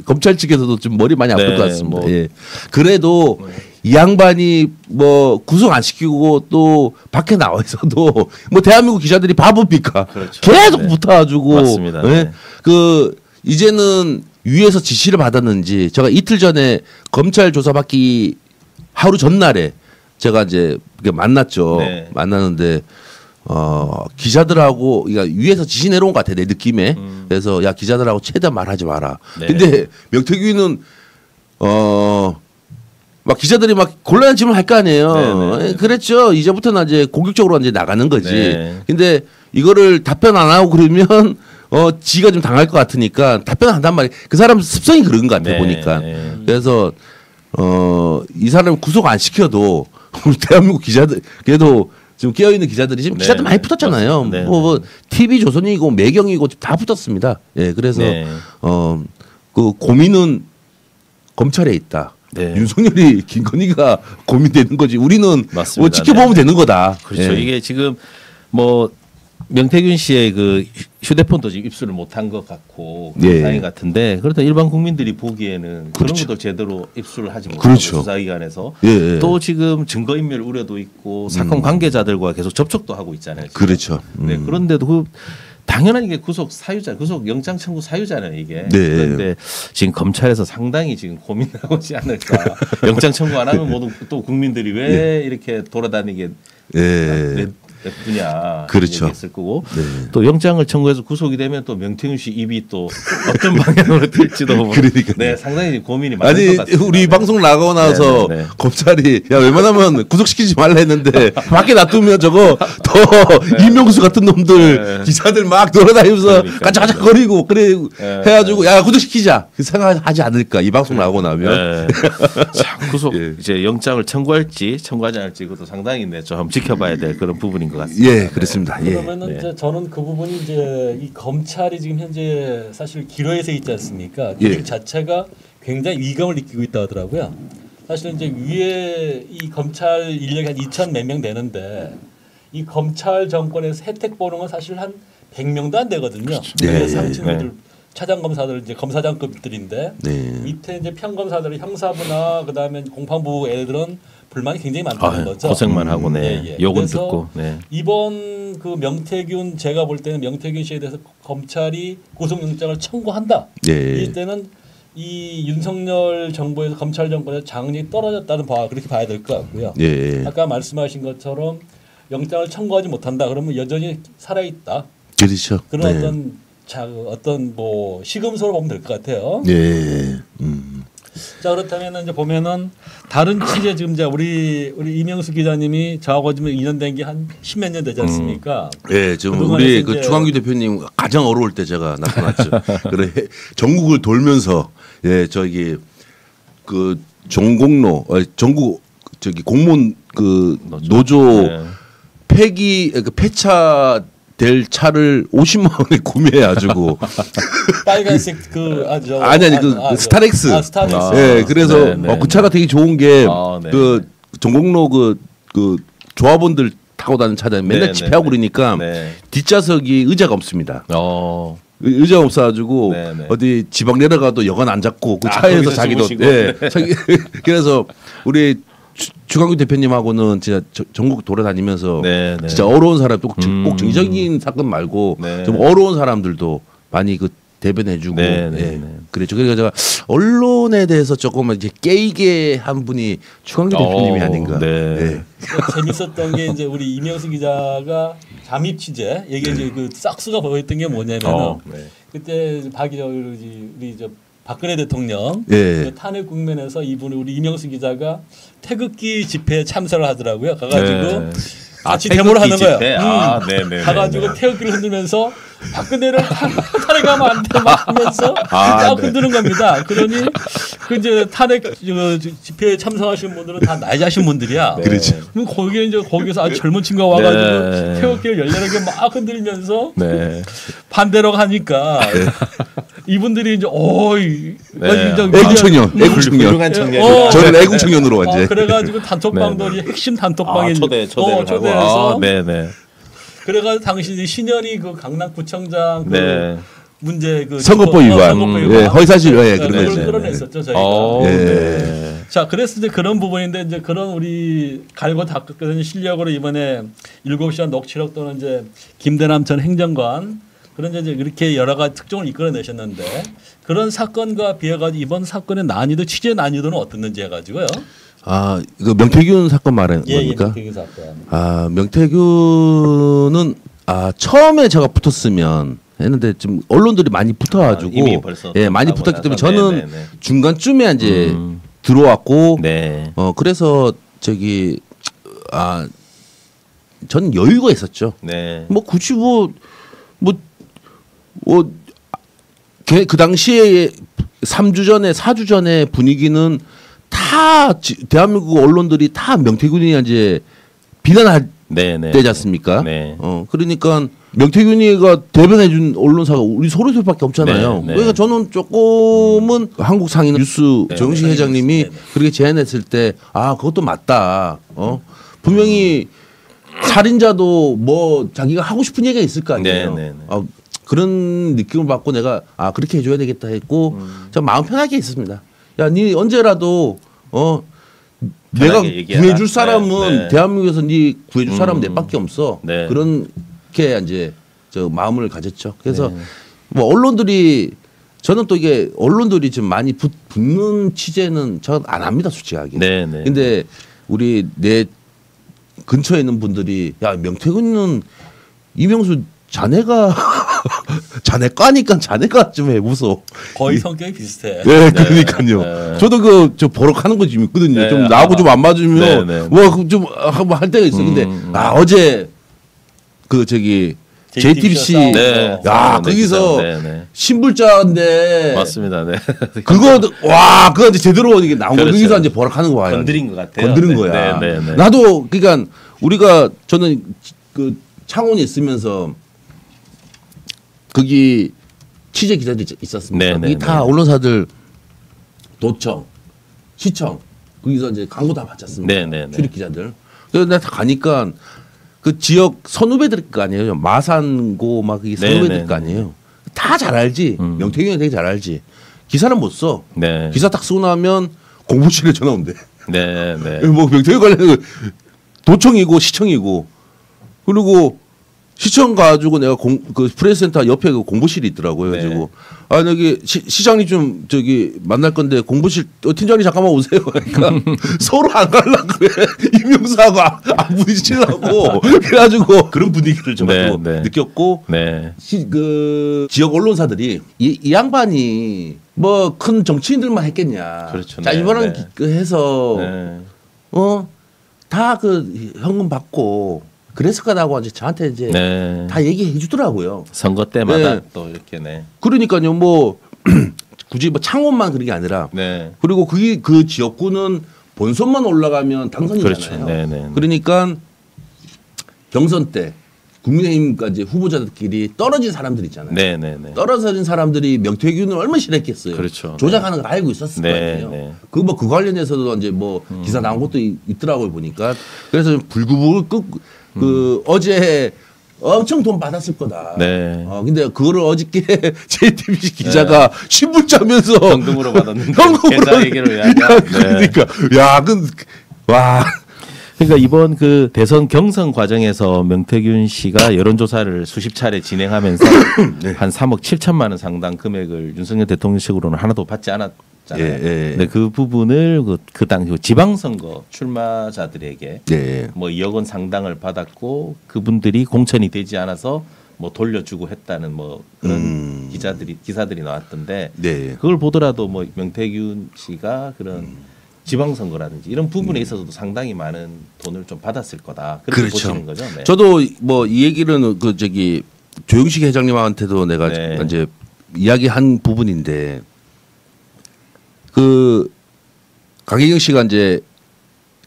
[SPEAKER 6] 검찰 측에서도 좀 머리 많이 아플
[SPEAKER 3] 네,
[SPEAKER 6] 것 같습니다.
[SPEAKER 3] 뭐
[SPEAKER 6] 예. 그래도 이 양반이 뭐 구속 안 시키고 또 밖에 나와 있어도 뭐 대한민국 기자들이 바보입니까?
[SPEAKER 3] 그렇죠.
[SPEAKER 6] 계속
[SPEAKER 3] 네.
[SPEAKER 6] 붙어가지고
[SPEAKER 3] 맞습니다.
[SPEAKER 6] 예?
[SPEAKER 3] 네.
[SPEAKER 6] 그 이제는 위에서 지시를 받았는지 제가 이틀 전에 검찰 조사받기 하루 전날에 제가 이제 만났죠.
[SPEAKER 3] 네.
[SPEAKER 6] 만나는데 기자들하고 그러니까 위에서 지시 내려온 것 같아 내 느낌에. 그래서 야 기자들하고 최대한 말하지 마라.
[SPEAKER 3] 네.
[SPEAKER 6] 근데 명태균은 막 기자들이 막 곤란한 질문 할 거 아니에요.
[SPEAKER 3] 네, 네, 네.
[SPEAKER 6] 그랬죠. 이제부터는 이제 공격적으로 이제 나가는 거지.
[SPEAKER 3] 네.
[SPEAKER 6] 근데 이거를 답변 안 하고 그러면 지가 좀 당할 것 같으니까 답변 안 한단 말이에요. 그 사람 습성이 그런 것 같아
[SPEAKER 3] 네,
[SPEAKER 6] 보니까.
[SPEAKER 3] 네.
[SPEAKER 6] 그래서 이 사람 구속 안 시켜도 우리 대한민국 기자들 그래도 지금 깨어 있는 기자들이 지금
[SPEAKER 3] 네,
[SPEAKER 6] 기자들 많이
[SPEAKER 3] 네.
[SPEAKER 6] 붙었잖아요.
[SPEAKER 3] 맞습니다. 네,
[SPEAKER 6] 뭐 TV 조선이고 매경이고 다 붙었습니다. 예, 그래서
[SPEAKER 3] 네.
[SPEAKER 6] 그 고민은 검찰에 있다.
[SPEAKER 3] 네.
[SPEAKER 6] 윤석열이 김건희가 고민되는 거지. 우리는
[SPEAKER 3] 맞습니다.
[SPEAKER 6] 뭐 지켜보면
[SPEAKER 3] 네.
[SPEAKER 6] 되는 거다.
[SPEAKER 3] 그렇죠.
[SPEAKER 6] 예.
[SPEAKER 3] 이게 지금 뭐 명태균 씨의 그 휴대폰도 지금 입수를 못한 것 같고 그런
[SPEAKER 6] 예.
[SPEAKER 3] 상황 같은데 그렇다 일반 국민들이 보기에는 그런
[SPEAKER 6] 그렇죠.
[SPEAKER 3] 것도 제대로 입수를 하지 못하고
[SPEAKER 6] 그렇죠.
[SPEAKER 3] 수사기관에서
[SPEAKER 6] 예, 예.
[SPEAKER 3] 또 지금 증거인멸 우려도 있고 사건 관계자들과 계속 접촉도 하고 있잖아요. 지금.
[SPEAKER 6] 그렇죠.
[SPEAKER 3] 네, 그런데도 그 당연한 이게 구속 사유자, 구속 영장 청구 사유잖아요 이게.
[SPEAKER 6] 네.
[SPEAKER 3] 그런데 지금 검찰에서 상당히 지금 고민하고 있지 않을까. 영장 청구 안 하면 모두 또 국민들이 왜 이렇게 돌아다니게
[SPEAKER 6] 예.
[SPEAKER 3] 냅두냐.
[SPEAKER 6] 그렇죠.
[SPEAKER 3] 얘기했을 거고
[SPEAKER 6] 네.
[SPEAKER 3] 또 영장을 청구해서 구속이 되면 또 명태균 씨 입이 또 어떤 방향으로 튈지도
[SPEAKER 6] 그러니까요.
[SPEAKER 3] 네, 상당히 고민이 많을
[SPEAKER 6] 아니
[SPEAKER 3] 것 같습니다.
[SPEAKER 6] 우리 방송 나가고 나서
[SPEAKER 3] 네, 네, 네.
[SPEAKER 6] 검찰이 야 웬만하면 구속시키지 말라 했는데 밖에 놔두면 저거 더 이명수 같은 놈들
[SPEAKER 3] 네.
[SPEAKER 6] 기자들 막 돌아다니면서
[SPEAKER 3] 그러니까요.
[SPEAKER 6] 까짝까짝거리고 그래
[SPEAKER 3] 네.
[SPEAKER 6] 해가지고 야 구속시키자 그 생각하지 않을까 이 방송 나가고 나면
[SPEAKER 3] 네. 자, 구속
[SPEAKER 6] 예.
[SPEAKER 3] 이제 영장을 청구할지 청구하지 않을지 그것도 상당히 네, 좀 한번 지켜봐야 될 그런 부분인 것 같습니다.
[SPEAKER 6] 예 그렇습니다. 예.
[SPEAKER 1] 그러면은
[SPEAKER 3] 네.
[SPEAKER 1] 이제 저는 그 부분이 이제 이 검찰이 지금 현재 사실 기로에 서 있지 않습니까?
[SPEAKER 6] 예.
[SPEAKER 1] 조직 자체가 굉장히 위감을 느끼고 있다 하더라고요. 사실 이제 위에 이 검찰 인력이 한 2천 몇 명 되는데 이 검찰 정권에서 혜택 보는 건 사실 한 100명도 안 되거든요.
[SPEAKER 6] 네.
[SPEAKER 1] 상층들
[SPEAKER 3] 네.
[SPEAKER 1] 차장 검사들 이제 검사장급들인데
[SPEAKER 6] 네.
[SPEAKER 1] 밑에 이제 평검사들 형사부나 그다음에 공판부 애들은 불만이 굉장히 많다는
[SPEAKER 3] 아,
[SPEAKER 1] 거죠.
[SPEAKER 3] 고생만 하고 네.
[SPEAKER 1] 예, 예.
[SPEAKER 3] 욕은
[SPEAKER 1] 그래서
[SPEAKER 3] 듣고 네.
[SPEAKER 1] 이번 그 명태균 제가 볼 때는 명태균 씨에 대해서 검찰이 구속영장을 청구한다.
[SPEAKER 6] 예.
[SPEAKER 1] 이때는 이 윤석열 정부에서 검찰 정권에서 장악력이 떨어졌다는 그렇게 봐야 될 것 같고요.
[SPEAKER 6] 예.
[SPEAKER 1] 아까 말씀하신 것처럼 영장을 청구하지 못한다. 그러면 여전히 살아 있다.
[SPEAKER 6] 그렇죠.
[SPEAKER 1] 그런
[SPEAKER 6] 네.
[SPEAKER 1] 어떤 뭐 시금소로 보면 될 것 같아요.
[SPEAKER 6] 예.
[SPEAKER 1] 자 그렇다면 이제 보면은 다른 취재 지금 이제 우리 이명수 기자님이 저하고 지금 2년 된 게 한 10몇 년 되지 않습니까?
[SPEAKER 6] 예, 지금
[SPEAKER 1] 그동안에서
[SPEAKER 6] 우리
[SPEAKER 1] 이제
[SPEAKER 6] 그 주광규 대표님 가장 어려울 때 제가 나타났죠. 그래 전국을 돌면서 예 저기 그 전공로 전국 저기 공무원 그 노조
[SPEAKER 3] 네.
[SPEAKER 6] 폐기 그 폐차 될 차를 50만 원에 구매해가지고
[SPEAKER 1] 빨간색
[SPEAKER 6] 아니 그 스타렉스.
[SPEAKER 1] 스타렉스.
[SPEAKER 6] 예, 그래서
[SPEAKER 3] 네, 네,
[SPEAKER 6] 그 차가 되게 좋은 게
[SPEAKER 3] 네.
[SPEAKER 6] 그 전공로 그 조합원들 타고 다니는 차들 맨날
[SPEAKER 3] 네,
[SPEAKER 6] 집회하고
[SPEAKER 3] 네,
[SPEAKER 6] 그러니까
[SPEAKER 3] 네.
[SPEAKER 6] 뒷좌석이 의자가 없습니다. 의자 없어가지고
[SPEAKER 3] 네네.
[SPEAKER 6] 어디 지방 내려가도 여관 안 잡고 그
[SPEAKER 3] 아,
[SPEAKER 6] 차에서
[SPEAKER 3] 거기서
[SPEAKER 6] 자기도
[SPEAKER 3] 주무시고.
[SPEAKER 6] 그래서 우리 주광규 대표님하고는 진짜 전국 돌아다니면서
[SPEAKER 3] 네, 네.
[SPEAKER 6] 진짜 어려운 사람 꼭 정적인 사건 말고
[SPEAKER 3] 네.
[SPEAKER 6] 좀 어려운 사람들도 많이 그 대변해주고
[SPEAKER 3] 네, 네,
[SPEAKER 6] 예.
[SPEAKER 3] 네.
[SPEAKER 6] 그랬죠. 그러니까 제가 언론에 대해서 조금 이제 깨이게 한 분이 주광규 대표님이 아닌가.
[SPEAKER 3] 네.
[SPEAKER 6] 예.
[SPEAKER 1] 재밌었던 게 이제 우리 이명수 기자가 잠입 취재 이게 이제 그 싹수가 보였던 게 뭐냐면은
[SPEAKER 3] 네.
[SPEAKER 1] 그때 우리 저 박근혜 대통령
[SPEAKER 6] 예.
[SPEAKER 1] 그 탄핵 국면에서 이분이 우리 이명수 기자가 태극기 집회에 참석을 하더라고요. 가가지고
[SPEAKER 3] 네.
[SPEAKER 1] 같이
[SPEAKER 3] 태극기
[SPEAKER 1] 데모를 하는 거예요.
[SPEAKER 3] 집회? 아, 네네.
[SPEAKER 1] 가가지고 태극기를 흔들면서 박근혜를 탄핵하면 안 돼 막 하면서
[SPEAKER 3] 아,
[SPEAKER 1] 딱
[SPEAKER 3] 네.
[SPEAKER 1] 흔드는 겁니다. 그러니 그 이제 탄핵 집회에 참석하신 분들은 다 나이 자신 분들이야.
[SPEAKER 6] 그렇죠.
[SPEAKER 1] 그럼 거기에 이제 거기서 아주 젊은 친구가 와가지고
[SPEAKER 3] 네.
[SPEAKER 1] 태극기를 열렬하게 막 흔들면서
[SPEAKER 3] 네.
[SPEAKER 1] 반대로 하니까 이분들이 이제 어이
[SPEAKER 3] 네.
[SPEAKER 6] 애국청년, 애국청년.
[SPEAKER 3] 훌륭한 청년.
[SPEAKER 1] 어.
[SPEAKER 6] 저는 애국청년으로 완전.
[SPEAKER 1] 그래가지고 단톡방도
[SPEAKER 3] 네,
[SPEAKER 1] 핵심 단톡방에
[SPEAKER 3] 초대를
[SPEAKER 1] 초대해서
[SPEAKER 3] 하고. 아, 네네.
[SPEAKER 1] 그래가지고 당시 신현이 그 강남구청장 그
[SPEAKER 3] 네.
[SPEAKER 1] 문제 그
[SPEAKER 6] 선거법 위반,
[SPEAKER 1] 선거법 위반.
[SPEAKER 6] 예, 허위사실, 예, 그런
[SPEAKER 1] 그걸
[SPEAKER 6] 거죠.
[SPEAKER 1] 끌어냈었죠 저희가.
[SPEAKER 3] 어,
[SPEAKER 6] 예.
[SPEAKER 3] 네.
[SPEAKER 1] 자, 그래서 이제 그런 부분인데 이제 그런 우리 갈고 닦은 실력으로 이번에 7시간 녹취록 또는 이제 김대남 전 행정관 그런 이제 이렇게 여러 가지 특종을 이끌어내셨는데 그런 사건과 비해가지고 이번 사건의 난이도 취재 난이도는 어떻는지 해가지고요.
[SPEAKER 6] 아, 이거 명태균 사건 말하는 겁니까?
[SPEAKER 1] 예, 사건.
[SPEAKER 6] 아, 명태균은 처음에 제가 붙었으면 했는데 좀 언론들이 많이 붙어가지고
[SPEAKER 3] 이미 벌써
[SPEAKER 6] 예, 많이
[SPEAKER 3] 하고
[SPEAKER 6] 붙었기 때문에
[SPEAKER 3] 나서.
[SPEAKER 6] 저는
[SPEAKER 3] 네네네.
[SPEAKER 6] 중간쯤에 이제 들어왔고
[SPEAKER 3] 네.
[SPEAKER 6] 그래서 저기 저는 여유가 있었죠.
[SPEAKER 3] 네.
[SPEAKER 6] 뭐 굳이 그 당시에 3주 전에 4주 전에 분위기는 다 대한민국 언론들이 다 명태균이 이제 비난할
[SPEAKER 3] 네네.
[SPEAKER 6] 때지 않습니까?
[SPEAKER 3] 네.
[SPEAKER 6] 그러니까 명태균이가 대변해준 언론사가 우리 소리소리밖에 없잖아요.
[SPEAKER 3] 네, 네.
[SPEAKER 6] 그러니까 저는 조금은 한국 상인 뉴스
[SPEAKER 3] 네,
[SPEAKER 6] 정식
[SPEAKER 3] 네,
[SPEAKER 6] 회장님이
[SPEAKER 1] 네, 네.
[SPEAKER 6] 그렇게 제안했을 때 그것도 맞다. 분명히 살인자도 뭐 자기가 하고 싶은 얘기가 있을 거 아니에요.
[SPEAKER 3] 네, 네, 네.
[SPEAKER 6] 그런 느낌을 받고 내가 그렇게 해줘야 되겠다 했고 저 마음 편하게 했습니다. 야, 니 언제라도 내가
[SPEAKER 3] 편하게 얘기해라.
[SPEAKER 6] 구해줄 사람은
[SPEAKER 3] 네, 네.
[SPEAKER 6] 대한민국에서 니 구해줄 사람은 내밖에 없어.
[SPEAKER 3] 네.
[SPEAKER 6] 그렇게 이제 저 마음을 가졌죠. 그래서
[SPEAKER 3] 네.
[SPEAKER 6] 뭐 언론들이 저는 또 이게 언론들이 좀 많이 붙는 취재는 저 안 합니다, 솔직하게.
[SPEAKER 3] 네, 네.
[SPEAKER 6] 근데 우리 내 근처에 있는 분들이 야, 명태균은 이명수 자네가 자네과니까 자네가 좀 해 무서워.
[SPEAKER 1] 거의 성격이 비슷해.
[SPEAKER 6] 네, 그러니까요.
[SPEAKER 3] 네.
[SPEAKER 6] 저도 저 버럭하는 거 좀 있거든요.
[SPEAKER 3] 네,
[SPEAKER 6] 좀 나하고 좀 안 맞으면
[SPEAKER 3] 네, 네.
[SPEAKER 6] 좀 할 때가 있어. 근데 어제 그 저기 JTBC
[SPEAKER 3] 네.
[SPEAKER 6] 야,
[SPEAKER 3] 네,
[SPEAKER 6] 거기서
[SPEAKER 3] 네, 네.
[SPEAKER 6] 신불자인데
[SPEAKER 3] 맞습니다. 네.
[SPEAKER 6] 그거 이제 제대로 이게 나온 거
[SPEAKER 3] 그렇죠.
[SPEAKER 6] 거기서 이제 버럭하는 거 봐요.
[SPEAKER 3] 건드린 것 같아요.
[SPEAKER 6] 건드린
[SPEAKER 3] 네,
[SPEAKER 6] 거야.
[SPEAKER 3] 네, 네, 네.
[SPEAKER 6] 나도 그러니까 저는 그 창원에 있으면서 거기 취재 기자들이 있었습니다.
[SPEAKER 3] 네,
[SPEAKER 6] 거기
[SPEAKER 3] 네,
[SPEAKER 6] 다
[SPEAKER 3] 네.
[SPEAKER 6] 언론사들 도청, 시청 거기서 이제 광고 다 받았습니다.
[SPEAKER 3] 네, 네, 네.
[SPEAKER 6] 출입 기자들. 그래서 내가 다 가니까 그 지역 선후배들 거 아니에요. 마산고 막 그게
[SPEAKER 3] 네,
[SPEAKER 6] 선후배들
[SPEAKER 3] 네,
[SPEAKER 6] 거 아니에요. 다 잘 알지. 명태균이 되게 잘 알지. 기사는 못 써.
[SPEAKER 3] 네.
[SPEAKER 6] 기사 딱 쓰고 나면 공보실에 전화 온대.
[SPEAKER 3] 네, 네.
[SPEAKER 6] 뭐 명태균 관련해서 도청이고 시청이고 그리고 시청 가지고 내가 그 프레스센터 옆에 그 공보실이 있더라고요.
[SPEAKER 3] 네.
[SPEAKER 6] 그래가지고 여기 시장님 좀 저기 만날 건데 공보실 팀장님 잠깐만 오세요. 그러니까 서로 안 갈라 그래. 이명수하고 안 부딪히려고 그래가지고 그런 분위기를 좀
[SPEAKER 3] 네,
[SPEAKER 6] 가지고
[SPEAKER 3] 네.
[SPEAKER 6] 느꼈고
[SPEAKER 3] 네.
[SPEAKER 6] 그 지역 언론사들이 이 양반이 뭐 큰 정치인들만 했겠냐.
[SPEAKER 3] 그렇죠.
[SPEAKER 6] 자
[SPEAKER 3] 네,
[SPEAKER 6] 이번은
[SPEAKER 3] 네.
[SPEAKER 6] 해서
[SPEAKER 3] 네.
[SPEAKER 6] 다 그 현금 받고 그랬을 거라고 이제 저한테 이제
[SPEAKER 3] 네.
[SPEAKER 6] 다 얘기해 주더라고요.
[SPEAKER 3] 선거 때마다
[SPEAKER 6] 네.
[SPEAKER 3] 또 이렇게 네.
[SPEAKER 6] 그러니까요, 뭐 굳이 뭐 창원만 그런 게 아니라
[SPEAKER 3] 네.
[SPEAKER 6] 그리고 그 지역구는 본선만 올라가면 당선이잖아요.
[SPEAKER 3] 그렇죠. 네, 네, 네.
[SPEAKER 6] 그러니까 경선 때 국민의힘까지 후보자들끼리 떨어진 사람들 있잖아요.
[SPEAKER 3] 네, 네, 네.
[SPEAKER 6] 떨어진 사람들이 명태균을 얼마나 싫어했겠어요.
[SPEAKER 3] 그렇죠.
[SPEAKER 6] 조작하는 걸 알고 있었을
[SPEAKER 3] 네,
[SPEAKER 6] 거 아니에요.
[SPEAKER 3] 네.
[SPEAKER 6] 그 관련해서도 이제 뭐 기사 나온 것도 있더라고요 보니까. 그래서 불구불 어제 엄청 돈 받았을 거다.
[SPEAKER 3] 네.
[SPEAKER 6] 근데 그거를 어저께 JTBC 기자가 신분짜면서
[SPEAKER 3] 현금으로 받았는데
[SPEAKER 6] 현금으로
[SPEAKER 3] 계좌 얘기를 왜 하냐.
[SPEAKER 6] 그러니까 와.
[SPEAKER 3] 그러니까 이번 그 대선 경선 과정에서 명태균 씨가 여론조사를 수십 차례 진행하면서 한 3억 7천만 원 상당 금액을 윤석열 대통령 측으로는 하나도 받지 않았잖아요. 근데 그 부분을 그 당시 지방선거 출마자들에게 뭐 2억 원 상당을 받았고 그분들이 공천이 되지 않아서 뭐 돌려주고 했다는 뭐 그런 기사들이 나왔던데 그걸 보더라도 뭐 명태균 씨가 그런 지방선거라든지 이런 부분에 있어서도 상당히 많은 돈을 좀 받았을 거다. 그렇게 보시는 거죠. 네.
[SPEAKER 6] 저도 뭐 이 얘기는 그 저기 조영식 회장님한테도 내가 이제 이야기한 부분인데 그 강혜경 씨가 이제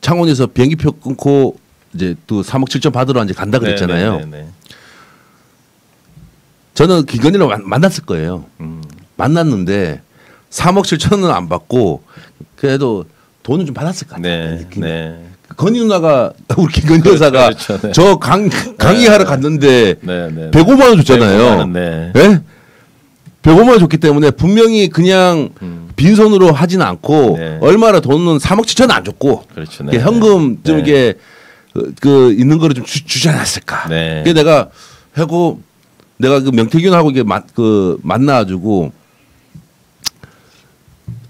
[SPEAKER 6] 창원에서 비행기표 끊고 이제 또 3억 7천 받으러 이제 간다 그랬잖아요. 저는 김건희를 만났을 거예요. 만났는데 3억 7천은 안 받고 그래도 돈은 좀 받았을 것 같아요. 건희 누나가 우리 김건희 여사가 저 강의하러 갔는데 105만 원 줬잖아요. 105만 원 줬기 때문에 분명히 그냥 빈손으로 하지는 않고 얼마나 돈은 3억 7천은 안 줬고 현금 좀 이게 그 있는 거를 좀 주지 않았을까. 그래서 내가 하고 내가 그 명태균하고 이게 만나가지고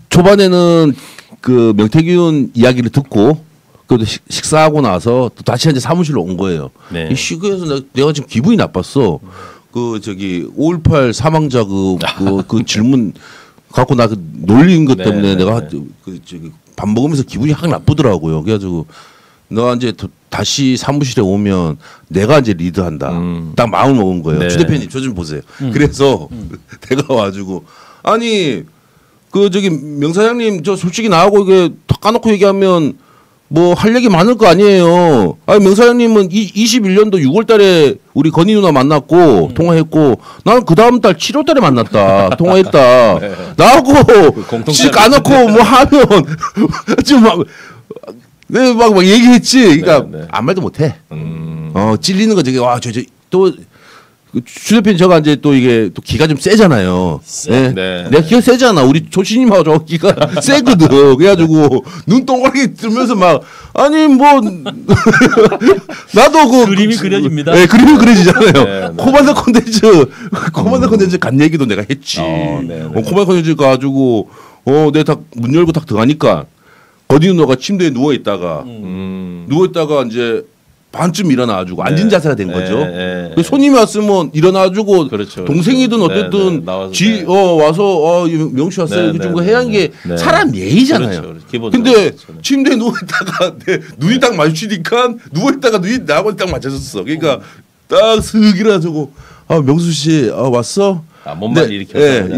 [SPEAKER 6] 초반에는 그 명태균 이야기를 듣고 그래도 식사하고 나서 또 다시 이제 사무실로 온 거예요. 이 시국에서 내가 지금 기분이 나빴어. 그 저기 5.18 사망자 그 질문 갖고 나 그 놀린 것 때문에 내가 그 저기 밥 먹으면서 기분이 확 나쁘더라고요. 그래가지고 너가 이제 다시 사무실에 오면 내가 이제 리드한다. 딱 마음을 먹은 거예요. 주 대표님 저 좀 보세요. 그래서 내가 와가지고 아니 그 저기 명 사장님 저 솔직히 나하고 이게 다 까놓고 얘기하면 뭐 할 얘기 많을 거 아니에요. 아니 명 사장님은 21년도 6월달에 우리 건희 누나 만났고 통화했고 나는 그 다음 달 7월달에 만났다 통화했다. 나하고 지 까놓고 뭐 하면 지금 막 얘기했지. 그러니까 아무 말도 못해. 찔리는 거 저기 와 저 또 주 대표님 저가 이제 또 이게 또 기가 좀 세잖아요. 내가 기가 세잖아. 우리 조신님하고 저 기가 세거든. 그래가지고 눈 동그랗게 뜨면서 막 아니 뭐 나도 그
[SPEAKER 1] 그림이 그려집니다.
[SPEAKER 6] 그림이 그려지잖아요. 코반사 콘텐츠 간 얘기도 내가 했지. 코반사 콘텐츠 가지고 내가 딱 문 열고 딱 들어가니까 거디 누나가 침대에 누워 있다가 이제 반쯤 일어나가지고 앉은 자세가 된 거죠. 손님이 왔으면 일어나가지고 동생이든 어쨌든 와서 명시 왔어요. 그 정도 해야 하는 게 사람 예의잖아요. 근데 침대에 누워있다가 눈이 딱 마주치니까 누워있다가 눈이 나하고 딱 맞춰졌어. 그러니까 딱 슥 일어나가지고 명수 씨 왔어?
[SPEAKER 3] 몸만 일으켜서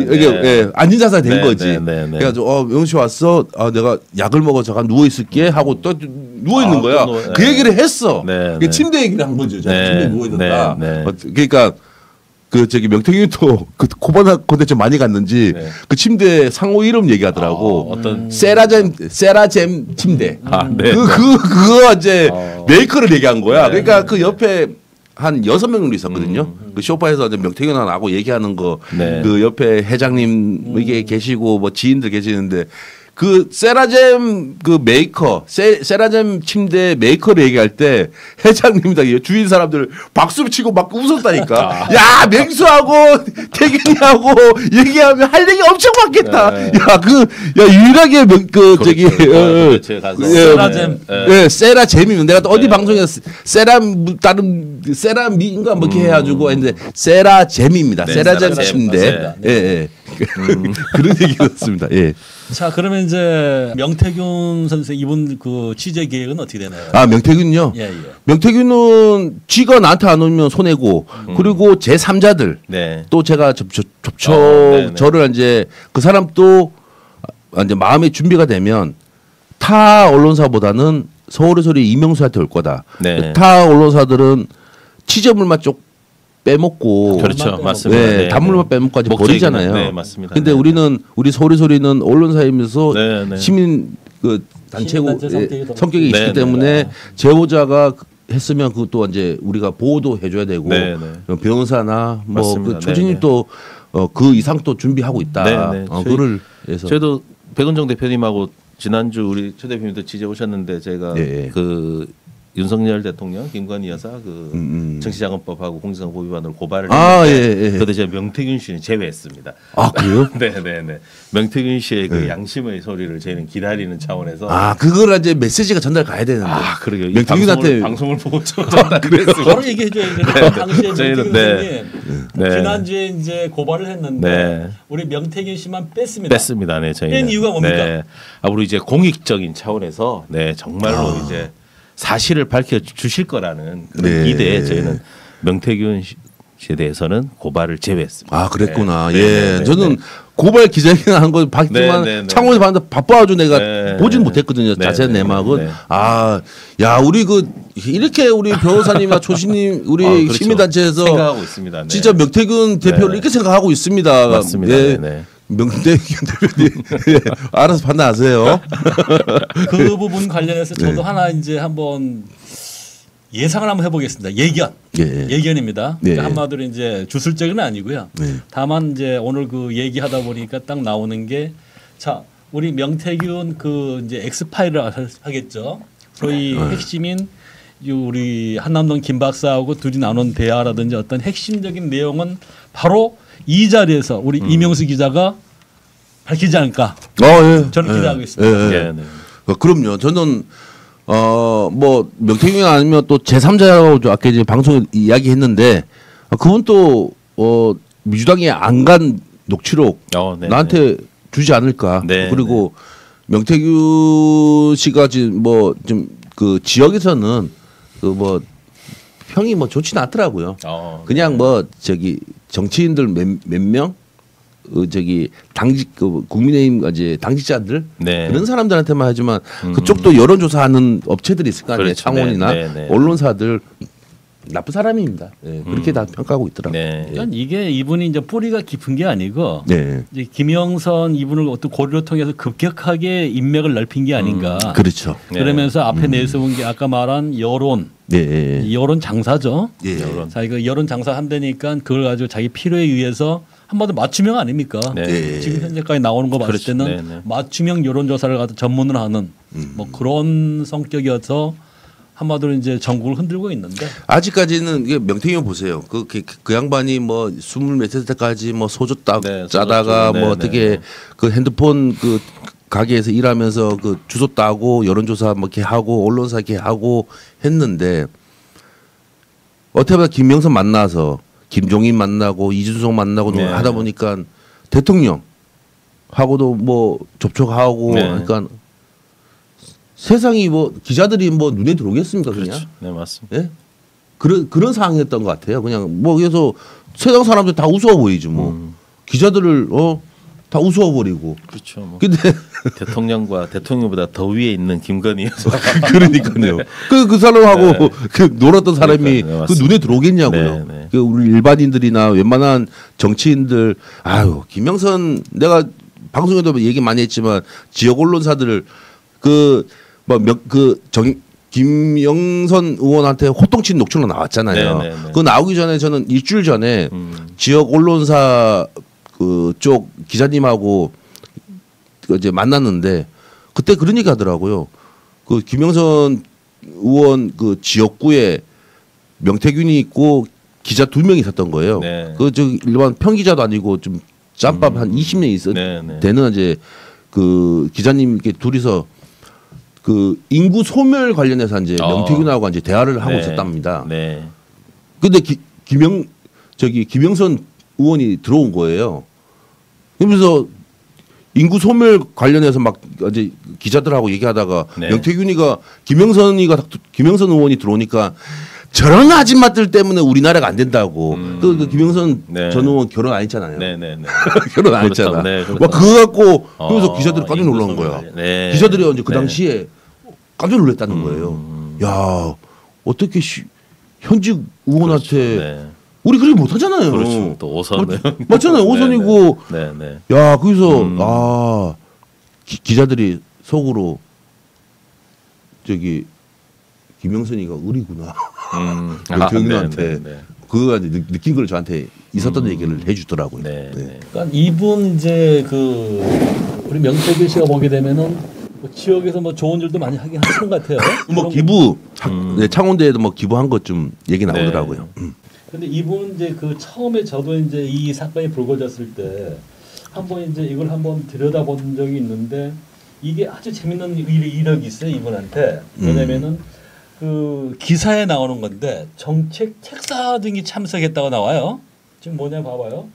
[SPEAKER 6] 앉은 자세가 된 거지. 그래가지고 명수 왔어. 내가 약을 먹어 잠깐 누워 있을게 하고 또 누워 있는 거야. 그 얘기를 했어. 침대 얘기를 한 거죠. 침대 누워 있는다. 그러니까 그 저기 명태균도 그 코바나 콘텐츠 많이 갔는지 그 침대 상호 이름 얘기하더라고.
[SPEAKER 3] 어떤
[SPEAKER 6] 세라젬 침대. 그거 이제 메이커를 얘기한 거야. 그러니까 그 옆에 한 6명 정도 있었거든요. 그 쇼파에서 명태균 하고 얘기하는 거, 그 옆에 회장님 이게 계시고 뭐 지인들 계시는데 그 세라젬 그 메이커, 세라젬 침대 메이커를 얘기할 때 회장님이다 주인 사람들 박수를 치고 막 웃었다니까. 야 맹수하고 태균이하고 얘기하면 할 얘기 엄청 많겠다. 유일하게 저기
[SPEAKER 1] 세라젬,
[SPEAKER 6] 세라젬이면 내가 또 어디 방송에서 세라미인가 뭐 이렇게 해가지고 했는데 세라젬입니다. 세라젬 침대. 그런 얘기였습니다.
[SPEAKER 1] 자, 그러면 이제 명태균 선생 이분 그 취재 계획은 어떻게 되나요?
[SPEAKER 6] 명태균요? 명태균은 쥐가 나한테 안 오면 손해고 그리고 제 3자들 또 제가 저를 이제 그 사람 또 이제 마음의 준비가 되면 타 언론사보다는 서울의 소리 이명수한테 올 거다. 타 언론사들은 취재물만 쪽 빼먹고
[SPEAKER 3] 그렇죠, 맞습니다.
[SPEAKER 6] 단물만 빼먹고 아직 버리잖아요.
[SPEAKER 3] 맞습니다.
[SPEAKER 6] 근데 우리 서울의 소리는 언론사이면서 시민 그 단체고 성격이 있기 때문에 제보자가 했으면 그것도 이제 우리가 보호도 해줘야 되고
[SPEAKER 3] 네,
[SPEAKER 6] 변호사나 뭐
[SPEAKER 3] 맞습니다.
[SPEAKER 6] 그 초진님 또 그 이상 또 준비하고 있다.
[SPEAKER 3] 네, 네.
[SPEAKER 6] 그거를 해서
[SPEAKER 3] 저희도 백은정 대표님하고 지난주 우리 최 대표님도 취재 오셨는데 제가
[SPEAKER 6] 네.
[SPEAKER 3] 그 윤석열 대통령, 김건희 여사 그 정치자금법하고 공직선거법 위반으로 고발을
[SPEAKER 6] 아,
[SPEAKER 3] 했는데
[SPEAKER 6] 예.
[SPEAKER 3] 그때 제가 명태균 씨는 제외했습니다.
[SPEAKER 6] 아 그래요?
[SPEAKER 3] 네네네. 명태균 씨의 그 양심의 소리를 저희는 기다리는 차원에서
[SPEAKER 6] 아 그걸 이제 메시지가 전달 가야 되는데.
[SPEAKER 3] 그러게요. 이
[SPEAKER 6] 명태균한테
[SPEAKER 3] 방송을 보고 전달했습니다.
[SPEAKER 1] 바로 얘기해줘야 되는데 당시에
[SPEAKER 3] 저희는
[SPEAKER 1] 명태균
[SPEAKER 3] 네.
[SPEAKER 1] 지난주에 이제 고발을 했는데
[SPEAKER 3] 네.
[SPEAKER 1] 우리 명태균 씨만 뺐습니다.
[SPEAKER 3] 뺐습니다. 네, 저희는.
[SPEAKER 1] 뺀 이유가 뭡니까?
[SPEAKER 3] 네. 앞으로 이제 공익적인 차원에서 네 정말로 이제 사실을 밝혀 주실 거라는 그런
[SPEAKER 6] 네.
[SPEAKER 3] 기대에 저희는 명태균 씨에 대해서는 고발을 제외했습니다.
[SPEAKER 6] 아 그랬구나.
[SPEAKER 3] 네.
[SPEAKER 6] 예,
[SPEAKER 3] 네, 네,
[SPEAKER 6] 저는
[SPEAKER 3] 네.
[SPEAKER 6] 고발 기자회견 한 거 봤지만
[SPEAKER 3] 네, 네, 네.
[SPEAKER 6] 창원에서 봤는데 바빠가지고 내가
[SPEAKER 3] 네.
[SPEAKER 6] 보지는 못했거든요.
[SPEAKER 3] 네,
[SPEAKER 6] 자세한
[SPEAKER 3] 네,
[SPEAKER 6] 내막은.
[SPEAKER 3] 네.
[SPEAKER 6] 야 우리 그 이렇게 우리 변호사님이나 초신님 우리
[SPEAKER 3] 그렇죠.
[SPEAKER 6] 시민단체에서
[SPEAKER 3] 생각하고 있습니다. 네.
[SPEAKER 6] 진짜 명태균 대표를
[SPEAKER 3] 네.
[SPEAKER 6] 이렇게 생각하고 있습니다.
[SPEAKER 3] 맞습니다.
[SPEAKER 6] 예.
[SPEAKER 3] 네, 네.
[SPEAKER 6] 명태균 대표님 예, 알아서 판단하세요.
[SPEAKER 1] 그 부분 관련해서 저도 하나 이제 한번 예상을 한번 해보겠습니다. 예견입니다.
[SPEAKER 6] 네.
[SPEAKER 1] 그러니까 한마디로 이제 주술적은 아니고요.
[SPEAKER 6] 네.
[SPEAKER 1] 다만 이제 오늘 그 얘기하다 보니까 딱 나오는 게 자 우리 명태균 그 이제 엑스파일을 하겠죠. 소위 핵심인 우리 한남동 김 박사하고 둘이 나눈 대화라든지 어떤 핵심적인 내용은 바로 이 자리에서 우리 이명수 기자가 밝히지 않을까.
[SPEAKER 6] 예.
[SPEAKER 1] 저는 기대하고 있습니다.
[SPEAKER 6] 예, 예.
[SPEAKER 3] 네, 네.
[SPEAKER 6] 그럼요. 저는 뭐 명태균이 아니면 또 제3자라고 아까 이제 방송에 이야기했는데 그분 또 민주당에 안 간 녹취록
[SPEAKER 3] 네,
[SPEAKER 6] 나한테 주지 않을까.
[SPEAKER 3] 네,
[SPEAKER 6] 그리고 명태균 씨가 지금 뭐 좀 그 지역에서는 그 뭐 평이 뭐 좋지는 않더라고요. 그냥 뭐 저기 정치인들 몇 명, 저기 당직 그 국민의힘 이제 당직자들
[SPEAKER 3] 네.
[SPEAKER 6] 그런 사람들한테만 하지만 그쪽도 여론조사하는 업체들이 있을 거 아니에요.
[SPEAKER 3] 그렇죠.
[SPEAKER 6] 창원이나
[SPEAKER 3] 네, 네.
[SPEAKER 6] 언론사들 나쁜 사람입니다. 네, 그렇게 다 평가하고 있더라고요.
[SPEAKER 3] 네.
[SPEAKER 1] 그러니까 이게 이분이 이제 뿌리가 깊은 게 아니고
[SPEAKER 6] 네.
[SPEAKER 1] 이제 김영선 이분을 어떤 고리를 통해서 급격하게 인맥을 넓힌 게 아닌가.
[SPEAKER 6] 그렇죠.
[SPEAKER 3] 네.
[SPEAKER 1] 그러면서 앞에 내세운 게 아까 말한 여론,
[SPEAKER 6] 네.
[SPEAKER 1] 여론 장사죠.
[SPEAKER 6] 예.
[SPEAKER 1] 자기가 여론 장사 한다니까 그걸 가지고 자기 필요에 의해서 한마디로 맞춤형 아닙니까?
[SPEAKER 3] 네.
[SPEAKER 1] 지금 현재까지 나오는 거 봤을
[SPEAKER 3] 그렇죠.
[SPEAKER 1] 때는
[SPEAKER 3] 네, 네.
[SPEAKER 1] 맞춤형 여론조사를 가지고 전문을 하는 뭐 그런 성격이어서 한마디로 이제 전국을 흔들고 있는데
[SPEAKER 6] 아직까지는 이게 명태균 보세요. 그 양반이 뭐 20몇 살 때까지 뭐 소주
[SPEAKER 3] 네,
[SPEAKER 6] 짜다가
[SPEAKER 3] 소주,
[SPEAKER 6] 뭐
[SPEAKER 3] 네,
[SPEAKER 6] 어떻게
[SPEAKER 3] 네.
[SPEAKER 6] 그 핸드폰 그 가게에서 일하면서 그 주소 따고 여론조사 뭐 이렇게 하고 언론사 이렇게 하고 했는데 어떻게 보면 김명선 만나서 김종인 만나고 이준석 만나고
[SPEAKER 3] 네.
[SPEAKER 6] 하다 보니까 대통령 하고도 뭐 접촉하고
[SPEAKER 3] 네.
[SPEAKER 6] 그러니까 세상이 뭐 기자들이 뭐 눈에 들어오겠습니까 그냥?
[SPEAKER 3] 그렇죠. 네, 맞습니다.
[SPEAKER 6] 예? 그런 상황이었던 것 같아요. 그냥 뭐 그래서 세상 사람들 다 우스워 보이지 뭐 기자들을 다 우스워 버리고.
[SPEAKER 3] 그렇죠. 뭐.
[SPEAKER 6] 근데
[SPEAKER 3] 대통령과 대통령보다 더 위에 있는 김건희여서
[SPEAKER 6] 그러니까요. 그 사람하고 그 놀았던 사람이
[SPEAKER 3] 네,
[SPEAKER 6] 그
[SPEAKER 3] 맞습니다.
[SPEAKER 6] 눈에 들어오겠냐고요.
[SPEAKER 3] 네, 네.
[SPEAKER 6] 그 우리 일반인들이나 웬만한 정치인들 아유 김영선 내가 방송에도 얘기 많이 했지만 지역 언론사들 김영선 의원한테 호통친 녹취록 나왔잖아요.
[SPEAKER 3] 네, 네, 네.
[SPEAKER 6] 그거 나오기 전에 저는 일주일 전에 지역 언론사 그쪽 기자님하고 이제 만났는데 그때 그런 얘기 하더라고요. 그 김영선 의원 그 지역구에 명태균이 있고 기자 2명이 있었던 거예요.
[SPEAKER 3] 네.
[SPEAKER 6] 그 저 일반 평기자도 아니고 좀 짬밥 한 20년 있어
[SPEAKER 3] 네, 네.
[SPEAKER 6] 되는 이제 그 기자님 이렇게 둘이서 그 인구 소멸 관련해서 이제 명태균하고 이제 대화를 하고
[SPEAKER 3] 네.
[SPEAKER 6] 있었답니다.
[SPEAKER 3] 네.
[SPEAKER 6] 근데 김영선 의원이 들어온 거예요. 그러면서 인구 소멸 관련해서 막 이제 기자들하고 얘기하다가
[SPEAKER 3] 네.
[SPEAKER 6] 김영선 의원이 들어오니까 저런 아줌마들 때문에 우리나라가 안 된다고. 그 김영선
[SPEAKER 3] 네.
[SPEAKER 6] 전 의원 결혼 안 했잖아요.
[SPEAKER 3] 네, 네, 네.
[SPEAKER 6] 결혼 안 했잖아.
[SPEAKER 3] 네, 그렇죠.
[SPEAKER 6] 막 그거 갖고 그래서 기자들이 깜짝 놀란
[SPEAKER 3] 인구
[SPEAKER 6] 거야.
[SPEAKER 3] 소멸. 네.
[SPEAKER 6] 기자들이 이제 그
[SPEAKER 3] 네.
[SPEAKER 6] 당시에 깜짝 놀랐다는 거예요. 야 어떻게 현직 의원한테
[SPEAKER 3] 그렇죠. 네.
[SPEAKER 6] 우리 그렇게 못하잖아요.
[SPEAKER 3] 그렇죠. 또 오선
[SPEAKER 6] 맞잖아요. 오선이고.
[SPEAKER 3] 네, 네.
[SPEAKER 6] 야 거기서 기자들이 속으로 저기 김영선이가 의리구나. 명태균한테 그거 이제 느낀 걸 저한테 있었던 얘기를 해주더라고요.
[SPEAKER 3] 네.
[SPEAKER 6] 네.
[SPEAKER 1] 그러니까 이분 이제 그 우리 명태균 씨가 보게 되면은 뭐 지역에서 뭐 좋은 일도 많이 하긴 하시는 것 같아요.
[SPEAKER 6] 뭐 기부 네, 창원대에도 뭐 기부한 것 좀 얘기 나오더라고요.
[SPEAKER 1] 근데 이분 이제 그 처음에 저도 이제 이 사건이 불거졌을 때 한번 이제 이걸 한번 들여다본 적이 있는데 이게 아주 재밌는 이력이 있어요 이분한테. 왜냐면은 그 기사에 나오는 건데 정책 책사 등이 참석했다고 나와요. 지금 뭐냐 봐봐요.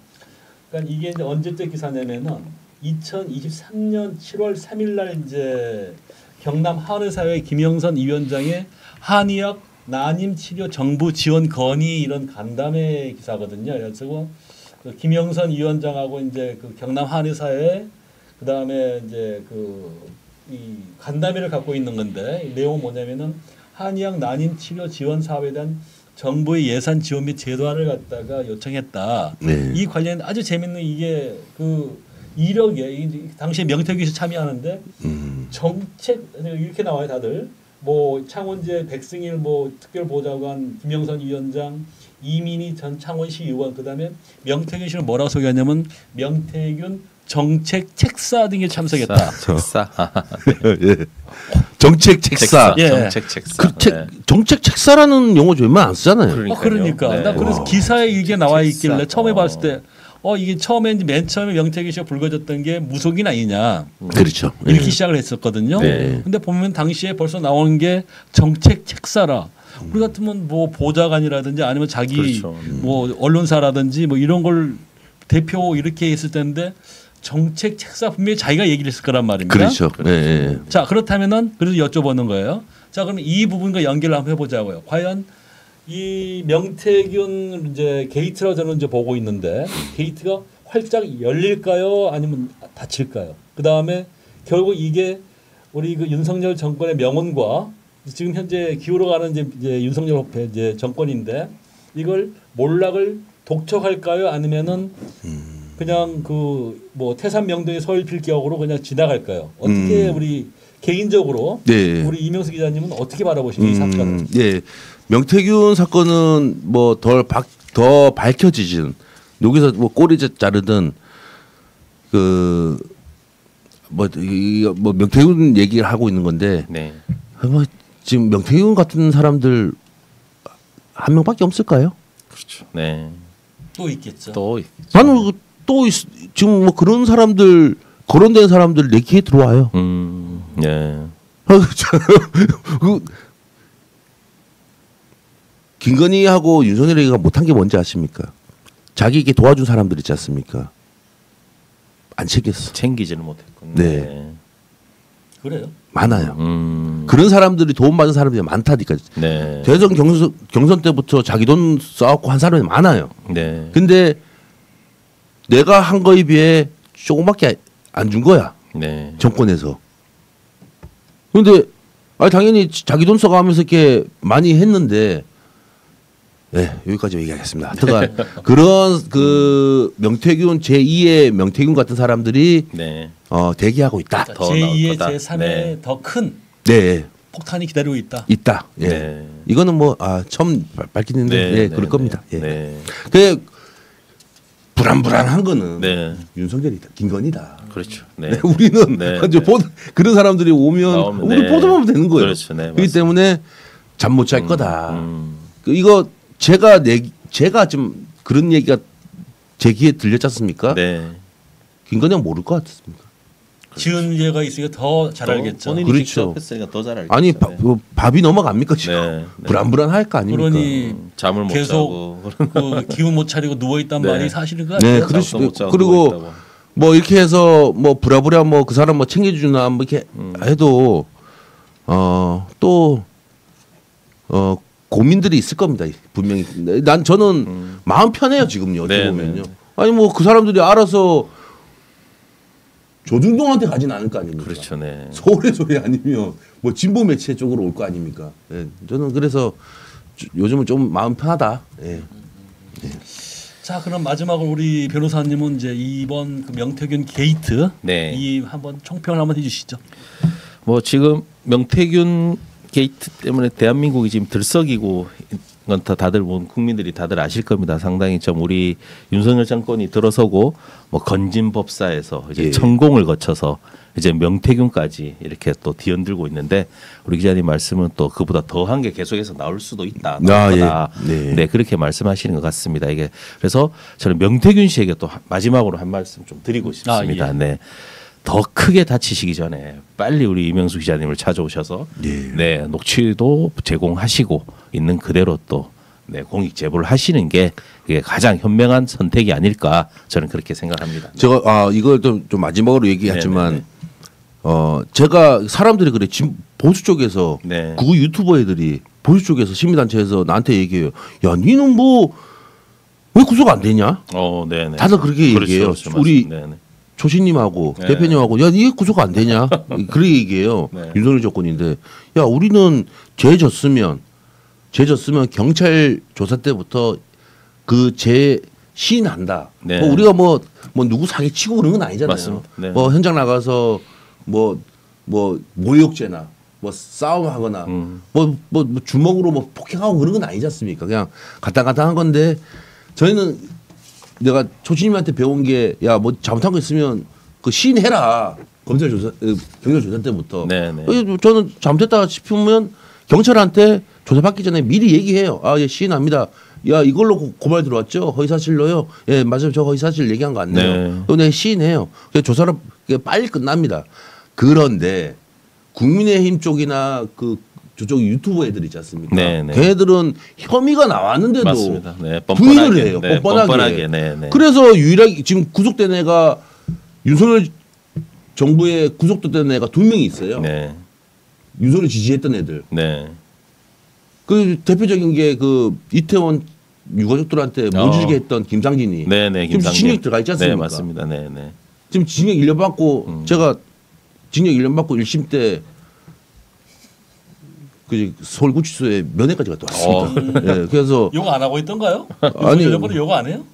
[SPEAKER 1] 그러니까 이게 이제 언제적 기사냐면은 2023년 7월 3일 날 이제 경남 한의사회 김영선 위원장의 한의학 난임 치료 정부 지원 건의 이런 간담회 기사거든요. 그래서 그 김영선 위원장하고 이제 그 경남 한의사회 그다음에 이제 그 이 간담회를 갖고 있는 건데 이 내용은 뭐냐면은 한의학 난임 치료 지원 사업에 대한 정부의 예산 지원 및 제도화를 갖다가 요청했다.
[SPEAKER 6] 네.
[SPEAKER 1] 이 관련 아주 재밌는 이게 그 이력에 당시에 명태균 씨 참여하는데 정책 이렇게 나와요 다들. 뭐 창원제 백승일 뭐 특별보좌관 김영선 위원장 이민희 전 창원시 의원 그다음에 명태균 씨는 뭐라고 소개하냐면 명태균 정책 책사 등에 참석했다.
[SPEAKER 3] 책사.
[SPEAKER 6] 예. 정책 책사.
[SPEAKER 1] 예.
[SPEAKER 3] 정책 책사.
[SPEAKER 6] 정책 책사라는 용어 좀 웬만 안 쓰잖아요.
[SPEAKER 1] 그러니까.
[SPEAKER 3] 네.
[SPEAKER 1] 나 그래서 기사에 이게 나와 있길래
[SPEAKER 3] 책사.
[SPEAKER 1] 처음에 봤을 때 이게 맨 처음에 명태균 씨가 불거졌던 게 무속인 아니냐.
[SPEAKER 6] 그렇죠.
[SPEAKER 1] 이렇게 시작을 했었거든요.
[SPEAKER 6] 네.
[SPEAKER 1] 근데 보면 당시에 벌써 나온 게 정책 책사라. 우리 같으면 뭐 보좌관이라든지 아니면 자기
[SPEAKER 3] 그렇죠.
[SPEAKER 1] 뭐 언론사라든지 뭐 이런 걸 대표 이렇게 했을 텐데 정책 책사 분명히 자기가 얘기를 했을 거란 말입니다.
[SPEAKER 6] 그렇죠. 예.
[SPEAKER 1] 자 그렇다면은 그래서 여쭤보는 거예요. 자 그럼 이 부분과 연결을 한번 해보자고요. 과연 이 명태균 이제 게이트라고 저는 이제 보고 있는데 게이트가 활짝 열릴까요? 아니면 닫힐까요? 그 다음에 결국 이게 우리 그 윤석열 정권의 명언과 지금 현재 기울어가는 이제 윤석열 이제 정권인데 이걸 몰락을 독촉할까요? 아니면은 그냥 그 뭐 태산 명동의 서울 필기역으로 그냥 지나갈까요? 어떻게 우리 개인적으로
[SPEAKER 6] 네.
[SPEAKER 1] 우리 이명수 기자님은 어떻게 바라보십니까 이 사건을?
[SPEAKER 6] 예. 명태균 사건은 뭐 더 밝혀지진 여기서 뭐 꼬리 자르든 그 뭐 명태균 얘기를 하고 있는 건데
[SPEAKER 3] 네.
[SPEAKER 6] 뭐 지금 명태균 같은 사람들 한 명밖에 없을까요?
[SPEAKER 3] 그렇죠. 네.
[SPEAKER 1] 또 있겠죠.
[SPEAKER 3] 또
[SPEAKER 6] 나는 지금 뭐 그런 사람들 거론된 사람들 내 귀에 들어와요.
[SPEAKER 3] 네.
[SPEAKER 6] 그 김건희하고 윤석열이가 못한 게 뭔지 아십니까? 자기에게 도와준 사람들 있지 않습니까? 안 챙겼어.
[SPEAKER 3] 챙기지는 못했군요.
[SPEAKER 6] 네.
[SPEAKER 1] 그래요?
[SPEAKER 6] 많아요. 그런 사람들이 도움받은 사람들이 많다니까.
[SPEAKER 3] 네.
[SPEAKER 6] 대선 경선 때부터 자기 돈 써갖고 한 사람이 많아요.
[SPEAKER 3] 네.
[SPEAKER 6] 근데 내가 한 거에 비해 조금밖에 안 준 거야.
[SPEAKER 3] 네.
[SPEAKER 6] 정권에서. 근데 당연히 자기 돈 써가면서 이렇게 많이 했는데 네, 여기까지 얘기하겠습니다. 하여간 그런 그 명태균 제2의 명태균 같은 사람들이
[SPEAKER 3] 네.
[SPEAKER 6] 대기하고 있다.
[SPEAKER 3] 더 나올
[SPEAKER 1] 제2의
[SPEAKER 3] 거다.
[SPEAKER 1] 제3의
[SPEAKER 3] 네.
[SPEAKER 1] 더 큰
[SPEAKER 6] 네.
[SPEAKER 1] 폭탄이 기다리고 있다.
[SPEAKER 6] 있다. 예.
[SPEAKER 3] 네.
[SPEAKER 6] 이거는 뭐 처음 밝히는데
[SPEAKER 3] 네,
[SPEAKER 6] 예,
[SPEAKER 3] 네,
[SPEAKER 6] 그럴 겁니다.
[SPEAKER 3] 네.
[SPEAKER 6] 예.
[SPEAKER 3] 네.
[SPEAKER 6] 그 불안불안한 거는
[SPEAKER 3] 네.
[SPEAKER 6] 윤석열이다, 김건희다.
[SPEAKER 3] 그렇죠. 네.
[SPEAKER 6] 네, 우리는
[SPEAKER 3] 네,
[SPEAKER 6] 이제
[SPEAKER 3] 네.
[SPEAKER 6] 그런 사람들이 오면
[SPEAKER 3] 나오면,
[SPEAKER 6] 우리
[SPEAKER 3] 네.
[SPEAKER 6] 보도하면 되는 거예요.
[SPEAKER 3] 그렇죠. 네,
[SPEAKER 6] 그렇기
[SPEAKER 3] 맞습니다.
[SPEAKER 6] 때문에 잠 못 잘 거다. 이거 제가 좀 그런 얘기가 제 귀에 들렸지 않습니까?
[SPEAKER 3] 네.
[SPEAKER 6] 김건희가 모를 것 같습니까?
[SPEAKER 1] 지은 죄가 있으니까 더 잘 알겠죠.
[SPEAKER 3] 본인이
[SPEAKER 6] 그렇죠.
[SPEAKER 3] 직접 했으니까 더 잘 알겠죠.
[SPEAKER 6] 아니
[SPEAKER 3] 네.
[SPEAKER 6] 밥이 넘어갑니까 지금?
[SPEAKER 3] 네, 네.
[SPEAKER 6] 불안불안할 거 아닙니까?
[SPEAKER 1] 그러니
[SPEAKER 3] 잠을 못
[SPEAKER 1] 계속
[SPEAKER 3] 자고
[SPEAKER 1] 그 기운 못 차리고 누워 있단
[SPEAKER 3] 네.
[SPEAKER 1] 말이 사실인 것
[SPEAKER 6] 네,
[SPEAKER 1] 같아요.
[SPEAKER 6] 그럴
[SPEAKER 3] 잠도
[SPEAKER 6] 수도
[SPEAKER 3] 못 자고
[SPEAKER 6] 그리고
[SPEAKER 3] 누워있다고.
[SPEAKER 6] 뭐 이렇게 해서 뭐 부랴부랴 뭐 그 사람 뭐 챙겨주나 뭐 이렇게 해도 또 고민들이 있을 겁니다. 분명히. 저는 마음 편해요 지금요. 어떻게
[SPEAKER 3] 네,
[SPEAKER 6] 보면요.
[SPEAKER 3] 네.
[SPEAKER 6] 아니 뭐 그 사람들이 알아서 조중동한테 가진 않을 거 아닙니까?
[SPEAKER 3] 그렇죠. 네.
[SPEAKER 6] 서울의 소리 아니면 뭐 진보 매체 쪽으로 올 거 아닙니까? 예. 저는 그래서 요즘은 좀 마음 편하다. 예.
[SPEAKER 1] 자, 그럼 마지막으로 우리 변호사님은 이제 이번 그 명태균 게이트
[SPEAKER 3] 네.
[SPEAKER 1] 이 한번 총평을 한번 해주시죠.
[SPEAKER 3] 뭐 지금 명태균 게이트 때문에 대한민국이 지금 들썩이고 건 다들 국민들이 다들 아실 겁니다. 상당히 좀 우리 윤석열 정권이 들어서고 뭐 건진법사에서 이제
[SPEAKER 6] 예.
[SPEAKER 3] 천공을 거쳐서 이제 명태균까지 이렇게 또 뒤흔들고 있는데 우리 기자님 말씀은 또 그보다 더한 게 계속해서 나올 수도 있다.
[SPEAKER 6] 예. 네.
[SPEAKER 3] 네, 그렇게 말씀하시는 것 같습니다. 이게 그래서 저는 명태균 씨에게 또 마지막으로 한 말씀 좀 드리고 싶습니다.
[SPEAKER 1] 예.
[SPEAKER 3] 네. 더 크게 다치시기 전에 빨리 우리 이명수 기자님을 찾아오셔서 네, 녹취도 제공하시고 있는 그대로 또 네, 공익 제보를 하시는 게 그게 가장 현명한 선택이 아닐까 저는 그렇게 생각합니다.
[SPEAKER 6] 제가 이걸 좀 마지막으로 얘기하지만 제가 사람들이 그래 지금 보수 쪽에서
[SPEAKER 3] 네.
[SPEAKER 6] 그 유튜버 애들이 보수 쪽에서 시민단체에서 나한테 얘기해요. 야, 니는 뭐 왜 구속 안 되냐?
[SPEAKER 3] 네네.
[SPEAKER 6] 다들 그렇게 얘기해요.
[SPEAKER 3] 그렇죠,
[SPEAKER 6] 우리
[SPEAKER 3] 네네.
[SPEAKER 6] 조신님하고
[SPEAKER 3] 네.
[SPEAKER 6] 대표님하고 야, 이게 구속 안 되냐? 그렇게 얘기해요.
[SPEAKER 3] 네.
[SPEAKER 6] 윤석열 조건인데 야, 우리는 죄 졌으면 경찰 조사 때부터 그 죄 시인한다.
[SPEAKER 3] 네.
[SPEAKER 6] 뭐 우리가 뭐 누구 사기 치고 그런 건 아니잖아요.
[SPEAKER 3] 맞습니다. 네.
[SPEAKER 6] 뭐 현장 나가서 뭐 모욕죄나 뭐 싸움하거나 뭐 주먹으로 뭐 폭행하고 그런 건 아니지 않습니까? 그냥 간단한 건데 저희는 내가 조신님한테 배운 게 야, 뭐 잘못한 거 있으면 그 시인해라. 경찰 조사 때부터.
[SPEAKER 3] 네네.
[SPEAKER 6] 저는 잘못했다 싶으면 경찰한테 조사받기 전에 미리 얘기해요. 아, 예, 시인합니다. 야, 이걸로 고발 들어왔죠? 허위사실로요? 예, 맞아요. 저 허위사실 얘기한 거 안 내요.
[SPEAKER 3] 네.
[SPEAKER 6] 네, 시인해요. 그래서 조사를 빨리 끝납니다. 그런데 국민의힘 쪽이나 저쪽 유튜버 애들 있지 않습니까?
[SPEAKER 3] 네네.
[SPEAKER 6] 걔네들은 혐의가 나왔는데도
[SPEAKER 3] 맞습니다. 네,
[SPEAKER 6] 부인을 해요.
[SPEAKER 3] 네,
[SPEAKER 6] 뻔뻔하게.
[SPEAKER 3] 네.
[SPEAKER 6] 그래서 유일하게 지금 구속된 애가 윤석열 정부에 구속된 애가 2명이 있어요.
[SPEAKER 3] 네.
[SPEAKER 6] 윤석열 지지했던 애들.
[SPEAKER 3] 네.
[SPEAKER 6] 그 대표적인 게 그 이태원 유가족들한테 모질게 했던 김상진이
[SPEAKER 3] 네네.
[SPEAKER 6] 지금 징역 들어가 있지 않습니까?
[SPEAKER 3] 네, 맞습니다. 네네.
[SPEAKER 6] 지금 징역 1년 받고 제가 징역 1년 받고 1심 때 그 서울구치소에 면회까지 갔다 왔습니다. 예, 그래서
[SPEAKER 1] 욕 안 하고 있던가요?
[SPEAKER 6] 아니,
[SPEAKER 1] 여러분은 욕 안 해요?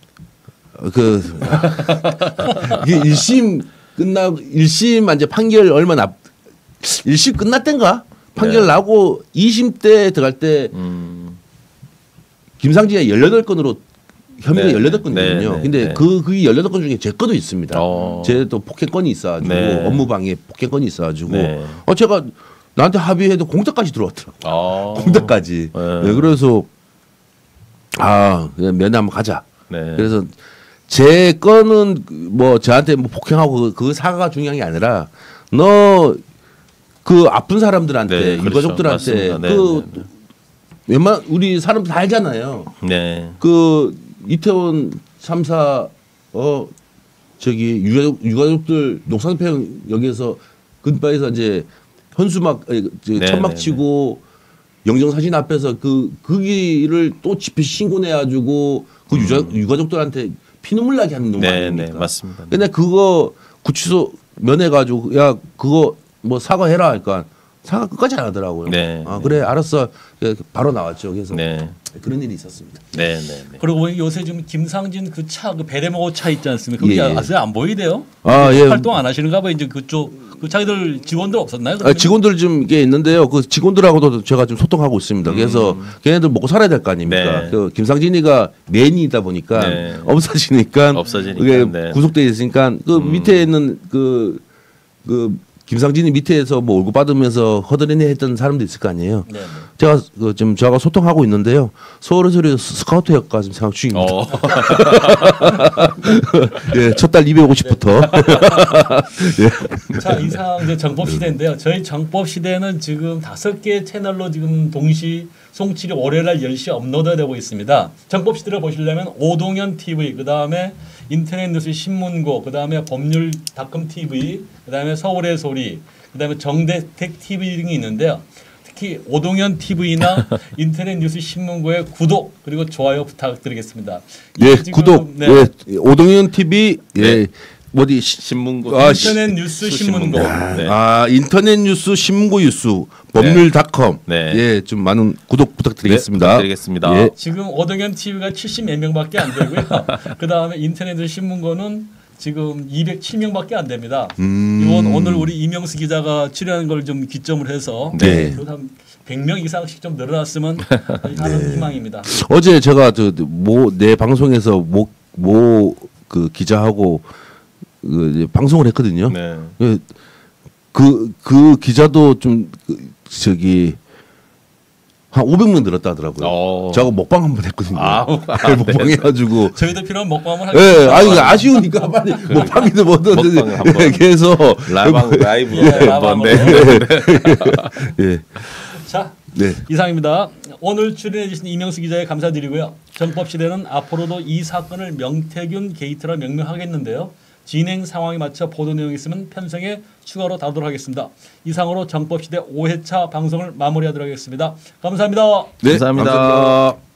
[SPEAKER 6] 이게 1심 끝나고 1심 이제 판결 얼마 1심 끝났던가? 판결
[SPEAKER 3] 네.
[SPEAKER 6] 나고 2심 때 들어갈 때 김상진이 18건으로 혐의가
[SPEAKER 3] 네.
[SPEAKER 6] 18건이거든요.
[SPEAKER 3] 네.
[SPEAKER 6] 근데
[SPEAKER 3] 네.
[SPEAKER 6] 그게 18건 중에 제 거도 있습니다. 제 또 폭행건이 있어가지고
[SPEAKER 3] 네.
[SPEAKER 6] 업무방해 폭행건이 있어가지고
[SPEAKER 3] 네.
[SPEAKER 6] 제가 나한테 합의해도 공탁까지 들어왔더라고. 공탁까지.
[SPEAKER 3] 네.
[SPEAKER 6] 네, 그래서 그냥 면회 한번 가자.
[SPEAKER 3] 네.
[SPEAKER 6] 그래서 제 거는 뭐 저한테 뭐 폭행하고 그 사과가 중요한 게 아니라 너 그 아픈 사람들한테
[SPEAKER 3] 네, 그렇죠.
[SPEAKER 6] 유가족들한테
[SPEAKER 3] 맞습니다. 네,
[SPEAKER 6] 그
[SPEAKER 3] 네,
[SPEAKER 6] 웬만 우리 사람들 다 알잖아요.
[SPEAKER 3] 네.
[SPEAKER 6] 그 이태원 3사 저기 유가족들 녹산평 여기에서 근바에서 이제 현수막
[SPEAKER 3] 네,
[SPEAKER 6] 천막
[SPEAKER 3] 네,
[SPEAKER 6] 치고 영정사진 앞에서 거기를 또 집회 신고내가지고 그 유가족들한테 피눈물 나게 하는 놈
[SPEAKER 3] 네,
[SPEAKER 6] 아닙니까?
[SPEAKER 3] 네, 맞습니다.
[SPEAKER 6] 근데 그거 구치소 면해가지고 야 그거 뭐 사과해라 하니까 사과 끝까지 안 하더라고요.
[SPEAKER 3] 네, 네.
[SPEAKER 6] 그래 알았어. 바로 나왔죠. 그래서
[SPEAKER 3] 네.
[SPEAKER 6] 그런 일이 있었습니다.
[SPEAKER 3] 네, 네, 네.
[SPEAKER 1] 그리고 보니 요새 지금 김상진 그 차 그 베레모 차 있지 않습니까? 그게
[SPEAKER 6] 예.
[SPEAKER 1] 아세요? 안 보이대요?
[SPEAKER 6] 예.
[SPEAKER 1] 활동 안 하시는가 봐요. 이제 그쪽 그 자기들 직원들 없었나요? 그러면?
[SPEAKER 6] 직원들 좀 이게 있는데요. 그 직원들하고도 제가 좀 소통하고 있습니다. 그래서 걔네들 먹고 살아야 될 거 아닙니까?
[SPEAKER 3] 네.
[SPEAKER 6] 그 김상진이가 맨이다 보니까
[SPEAKER 3] 네.
[SPEAKER 6] 없어지니까
[SPEAKER 3] 없어지니까,
[SPEAKER 6] 그게
[SPEAKER 3] 네.
[SPEAKER 6] 구속돼 있으니까 그 밑에 있는 그 김상진이 밑에서 뭐 월급 받으면서 허드렛일 했던 사람도 있을 거 아니에요.
[SPEAKER 1] 네, 네.
[SPEAKER 6] 제가 지금 저하고 소통하고 있는데요. 서울에서 스카우트 역까 지금 생각 중입니다. 예, 첫 달 250부터.
[SPEAKER 1] 자, 이상 이제 정법 시대인데요. 저희 정법 시대는 지금 5개 채널로 지금 동시 송출이 월요일 날 10시에 업로드되고 있습니다. 정법 시대를 보시려면 오동현 TV, 그다음에 인터넷 뉴스 신문고, 그다음에 법률닷컴 TV, 그다음에 서울의 소리, 그다음에 정대택 TV 등이 있는데요. 특히 오동현 TV나 인터넷 뉴스 신문고의 구독 그리고 좋아요 부탁드리겠습니다.
[SPEAKER 6] 예,
[SPEAKER 1] 지금,
[SPEAKER 6] 구독.
[SPEAKER 1] 네.
[SPEAKER 6] 예, 오동현 TV. 예. 어디
[SPEAKER 3] 신문고.
[SPEAKER 1] 인터넷 뉴스 신문고.
[SPEAKER 3] 네.
[SPEAKER 6] 인터넷 뉴스 신문고 뉴스 법률닷컴.
[SPEAKER 3] 네.
[SPEAKER 6] 예, 좀 많은 구독 부탁드리겠습니다.
[SPEAKER 3] 네, 부탁드리겠습니다.
[SPEAKER 6] 예.
[SPEAKER 1] 지금 오동현 TV가 70몇 명밖에 안 되고요. 그다음에 인터넷 뉴스 신문고는 지금 207명밖에 안 됩니다. 이번 오늘 우리 이명수 기자가 출연한 걸 좀 기점을 해서
[SPEAKER 6] 네.
[SPEAKER 1] 한 100명 이상씩 좀 늘어났으면 하는 희망입니다.
[SPEAKER 6] 어제 제가 내 방송에서 모 그 기자하고 이제 방송을 했거든요.
[SPEAKER 3] 네.
[SPEAKER 6] 그 기자도 좀 저기 한 500명 늘었다 하더라고요. 저하고 먹방 한번 했거든요. 먹방 해가지고
[SPEAKER 1] 저희도 필요한 먹방을
[SPEAKER 6] 예,
[SPEAKER 1] 하겠습니다.
[SPEAKER 6] 아쉬우니까 빨리 먹방이든 뭐든
[SPEAKER 3] 먹방 한번.
[SPEAKER 6] 이렇게 해서
[SPEAKER 3] 라이브로 한번.
[SPEAKER 6] 예.
[SPEAKER 1] 자,
[SPEAKER 6] 네.
[SPEAKER 1] 이상입니다. 오늘 출연해주신 이명수 기자에 감사드리고요. 정법시대는 앞으로도 이 사건을 명태균 게이트라 명명하겠는데요. 진행 상황에 맞춰 보도 내용이 있으면 편성에 추가로 다루도록 하겠습니다. 이상으로 정법시대 5회차 방송을 마무리하도록 하겠습니다. 감사합니다.
[SPEAKER 6] 네,
[SPEAKER 3] 감사합니다.
[SPEAKER 6] 감사합니다.